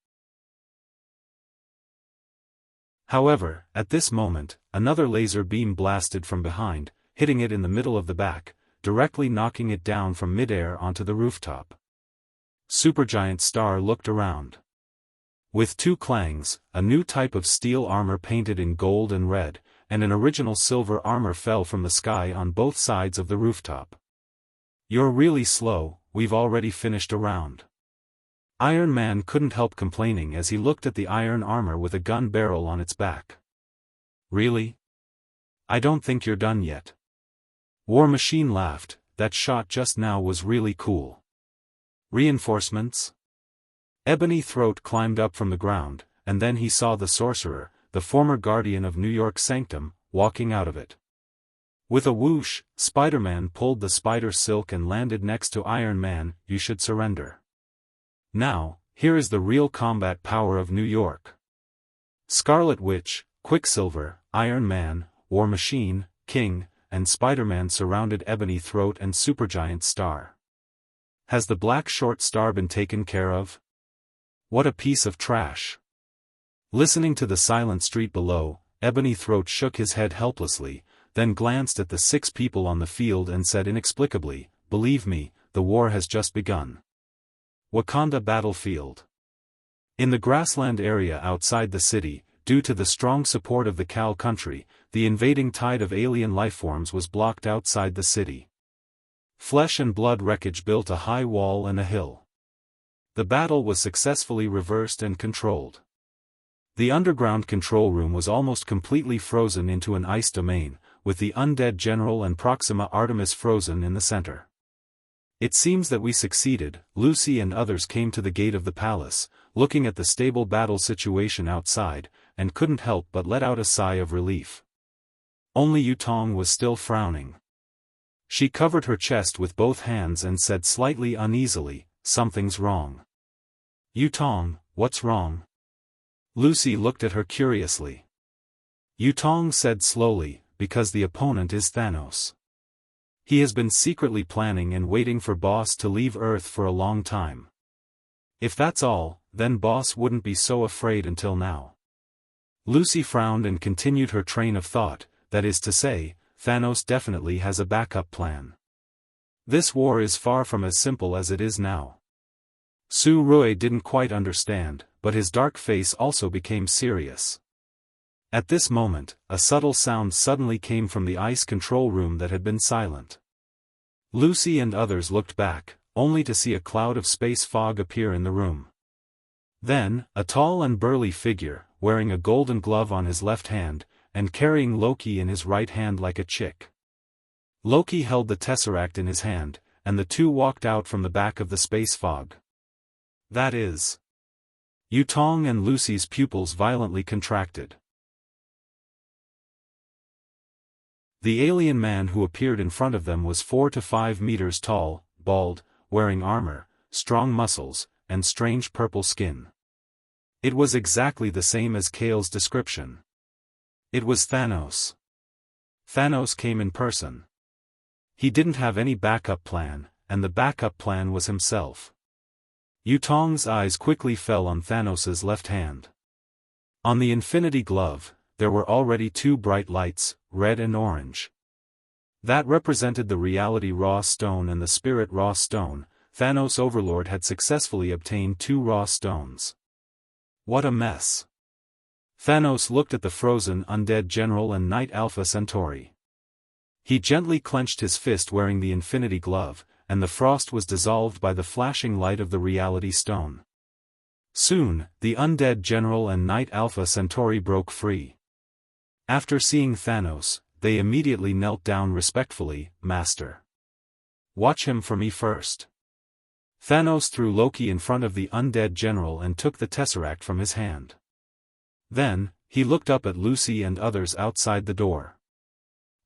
However, at this moment, another laser beam blasted from behind, hitting it in the middle of the back, directly knocking it down from midair onto the rooftop. Supergiant Star looked around. With two clangs, a new type of steel armor painted in gold and red, and an original silver armor fell from the sky on both sides of the rooftop. You're really slow, we've already finished a round. Iron Man couldn't help complaining as he looked at the iron armor with a gun barrel on its back. Really? I don't think you're done yet. War Machine laughed. That shot just now was really cool. Reinforcements? Ebony Throat climbed up from the ground, and then he saw the sorcerer, the former guardian of New York Sanctum, walking out of it. With a whoosh, Spider-Man pulled the spider silk and landed next to Iron Man. You should surrender. Now, here is the real combat power of New York. Scarlet Witch, Quicksilver, Iron Man, War Machine, King, and Spider-Man surrounded Ebony Throat and Supergiant Star. Has the Black Short Star been taken care of? What a piece of trash. Listening to the silent street below, Ebony Throat shook his head helplessly, then glanced at the 6 people on the field and said inexplicably, "Believe me, the war has just begun." Wakanda battlefield. In the grassland area outside the city, due to the strong support of the Cal country, the invading tide of alien lifeforms was blocked outside the city. Flesh and blood wreckage built a high wall and a hill. The battle was successfully reversed and controlled. The underground control room was almost completely frozen into an ice domain, with the undead General and Proxima Artemis frozen in the center. It seems that we succeeded. Lucy and others came to the gate of the palace, looking at the stable battle situation outside, and couldn't help but let out a sigh of relief. Only Yutong was still frowning. She covered her chest with both hands and said slightly uneasily, "Something's wrong." "Yutong, what's wrong?" Lucy looked at her curiously. Yutong said slowly, "Because the opponent is Thanos. He has been secretly planning and waiting for Boss to leave Earth for a long time. If that's all, then Boss wouldn't be so afraid until now." Lucy frowned and continued her train of thought, that is to say, Thanos definitely has a backup plan. This war is far from as simple as it is now. Su Rui didn't quite understand, but his dark face also became serious. At this moment, a subtle sound suddenly came from the ice control room that had been silent. Lucy and others looked back, only to see a cloud of space fog appear in the room. Then, a tall and burly figure, wearing a golden glove on his left hand, and carrying Loki in his right hand like a chick. Loki held the Tesseract in his hand, and the two walked out from the back of the space fog. That is. Yutong and Lucy's pupils violently contracted. The alien man who appeared in front of them was 4 to 5 meters tall, bald, wearing armor, strong muscles, and strange purple skin. It was exactly the same as Kale's description. It was Thanos. Thanos came in person. He didn't have any backup plan, and the backup plan was himself. Yutong's eyes quickly fell on Thanos's left hand. On the infinity glove, there were already two bright lights, red and orange. That represented the reality raw stone and the spirit raw stone. Thanos Overlord had successfully obtained two raw stones. What a mess. Thanos looked at the frozen undead general and Knight Alpha Centauri. He gently clenched his fist wearing the infinity glove, and the frost was dissolved by the flashing light of the reality stone. Soon, the undead general and Knight Alpha Centauri broke free. After seeing Thanos, they immediately knelt down respectfully. "Master. Watch him for me first." Thanos threw Loki in front of the undead general and took the tesseract from his hand. Then, he looked up at Lucy and others outside the door.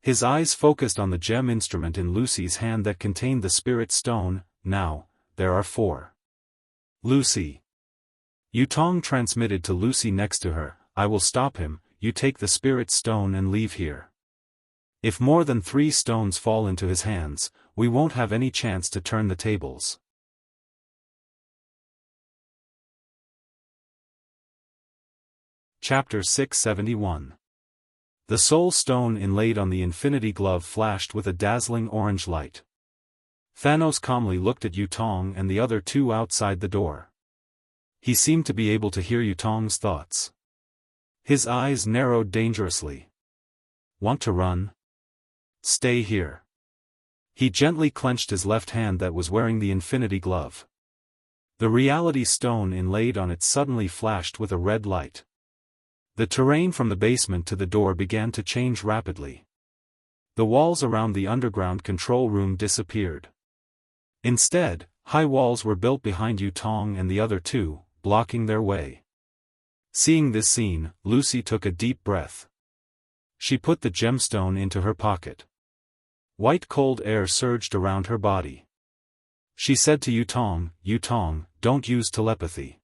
His eyes focused on the gem instrument in Lucy's hand that contained the spirit stone. "Now, there are 4. Lucy." Yutong transmitted to Lucy next to her, "I will stop him, you take the spirit stone and leave here. If more than 3 stones fall into his hands, we won't have any chance to turn the tables." Chapter 671. The soul stone inlaid on the infinity glove flashed with a dazzling orange light. Thanos calmly looked at Yutong and the other 2 outside the door. He seemed to be able to hear Yutong's thoughts. His eyes narrowed dangerously. "Want to run? Stay here." He gently clenched his left hand that was wearing the infinity glove. The reality stone inlaid on it suddenly flashed with a red light. The terrain from the basement to the door began to change rapidly. The walls around the underground control room disappeared. Instead, high walls were built behind Yutong and the other 2, blocking their way. Seeing this scene, Lucy took a deep breath. She put the gemstone into her pocket. White cold air surged around her body. She said to Yutong, "Yutong, don't use telepathy.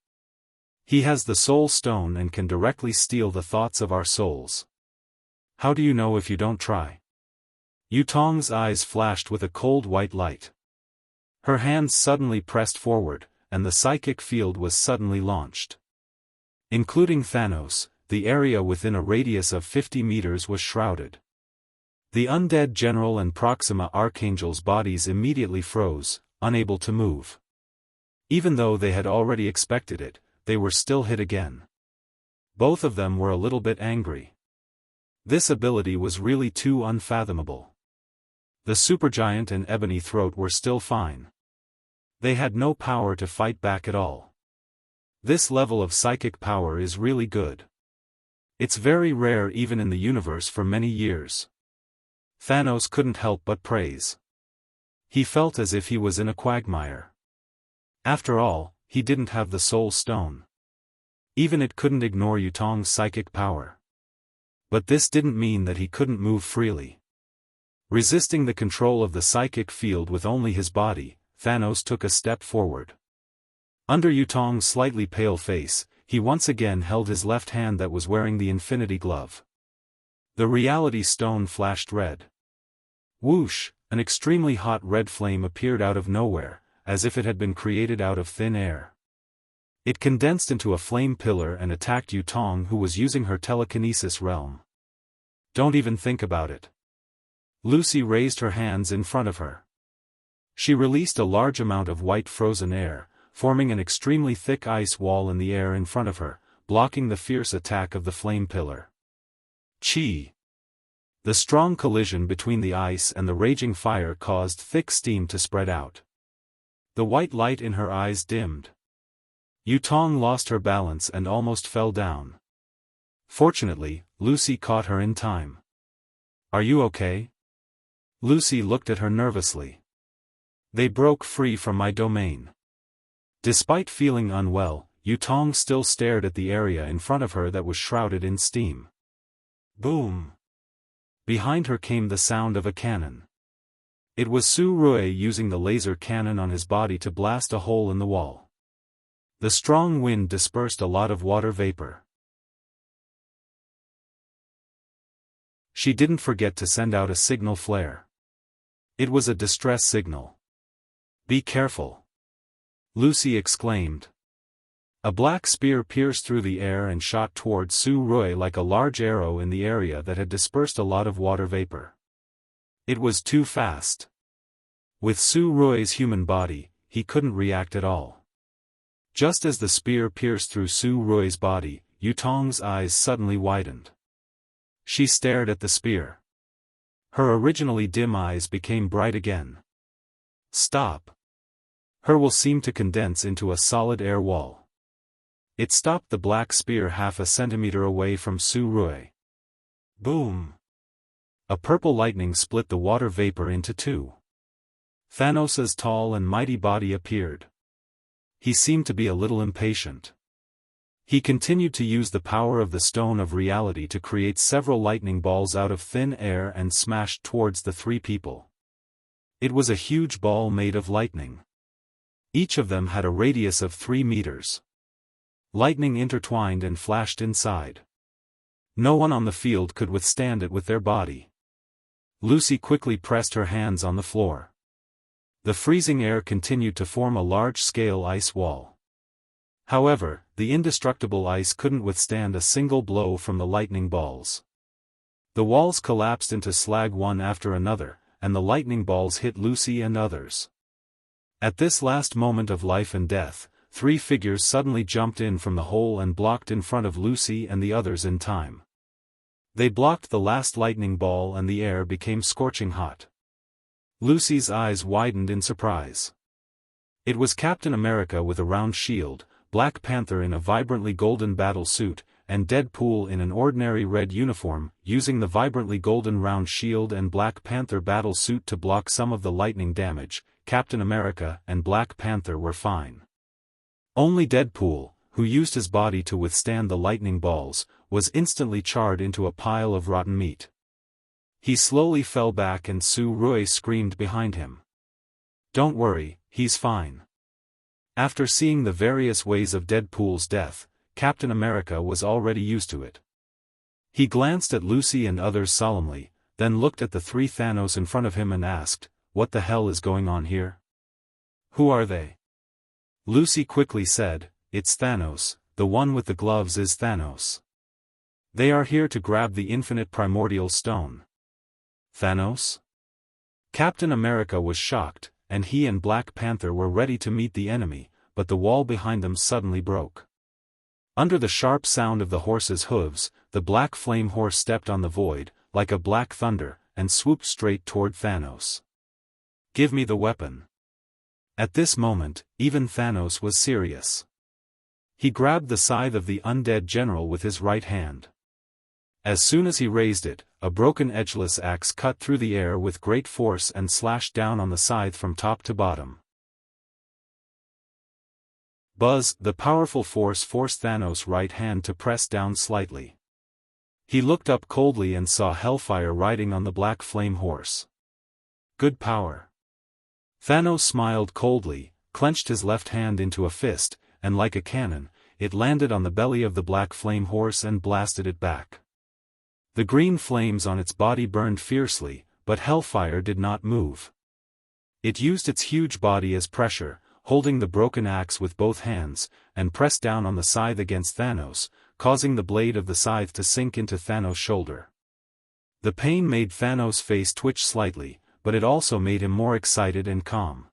He has the soul stone and can directly steal the thoughts of our souls." "How do you know if you don't try?" Yutong's eyes flashed with a cold white light. Her hands suddenly pressed forward, and the psychic field was suddenly launched. Including Thanos, the area within a radius of 50 meters was shrouded. The undead general and Proxima Archangel's bodies immediately froze, unable to move. Even though they had already expected it, they were still hit again. Both of them were a little bit angry. This ability was really too unfathomable. The supergiant and Ebony Throat were still fine. They had no power to fight back at all. This level of psychic power is really good. It's very rare even in the universe for many years. Thanos couldn't help but praise. He felt as if he was in a quagmire. After all, he didn't have the soul stone. Even it couldn't ignore Yutong's psychic power. But this didn't mean that he couldn't move freely. Resisting the control of the psychic field with only his body, Thanos took a step forward. Under Yutong's slightly pale face, he once again held his left hand that was wearing the infinity glove. The reality stone flashed red. Whoosh, an extremely hot red flame appeared out of nowhere, as if it had been created out of thin air. It condensed into a flame pillar and attacked Yutong, who was using her telekinesis realm. "Don't even think about it." Lucy raised her hands in front of her. She released a large amount of white frozen air, forming an extremely thick ice wall in the air in front of her, blocking the fierce attack of the flame pillar. Chi! The strong collision between the ice and the raging fire caused thick steam to spread out. The white light in her eyes dimmed. Yutong lost her balance and almost fell down. Fortunately, Lucy caught her in time. "Are you okay?" Lucy looked at her nervously. "They broke free from my domain." Despite feeling unwell, Yutong still stared at the area in front of her that was shrouded in steam. Boom! Behind her came the sound of a cannon. It was Su Rui using the laser cannon on his body to blast a hole in the wall. The strong wind dispersed a lot of water vapor. She didn't forget to send out a signal flare. It was a distress signal. "Be careful." Lucy exclaimed. A black spear pierced through the air and shot toward Su Rui like a large arrow in the area that had dispersed a lot of water vapor. It was too fast. With Su Rui's human body, he couldn't react at all. Just as the spear pierced through Su Rui's body, Yutong's eyes suddenly widened. She stared at the spear. Her originally dim eyes became bright again. Stop. Her will seemed to condense into a solid air wall. It stopped the black spear half a centimeter away from Su Rui. Boom! A purple lightning split the water vapor into two. Thanos's tall and mighty body appeared. He seemed to be a little impatient. He continued to use the power of the Stone of Reality to create several lightning balls out of thin air and smashed towards the three people. It was a huge ball made of lightning. Each of them had a radius of 3 meters. Lightning intertwined and flashed inside. No one on the field could withstand it with their body. Lucy quickly pressed her hands on the floor. The freezing air continued to form a large-scale ice wall. However, the indestructible ice couldn't withstand a single blow from the lightning balls. The walls collapsed into slag one after another, and the lightning balls hit Lucy and others. At this last moment of life and death, 3 figures suddenly jumped in from the hole and blocked in front of Lucy and the others in time. They blocked the last lightning ball and the air became scorching hot. Lucy's eyes widened in surprise. It was Captain America with a round shield, Black Panther in a vibrantly golden battle suit, and Deadpool in an ordinary red uniform, using the vibrantly golden round shield and Black Panther battle suit to block some of the lightning damage. Captain America and Black Panther were fine. Only Deadpool, who used his body to withstand the lightning balls, was instantly charred into a pile of rotten meat. He slowly fell back and Su Rui screamed behind him. "Don't worry, he's fine." After seeing the various ways of Deadpool's death, Captain America was already used to it. He glanced at Lucy and others solemnly, then looked at the 3 Thanos in front of him and asked, "What the hell is going on here? Who are they?" Lucy quickly said, "It's Thanos, the one with the gloves is Thanos. They are here to grab the infinite primordial stone." Thanos? Captain America was shocked, and he and Black Panther were ready to meet the enemy, but the wall behind them suddenly broke. Under the sharp sound of the horse's hooves, the black flame horse stepped on the void, like a black thunder, and swooped straight toward Thanos. "Give me the weapon." At this moment, even Thanos was serious. He grabbed the scythe of the undead general with his right hand. As soon as he raised it, a broken edgeless axe cut through the air with great force and slashed down on the scythe from top to bottom. Buzz, the powerful force forced Thanos' right hand to press down slightly. He looked up coldly and saw Hellfire riding on the black flame horse. Good power. Thanos smiled coldly, clenched his left hand into a fist, and like a cannon, it landed on the belly of the black flame horse and blasted it back. The green flames on its body burned fiercely, but Hellfire did not move. It used its huge body as pressure, holding the broken axe with both hands, and pressed down on the scythe against Thanos, causing the blade of the scythe to sink into Thanos' shoulder. The pain made Thanos' face twitch slightly, but it also made him more excited and calm.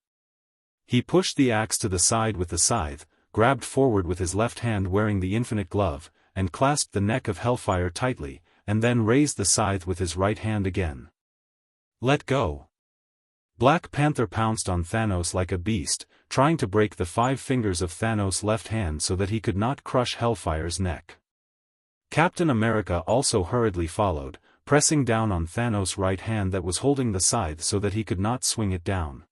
He pushed the axe to the side with the scythe, grabbed forward with his left hand wearing the infinite glove, and clasped the neck of Hellfire tightly, and then raised the scythe with his right hand again. "Let go." Black Panther pounced on Thanos like a beast, trying to break the 5 fingers of Thanos' left hand so that he could not crush Hellfire's neck. Captain America also hurriedly followed, pressing down on Thanos' right hand that was holding the scythe so that he could not swing it down.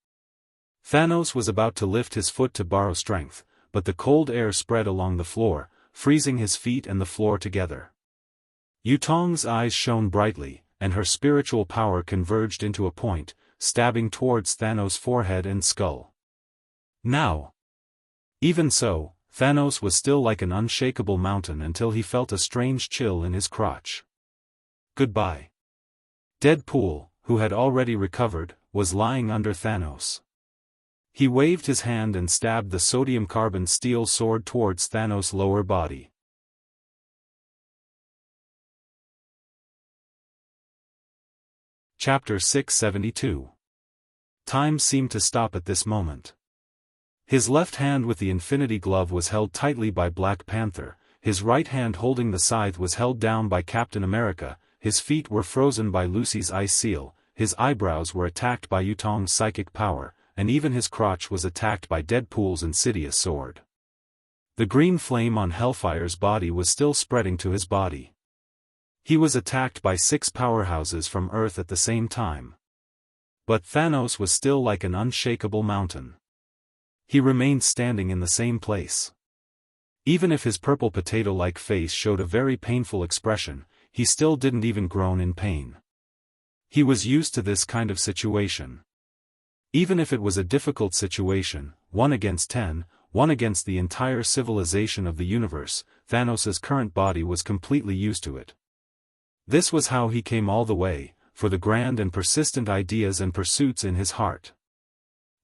Thanos was about to lift his foot to borrow strength, but the cold air spread along the floor, freezing his feet and the floor together. Yutong's eyes shone brightly, and her spiritual power converged into a point, stabbing towards Thanos' forehead and skull. Now! Even so, Thanos was still like an unshakable mountain until he felt a strange chill in his crotch. Goodbye. Deadpool, who had already recovered, was lying under Thanos. He waved his hand and stabbed the sodium-carbon steel sword towards Thanos' lower body. Chapter 672. Time seemed to stop at this moment. His left hand with the Infinity Glove was held tightly by Black Panther, his right hand holding the scythe was held down by Captain America, his feet were frozen by Lucy's ice seal, his eyebrows were attacked by Yutong's psychic power, and even his crotch was attacked by Deadpool's insidious sword. The green flame on Hellfire's body was still spreading to his body. He was attacked by 6 powerhouses from Earth at the same time. But Thanos was still like an unshakable mountain. He remained standing in the same place. Even if his purple potato-like face showed a very painful expression, he still didn't even groan in pain. He was used to this kind of situation. Even if it was a difficult situation, 1 against 10, 1 against the entire civilization of the universe, Thanos' current body was completely used to it. This was how he came all the way, for the grand and persistent ideas and pursuits in his heart.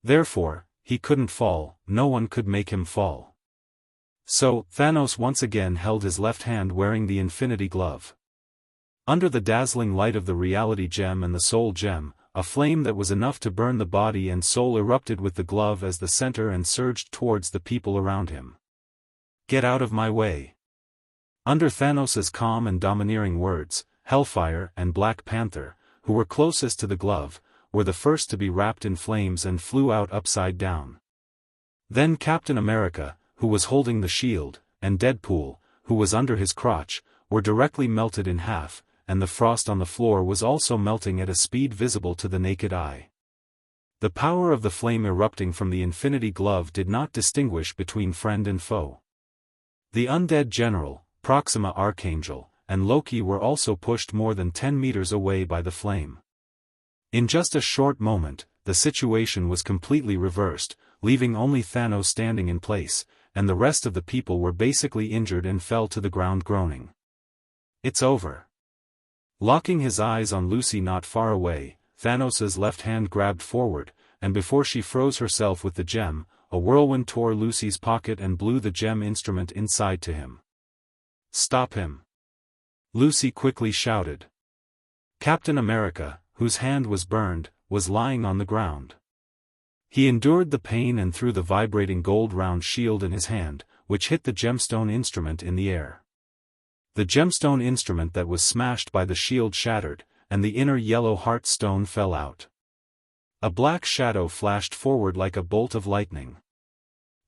Therefore, he couldn't fall, no one could make him fall. So, Thanos once again held his left hand wearing the Infinity Glove. Under the dazzling light of the Reality Gem and the Soul Gem, a flame that was enough to burn the body and soul erupted with the glove as the center and surged towards the people around him. "Get out of my way." Under Thanos' calm and domineering words, Hellfire and Black Panther, who were closest to the glove, were the first to be wrapped in flames and flew out upside down. Then Captain America, who was holding the shield, and Deadpool, who was under his crotch, were directly melted in half, and the frost on the floor was also melting at a speed visible to the naked eye. The power of the flame erupting from the Infinity Glove did not distinguish between friend and foe. The undead general, Proxima Archangel, and Loki were also pushed more than 10 meters away by the flame. In just a short moment, the situation was completely reversed, leaving only Thanos standing in place, and the rest of the people were basically injured and fell to the ground groaning. "It's over." Locking his eyes on Lucy not far away, Thanos' left hand grabbed forward, and before she froze herself with the gem, a whirlwind tore Lucy's pocket and blew the gem instrument inside to him. "Stop him!" Lucy quickly shouted. Captain America, whose hand was burned, was lying on the ground. He endured the pain and threw the vibrating gold-round shield in his hand, which hit the gemstone instrument in the air. The gemstone instrument that was smashed by the shield shattered, and the inner yellow heart stone fell out. A black shadow flashed forward like a bolt of lightning.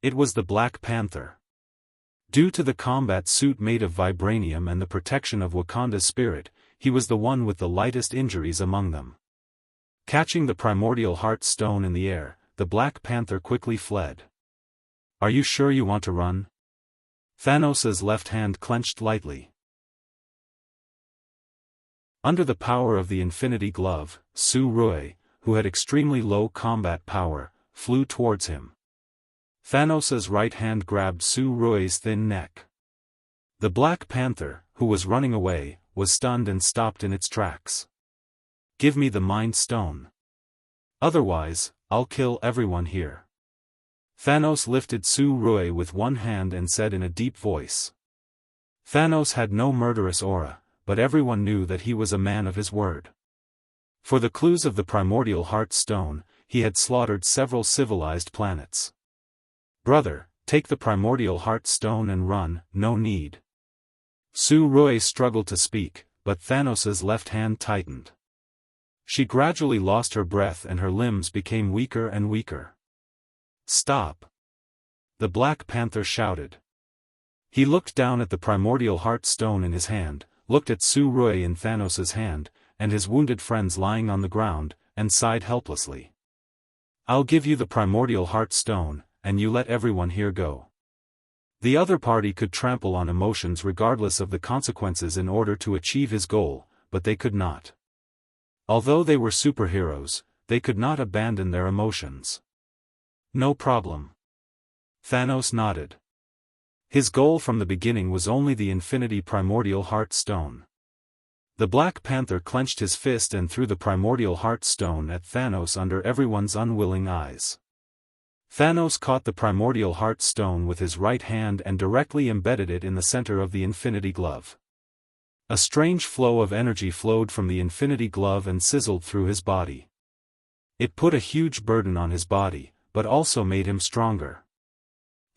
It was the Black Panther. Due to the combat suit made of vibranium and the protection of Wakanda's spirit, he was the one with the lightest injuries among them. Catching the primordial heart stone in the air, the Black Panther quickly fled. "Are you sure you want to run?" Thanos' left hand clenched lightly. Under the power of the Infinity Glove, Su-Rui, who had extremely low combat power, flew towards him. Thanos' right hand grabbed Su-Rui's thin neck. The Black Panther, who was running away, was stunned and stopped in its tracks. "Give me the Mind Stone. Otherwise, I'll kill everyone here." Thanos lifted Su-Rui with one hand and said in a deep voice. Thanos had no murderous aura, but everyone knew that he was a man of his word. For the clues of the primordial heart stone, he had slaughtered several civilized planets. "Brother, take the primordial heart stone and run, no need." Su-Rui struggled to speak, but Thanos' left hand tightened. She gradually lost her breath and her limbs became weaker and weaker. "Stop!" the Black Panther shouted. He looked down at the primordial heart stone in his hand, looked at Su-Rui in Thanos' hand, and his wounded friends lying on the ground, and sighed helplessly. "I'll give you the primordial heart stone, and you let everyone here go." The other party could trample on emotions regardless of the consequences in order to achieve his goal, but they could not. Although they were superheroes, they could not abandon their emotions. "No problem." Thanos nodded. His goal from the beginning was only the Infinity Primordial Heart Stone. The Black Panther clenched his fist and threw the Primordial Heart Stone at Thanos under everyone's unwilling eyes. Thanos caught the primordial heart stone with his right hand and directly embedded it in the center of the Infinity Glove. A strange flow of energy flowed from the Infinity Glove and sizzled through his body. It put a huge burden on his body, but also made him stronger.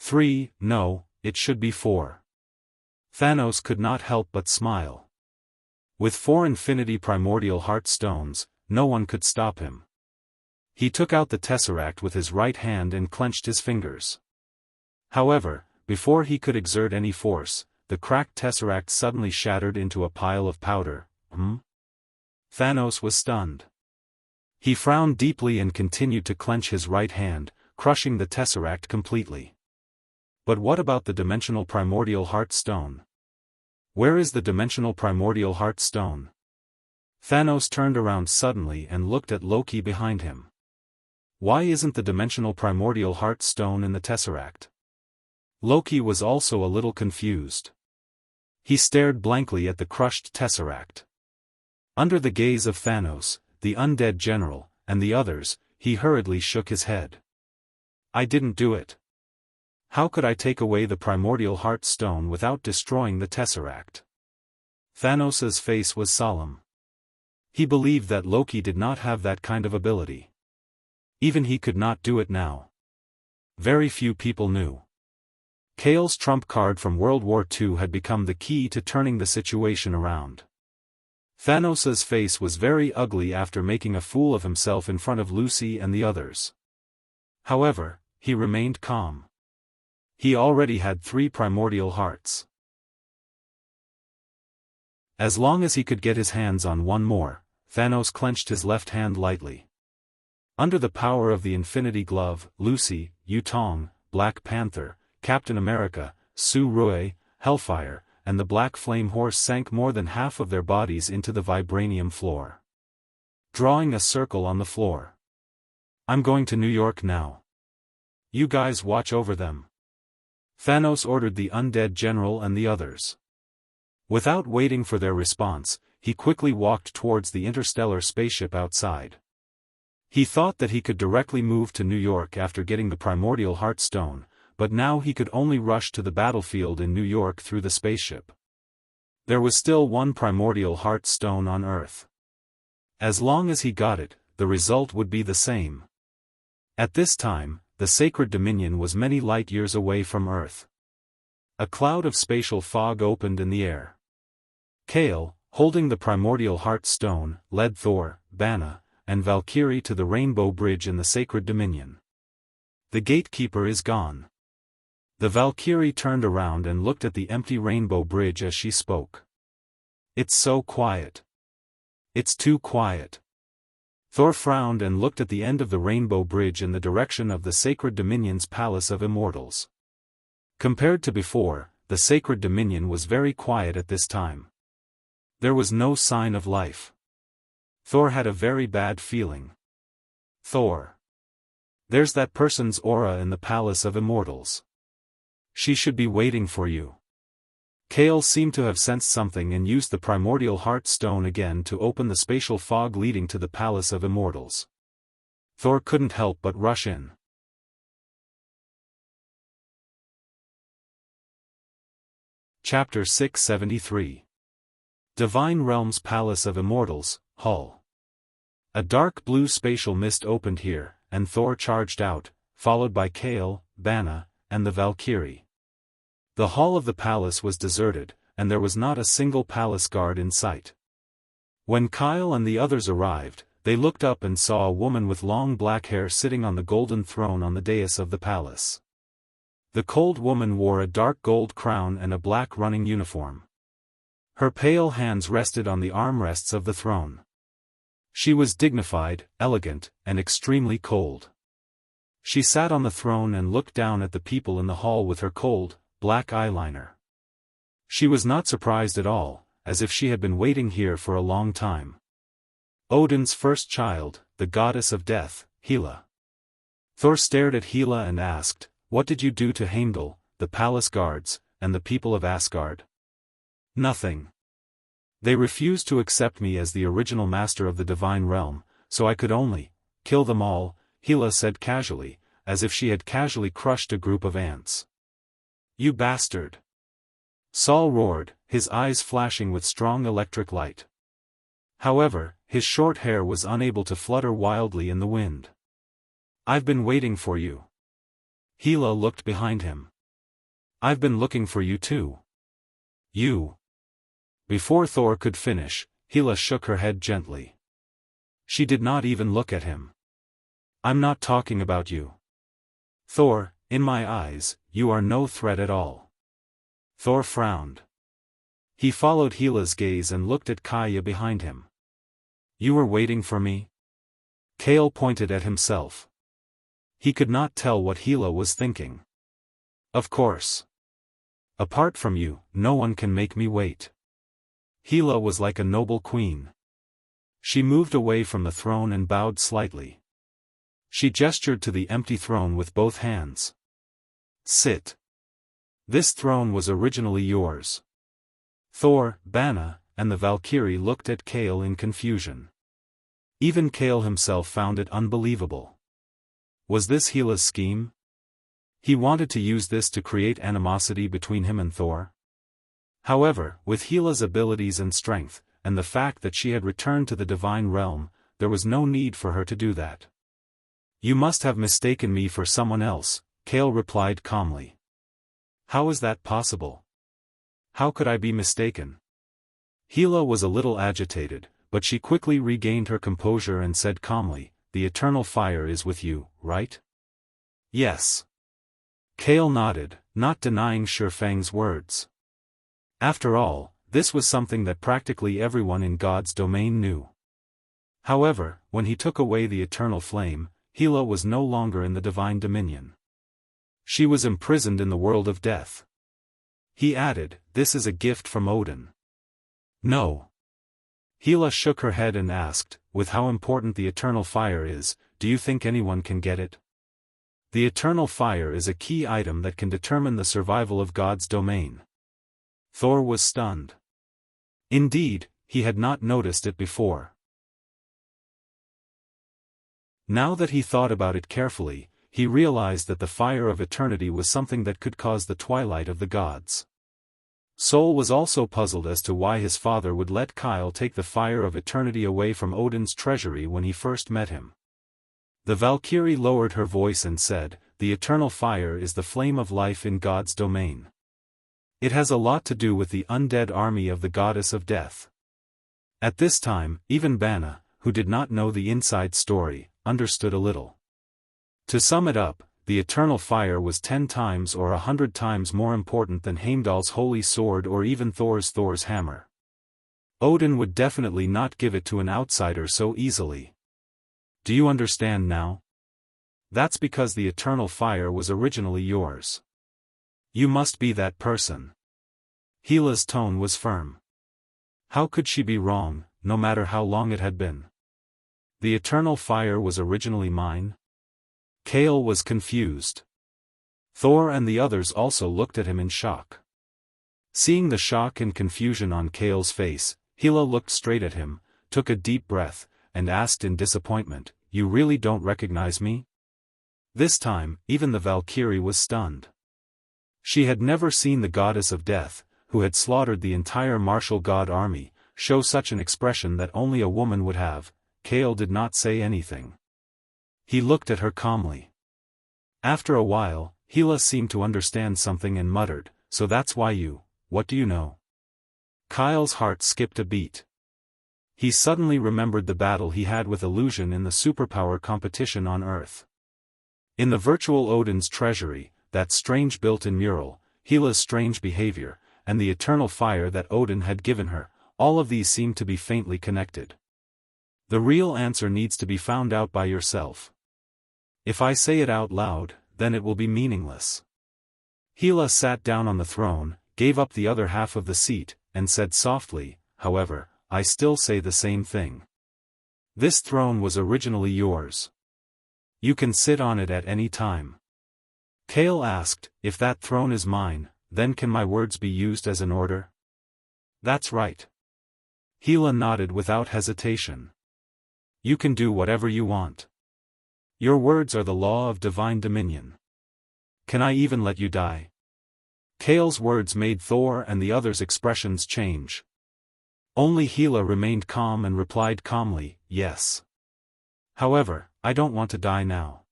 3, no, it should be 4. Thanos could not help but smile. With 4 infinity primordial heart stones, no one could stop him. He took out the tesseract with his right hand and clenched his fingers. However, before he could exert any force, the cracked tesseract suddenly shattered into a pile of powder. Thanos was stunned. He frowned deeply and continued to clench his right hand, crushing the tesseract completely. But what about the dimensional primordial heart stone? Where is the dimensional primordial heart stone? Thanos turned around suddenly and looked at Loki behind him. Why isn't the dimensional primordial heart stone in the tesseract? Loki was also a little confused. He stared blankly at the crushed tesseract. Under the gaze of Thanos, the undead general, and the others, he hurriedly shook his head. I didn't do it. How could I take away the primordial heart stone without destroying the tesseract? Thanos's face was solemn. He believed that Loki did not have that kind of ability. Even he could not do it now. Very few people knew. Kale's trump card from World War II had become the key to turning the situation around. Thanos's face was very ugly after making a fool of himself in front of Lucy and the others. However, he remained calm. He already had 3 primordial hearts. As long as he could get his hands on one more, Thanos clenched his left hand lightly. Under the power of the Infinity Glove, Lucy, Yutong, Black Panther, Captain America, Su-Rui, Hellfire, and the Black Flame Horse sank more than half of their bodies into the vibranium floor, drawing a circle on the floor. I'm going to New York now. You guys watch over them. Thanos ordered the undead general and the others. Without waiting for their response, he quickly walked towards the interstellar spaceship outside. He thought that he could directly move to New York after getting the primordial heart stone, but now he could only rush to the battlefield in New York through the spaceship. There was still 1 primordial heart stone on Earth. As long as he got it, the result would be the same. At this time, the Sacred Dominion was many light years away from Earth. A cloud of spatial fog opened in the air. Kale, holding the primordial heart stone, led Thor, Banner, and Valkyrie to the Rainbow Bridge in the Sacred Dominion. The gatekeeper is gone. The Valkyrie turned around and looked at the empty Rainbow Bridge as she spoke. It's so quiet. It's too quiet. Thor frowned and looked at the end of the Rainbow Bridge in the direction of the Sacred Dominion's Palace of Immortals. Compared to before, the Sacred Dominion was very quiet at this time. There was no sign of life. Thor had a very bad feeling. Thor. There's that person's aura in the Palace of Immortals. She should be waiting for you. Kale seemed to have sensed something and used the primordial heart stone again to open the spatial fog leading to the Palace of Immortals. Thor couldn't help but rush in. Chapter 673. Divine Realms Palace of Immortals, Hull. A dark blue spatial mist opened here, and Thor charged out, followed by Kale, Banner, and the Valkyrie. The hall of the palace was deserted, and there was not a single palace guard in sight. When Kyle and the others arrived, they looked up and saw a woman with long black hair sitting on the golden throne on the dais of the palace. The cold woman wore a dark gold crown and a black running uniform. Her pale hands rested on the armrests of the throne. She was dignified, elegant, and extremely cold. She sat on the throne and looked down at the people in the hall with her cold, black eyeliner. She was not surprised at all, as if she had been waiting here for a long time. Odin's first child, the goddess of death, Hela. Thor stared at Hela and asked, "What did you do to Heimdall, the palace guards, and the people of Asgard?" "Nothing. They refused to accept me as the original master of the divine realm, so I could only kill them all," Hela said casually, as if she had casually crushed a group of ants. "You bastard!" Saul roared, his eyes flashing with strong electric light. However, his short hair was unable to flutter wildly in the wind. "I've been waiting for you." Hela looked behind him. "I've been looking for you too." "You." Before Thor could finish, Hela shook her head gently. She did not even look at him. "I'm not talking about you. Thor, in my eyes, you are no threat at all." Thor frowned. He followed Hela's gaze and looked at Kaya behind him. "You were waiting for me?" Kale pointed at himself. He could not tell what Hela was thinking. "Of course. Apart from you, no one can make me wait." Hela was like a noble queen. She moved away from the throne and bowed slightly. She gestured to the empty throne with both hands. "Sit. This throne was originally yours." Thor, Bana, and the Valkyrie looked at Kale in confusion. Even Kale himself found it unbelievable. Was this Hela's scheme? He wanted to use this to create animosity between him and Thor? However, with Hela's abilities and strength, and the fact that she had returned to the divine realm, there was no need for her to do that. "You must have mistaken me for someone else," Kale replied calmly. "How is that possible? How could I be mistaken?" Hela was a little agitated, but she quickly regained her composure and said calmly, "The eternal fire is with you, right?" "Yes." Kale nodded, not denying Xiaofang's words. After all, this was something that practically everyone in God's domain knew. However, when he took away the eternal flame, Hela was no longer in the divine dominion. She was imprisoned in the world of death. He added, "This is a gift from Odin." "No." Hela shook her head and asked, "With how important the eternal fire is, do you think anyone can get it?" "The eternal fire is a key item that can determine the survival of God's domain." Thor was stunned. Indeed, he had not noticed it before. Now that he thought about it carefully, he realized that the fire of eternity was something that could cause the twilight of the gods. Sol was also puzzled as to why his father would let Kyle take the fire of eternity away from Odin's treasury when he first met him. The Valkyrie lowered her voice and said, "The eternal fire is the flame of life in God's domain. It has a lot to do with the undead army of the goddess of death." At this time, even Bana, who did not know the inside story, understood a little. To sum it up, the eternal fire was 10 times or 100 times more important than Heimdall's holy sword or even Thor's hammer. Odin would definitely not give it to an outsider so easily. Do you understand now? That's because the eternal fire was originally yours. You must be that person. Hela's tone was firm. How could she be wrong, no matter how long it had been? The eternal fire was originally mine? Kale was confused. Thor and the others also looked at him in shock. Seeing the shock and confusion on Kale's face, Hela looked straight at him, took a deep breath, and asked in disappointment, "You really don't recognize me?" This time, even the Valkyrie was stunned. She had never seen the goddess of death, who had slaughtered the entire martial god army, show such an expression that only a woman would have. Kale did not say anything. He looked at her calmly. After a while, Hela seemed to understand something and muttered, "So that's why what do you know?" Kyle's heart skipped a beat. He suddenly remembered the battle he had with Illusion in the superpower competition on Earth. In the virtual Odin's treasury, that strange built-in mural, Hela's strange behavior, and the eternal fire that Odin had given her, all of these seemed to be faintly connected. The real answer needs to be found out by yourself. If I say it out loud, then it will be meaningless. Hela sat down on the throne, gave up the other half of the seat, and said softly, "However, I still say the same thing. This throne was originally yours. You can sit on it at any time." Kale asked, "If that throne is mine, then can my words be used as an order?" "That's right." Hela nodded without hesitation. "You can do whatever you want." Your words are the law of divine dominion. Can I even let you die? Kale's words made Thor and the others' expressions change. Only Hela remained calm and replied calmly, yes. However, I don't want to die now.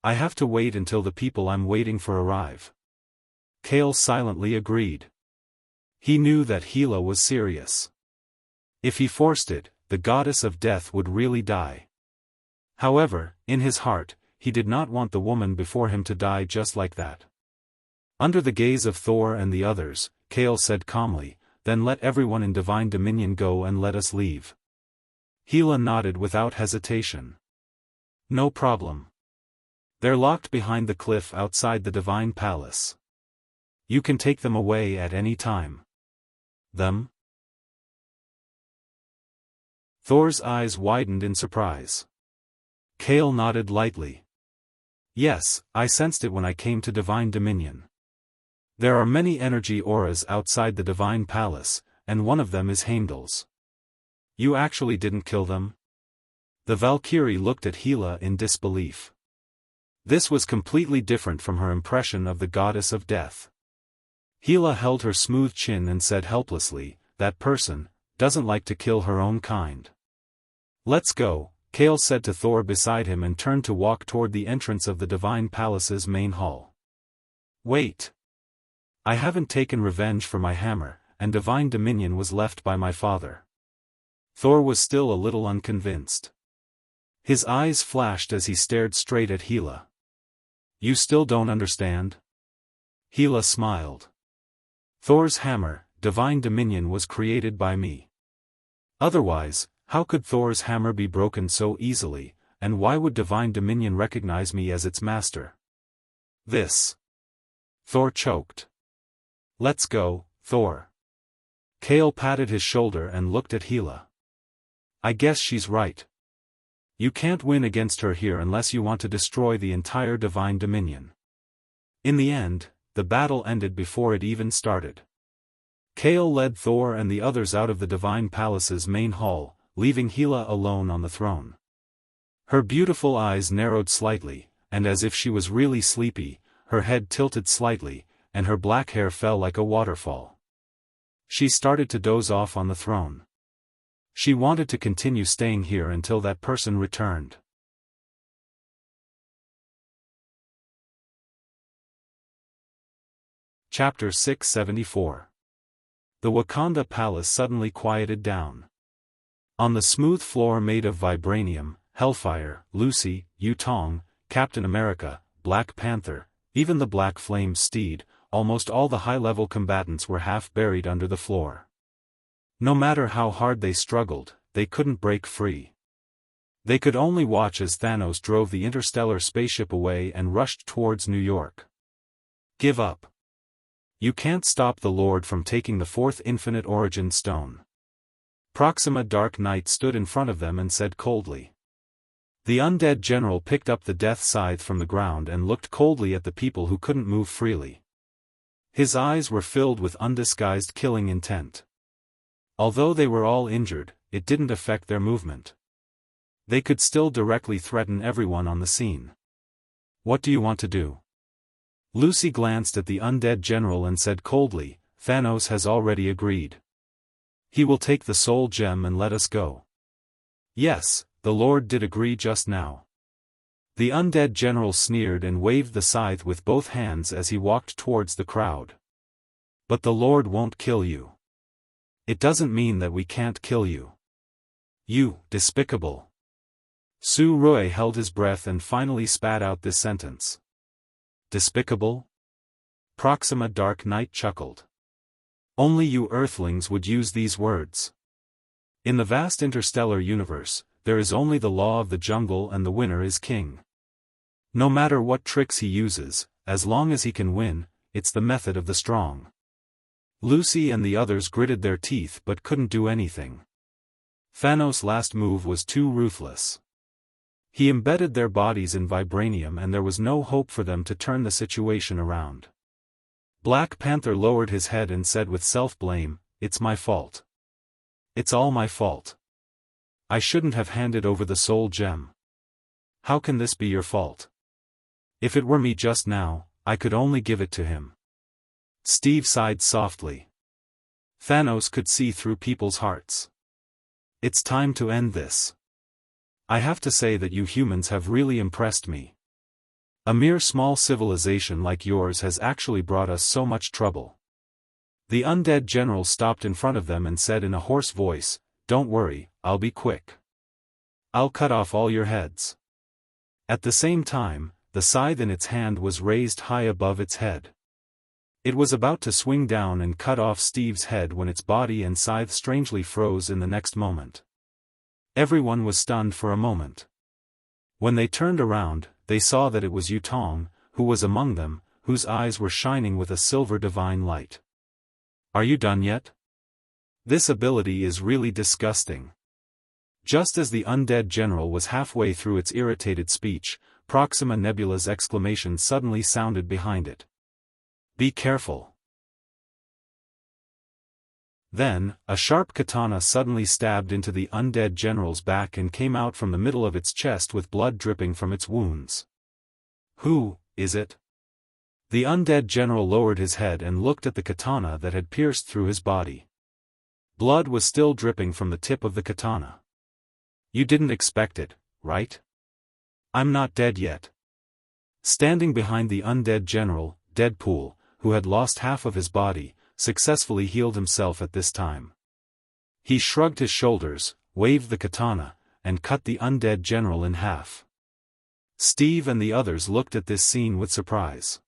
I have to wait until the people I'm waiting for arrive. Kale silently agreed. He knew that Hela was serious. If he forced it, the goddess of death would really die. However, in his heart, he did not want the woman before him to die just like that. Under the gaze of Thor and the others, Kale said calmly, "Then let everyone in divine dominion go and let us leave." Hela nodded without hesitation. No problem. They're locked behind the cliff outside the divine palace. You can take them away at any time. Them? Thor's eyes widened in surprise. Kale nodded lightly. Yes, I sensed it when I came to divine dominion. There are many energy auras outside the divine palace, and one of them is Heimdall's. You actually didn't kill them? The Valkyrie looked at Hela in disbelief. This was completely different from her impression of the goddess of death. Hela held her smooth chin and said helplessly, "That person doesn't like to kill her own kind." "Let's go," Kale said to Thor beside him and turned to walk toward the entrance of the divine palace's main hall. "Wait. I haven't taken revenge for my hammer, and divine dominion was left by my father." Thor was still a little unconvinced. His eyes flashed as he stared straight at Hela. "You still don't understand?" Hela smiled. "Thor's hammer, divine dominion, was created by me. Otherwise, how could Thor's hammer be broken so easily, and why would divine dominion recognize me as its master?" "This." Thor choked. "Let's go, Thor." Kale patted his shoulder and looked at Hela. "I guess she's right. You can't win against her here unless you want to destroy the entire divine dominion." In the end, the battle ended before it even started. Kale led Thor and the others out of the divine palace's main hall, leaving Hela alone on the throne. Her beautiful eyes narrowed slightly, and as if she was really sleepy, her head tilted slightly, and her black hair fell like a waterfall. She started to doze off on the throne. She wanted to continue staying here until that person returned. Chapter 674. The Wakanda palace suddenly quieted down. On the smooth floor made of vibranium, Hellfire, Lucy, Yutong, Captain America, Black Panther, even the Black Flame's steed, almost all the high-level combatants were half buried under the floor. No matter how hard they struggled, they couldn't break free. They could only watch as Thanos drove the interstellar spaceship away and rushed towards New York. "Give up. You can't stop the Lord from taking the fourth infinite origin stone." Proxima Dark Knight stood in front of them and said coldly. The undead general picked up the death scythe from the ground and looked coldly at the people who couldn't move freely. His eyes were filled with undisguised killing intent. Although they were all injured, it didn't affect their movement. They could still directly threaten everyone on the scene. "What do you want to do?" Lucy glanced at the undead general and said coldly, "Thanos has already agreed. He will take the soul gem and let us go." "Yes, the Lord did agree just now." The undead general sneered and waved the scythe with both hands as he walked towards the crowd. "But the Lord won't kill you. It doesn't mean that we can't kill you. You, despicable." Su Rui held his breath and finally spat out this sentence. "Despicable?" Proxima Dark Knight chuckled. "Only you Earthlings would use these words. In the vast interstellar universe, there is only the law of the jungle and the winner is king. No matter what tricks he uses, as long as he can win, it's the method of the strong." Lucy and the others gritted their teeth but couldn't do anything. Thanos' last move was too ruthless. He embedded their bodies in vibranium and there was no hope for them to turn the situation around. Black Panther lowered his head and said with self-blame, "It's my fault. It's all my fault. I shouldn't have handed over the soul gem." How can this be your fault? If it were me just now, I could only give it to him. Steve sighed softly. Thanos could see through people's hearts. It's time to end this. I have to say that you humans have really impressed me. A mere small civilization like yours has actually brought us so much trouble. The undead general stopped in front of them and said in a hoarse voice, "Don't worry, I'll be quick. I'll cut off all your heads." At the same time, the scythe in its hand was raised high above its head. It was about to swing down and cut off Steve's head when its body and scythe strangely froze in the next moment. Everyone was stunned for a moment. When they turned around, they saw that it was Yutong, who was among them, whose eyes were shining with a silver divine light. "Are you done yet? This ability is really disgusting." Just as the undead general was halfway through its irritated speech, Proxima Nebula's exclamation suddenly sounded behind it. "Be careful." Then, a sharp katana suddenly stabbed into the undead general's back and came out from the middle of its chest with blood dripping from its wounds. "Who is it?" The undead general lowered his head and looked at the katana that had pierced through his body. Blood was still dripping from the tip of the katana. "You didn't expect it, right? I'm not dead yet." Standing behind the undead general, Deadpool, who had lost half of his body, successfully healed himself at this time. He shrugged his shoulders, waved the katana, and cut the undead general in half. Steve and the others looked at this scene with surprise.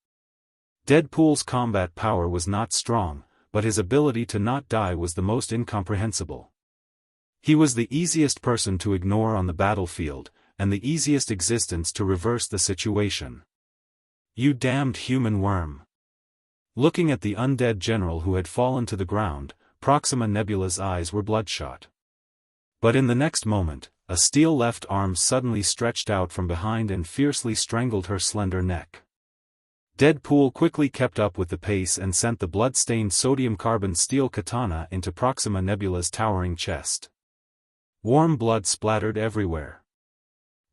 Deadpool's combat power was not strong, but his ability to not die was the most incomprehensible. He was the easiest person to ignore on the battlefield, and the easiest existence to reverse the situation. "You damned human worm." Looking at the undead general who had fallen to the ground, Proxima Nebula's eyes were bloodshot. But in the next moment, a steel left arm suddenly stretched out from behind and fiercely strangled her slender neck. Deadpool quickly kept up with the pace and sent the blood-stained sodium-carbon steel katana into Proxima Nebula's towering chest. Warm blood splattered everywhere.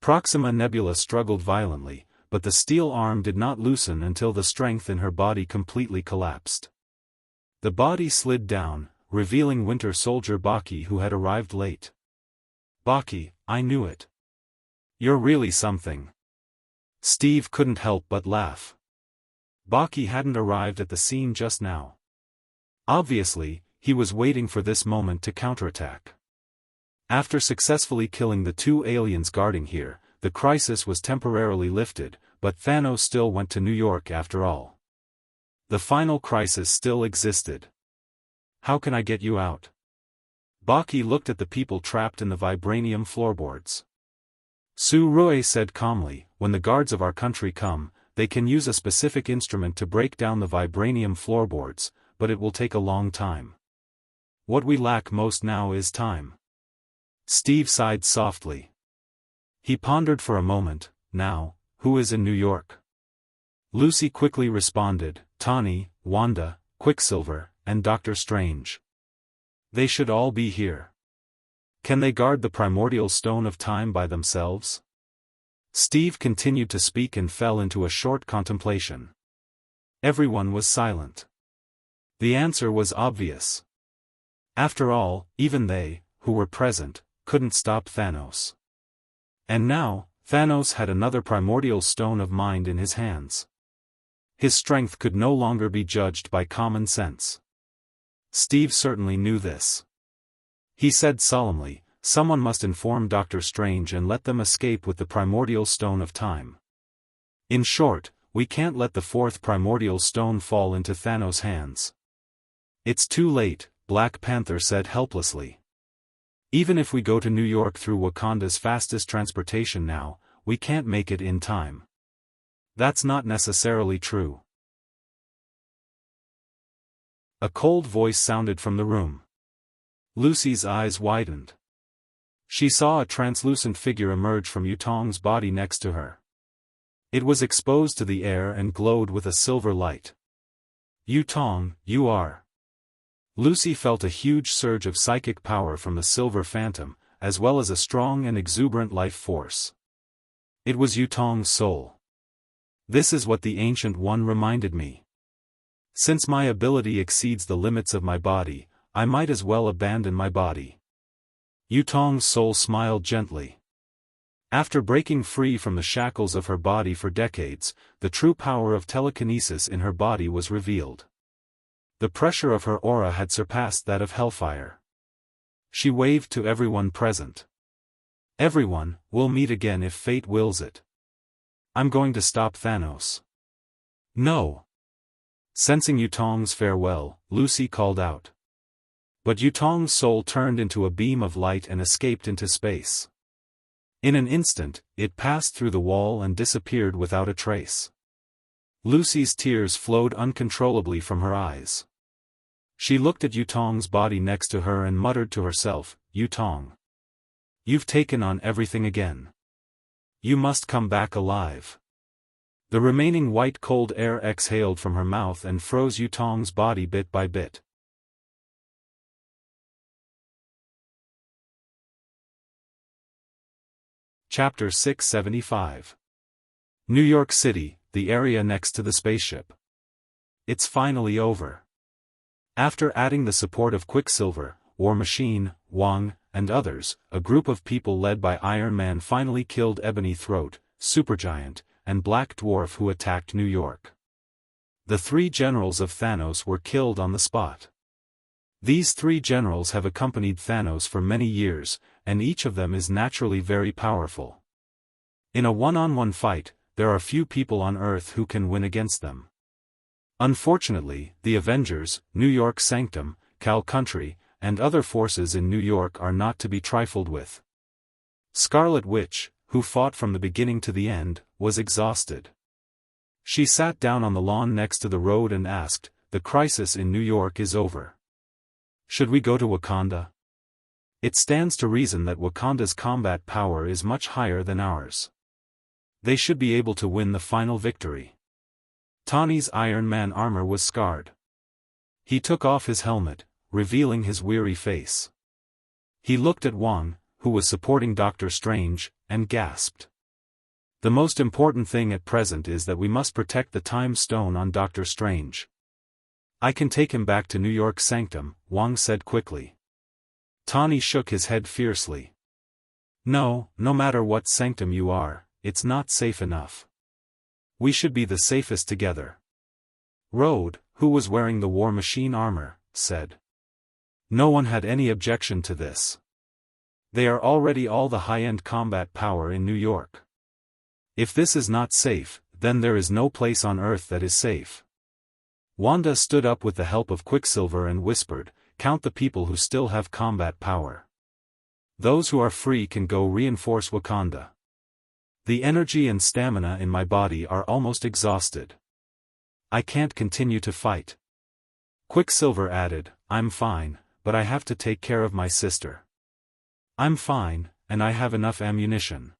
Proxima Nebula struggled violently, but the steel arm did not loosen until the strength in her body completely collapsed. The body slid down, revealing Winter Soldier Baki, who had arrived late. "Baki, I knew it. You're really something." Steve couldn't help but laugh. Baki hadn't arrived at the scene just now. Obviously, he was waiting for this moment to counterattack. After successfully killing the two aliens guarding here, the crisis was temporarily lifted, but Thanos still went to New York after all. The final crisis still existed. "How can I get you out?" Baki looked at the people trapped in the vibranium floorboards. Su Rui said calmly, "When the guards of our country come, they can use a specific instrument to break down the vibranium floorboards, but it will take a long time. What we lack most now is time." Steve sighed softly. He pondered for a moment. "Now, who is in New York?" Lucy quickly responded, "Tawny, Wanda, Quicksilver, and Dr. Strange. They should all be here. Can they guard the primordial stone of time by themselves?" Steve continued to speak and fell into a short contemplation. Everyone was silent. The answer was obvious. After all, even they, who were present, couldn't stop Thanos. And now, Thanos had another primordial stone of mind in his hands. His strength could no longer be judged by common sense. Steve certainly knew this. He said solemnly, "Someone must inform Dr. Strange and let them escape with the primordial stone of time. In short, we can't let the fourth primordial stone fall into Thanos' hands." "It's too late," Black Panther said helplessly. "Even if we go to New York through Wakanda's fastest transportation now, we can't make it in time." "That's not necessarily true." A cold voice sounded from the room. Lucy's eyes widened. She saw a translucent figure emerge from Yutong's body next to her. It was exposed to the air and glowed with a silver light. "Yutong, you are..." Lucy felt a huge surge of psychic power from the silver phantom, as well as a strong and exuberant life force. It was Yutong's soul. This is what the Ancient One reminded me. Since my ability exceeds the limits of my body, I might as well abandon my body. Yutong's soul smiled gently. After breaking free from the shackles of her body for decades, the true power of telekinesis in her body was revealed. The pressure of her aura had surpassed that of hellfire. She waved to everyone present. Everyone, we'll meet again if fate wills it. I'm going to stop Thanos. No. Sensing Yutong's farewell, Lucy called out. But Yutong's soul turned into a beam of light and escaped into space. In an instant, it passed through the wall and disappeared without a trace. Lucy's tears flowed uncontrollably from her eyes. She looked at Yutong's body next to her and muttered to herself, Yutong. You've taken on everything again. You must come back alive. The remaining white cold air exhaled from her mouth and froze Yutong's body bit by bit. Chapter 675. New York City, the area next to the spaceship. It's finally over. After adding the support of Quicksilver, War Machine, Wong, and others, a group of people led by Iron Man finally killed Ebony Throat, Supergiant, and Black Dwarf who attacked New York. The 3 generals of Thanos were killed on the spot. These 3 generals have accompanied Thanos for many years, and each of them is naturally very powerful. In a one-on-one fight, there are few people on Earth who can win against them. Unfortunately, the Avengers, New York Sanctum, Cal Country, and other forces in New York are not to be trifled with. Scarlet Witch, who fought from the beginning to the end, was exhausted. She sat down on the lawn next to the road and asked, "The crisis in New York is over. Should we go to Wakanda? It stands to reason that Wakanda's combat power is much higher than ours. They should be able to win the final victory." Tawny's Iron Man armor was scarred. He took off his helmet, revealing his weary face. He looked at Wong, who was supporting Doctor Strange, and gasped. "The most important thing at present is that we must protect the Time Stone on Doctor Strange." "I can take him back to New York Sanctum," Wong said quickly. Tawny shook his head fiercely. No matter what sanctum you are, it's not safe enough. We should be the safest together." Rhodes, who was wearing the War Machine armor, said. No one had any objection to this. They are already all the high-end combat power in New York. If this is not safe, then there is no place on Earth that is safe. Wanda stood up with the help of Quicksilver and whispered, "Count the people who still have combat power. Those who are free can go reinforce Wakanda. The energy and stamina in my body are almost exhausted. I can't continue to fight." Quicksilver added, "I'm fine, but I have to take care of my sister." "I'm fine, and I have enough ammunition."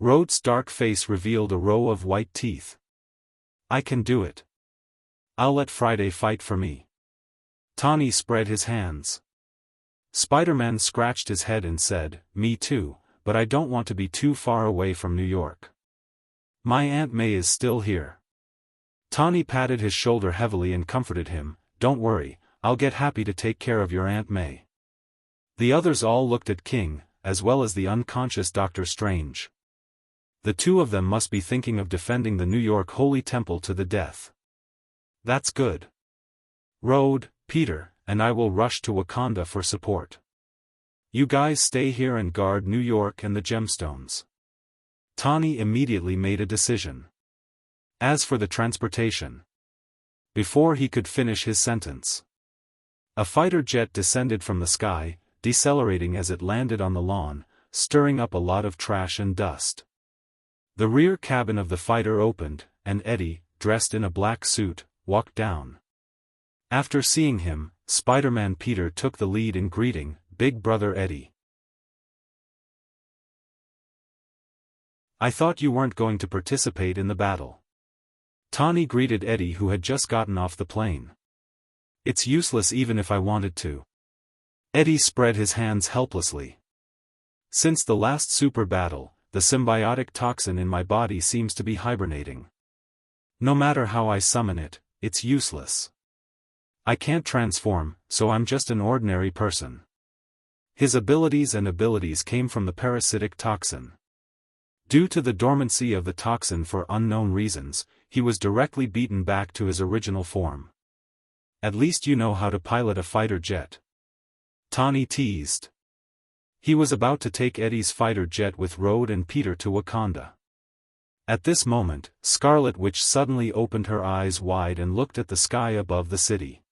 Rhodes' dark face revealed a row of white teeth. "I can do it. I'll let Friday fight for me." Tawny spread his hands. Spider-Man scratched his head and said, "Me too, but I don't want to be too far away from New York. My Aunt May is still here." Tawny patted his shoulder heavily and comforted him, "Don't worry, I'll get Happy to take care of your Aunt May." The others all looked at King, as well as the unconscious Doctor Strange. The 2 of them must be thinking of defending the New York Holy Temple to the death. That's good. Rhodes, Peter, and I will rush to Wakanda for support. You guys stay here and guard New York and the gemstones. Tawny immediately made a decision. As for the transportation. Before he could finish his sentence, a fighter jet descended from the sky, decelerating as it landed on the lawn, stirring up a lot of trash and dust. The rear cabin of the fighter opened, and Eddie, dressed in a black suit, walked down. After seeing him, Spider-Man Peter took the lead in greeting Big Brother Eddie. "I thought you weren't going to participate in the battle." Tawny greeted Eddie, who had just gotten off the plane. "It's useless even if I wanted to." Eddie spread his hands helplessly. Since the last super battle, the symbiotic toxin in my body seems to be hibernating. No matter how I summon it, it's useless. I can't transform, so I'm just an ordinary person. His abilities came from the parasitic toxin. Due to the dormancy of the toxin for unknown reasons, he was directly beaten back to his original form. At least you know how to pilot a fighter jet. Tawny teased. He was about to take Eddie's fighter jet with Rode and Peter to Wakanda. At this moment, Scarlet Witch suddenly opened her eyes wide and looked at the sky above the city.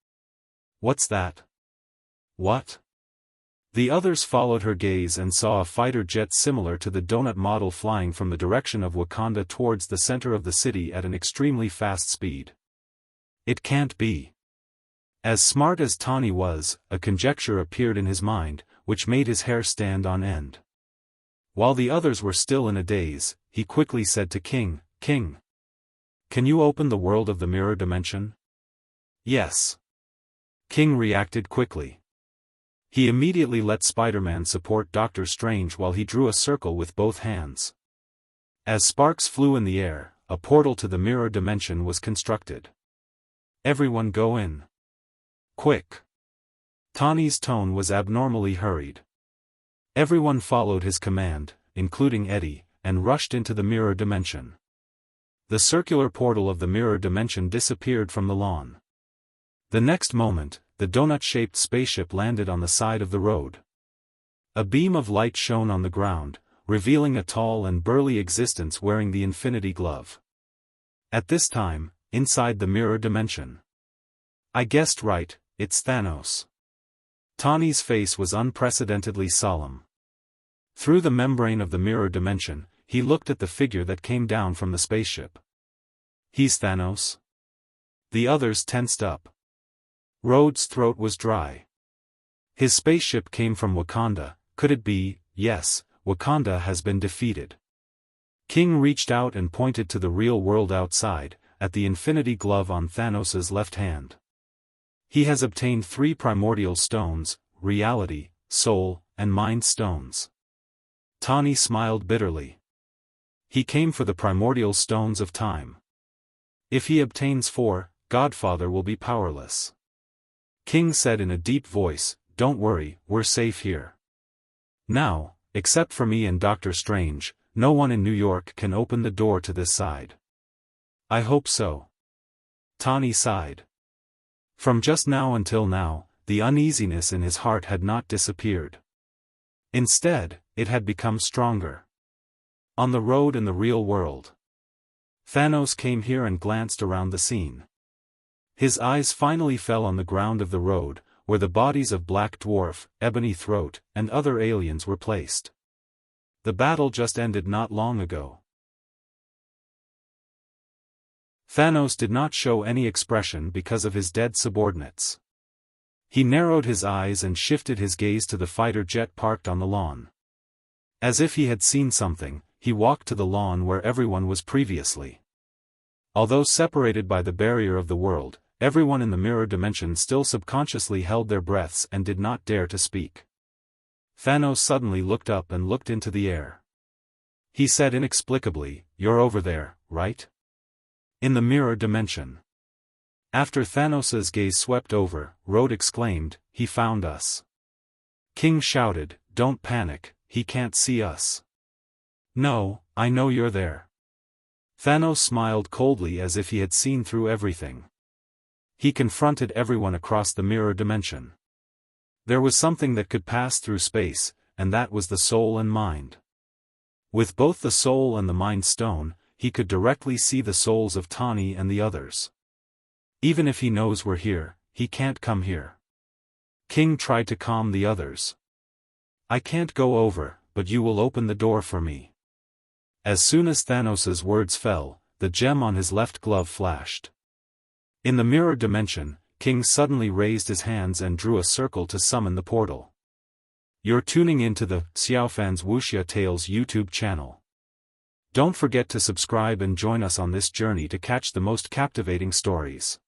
What's that? What? The others followed her gaze and saw a fighter jet similar to the donut model flying from the direction of Wakanda towards the center of the city at an extremely fast speed. It can't be. As smart as Tawny was, a conjecture appeared in his mind, which made his hair stand on end. While the others were still in a daze, he quickly said to King, "King, can you open the world of the mirror dimension?" "Yes." King reacted quickly. He immediately let Spider-Man support Doctor Strange while he drew a circle with both hands. As sparks flew in the air, a portal to the mirror dimension was constructed. "Everyone go in. Quick." Tawny's tone was abnormally hurried. Everyone followed his command, including Eddie, and rushed into the mirror dimension. The circular portal of the mirror dimension disappeared from the lawn. The next moment, the donut-shaped spaceship landed on the side of the road. A beam of light shone on the ground, revealing a tall and burly existence wearing the Infinity Glove. At this time, inside the mirror dimension. "I guessed right, it's Thanos." Tawny's face was unprecedentedly solemn. Through the membrane of the mirror dimension, he looked at the figure that came down from the spaceship. "He's Thanos?" The others tensed up. Rhodes' throat was dry. His spaceship came from Wakanda. Could it be? Yes, Wakanda has been defeated. King reached out and pointed to the real world outside, at the Infinity Glove on Thanos' left hand. He has obtained 3 primordial stones, reality, soul, and mind stones. Tawny smiled bitterly. He came for the primordial stones of time. If he obtains 4, Godfather will be powerless. King said in a deep voice, "Don't worry, we're safe here. Now, except for me and Doctor Strange, no one in New York can open the door to this side." "I hope so." Tawny sighed. From just now until now, the uneasiness in his heart had not disappeared. Instead, it had become stronger. On the road in the real world. Thanos came here and glanced around the scene. His eyes finally fell on the ground of the road, where the bodies of Black Dwarf, Ebony Throat, and other aliens were placed. The battle just ended not long ago. Thanos did not show any expression because of his dead subordinates. He narrowed his eyes and shifted his gaze to the fighter jet parked on the lawn. As if he had seen something, he walked to the lawn where everyone was previously. Although separated by the barrier of the world, everyone in the mirror dimension still subconsciously held their breaths and did not dare to speak. Thanos suddenly looked up and looked into the air. He said inexplicably, "You're over there, right? In the mirror dimension." After Thanos' gaze swept over, Rhodes exclaimed, "He found us." King shouted, "Don't panic, he can't see us." "No, I know you're there." Thanos smiled coldly as if he had seen through everything. He confronted everyone across the mirror dimension. There was something that could pass through space, and that was the soul and mind. With both the soul and the mind stone, he could directly see the souls of Tawny and the others. "Even if he knows we're here, he can't come here." King tried to calm the others. "I can't go over, but you will open the door for me." As soon as Thanos' words fell, the gem on his left glove flashed. In the mirror dimension, King suddenly raised his hands and drew a circle to summon the portal. You're tuning into the Xiaofan's Wuxia Tales YouTube channel. Don't forget to subscribe and join us on this journey to catch the most captivating stories.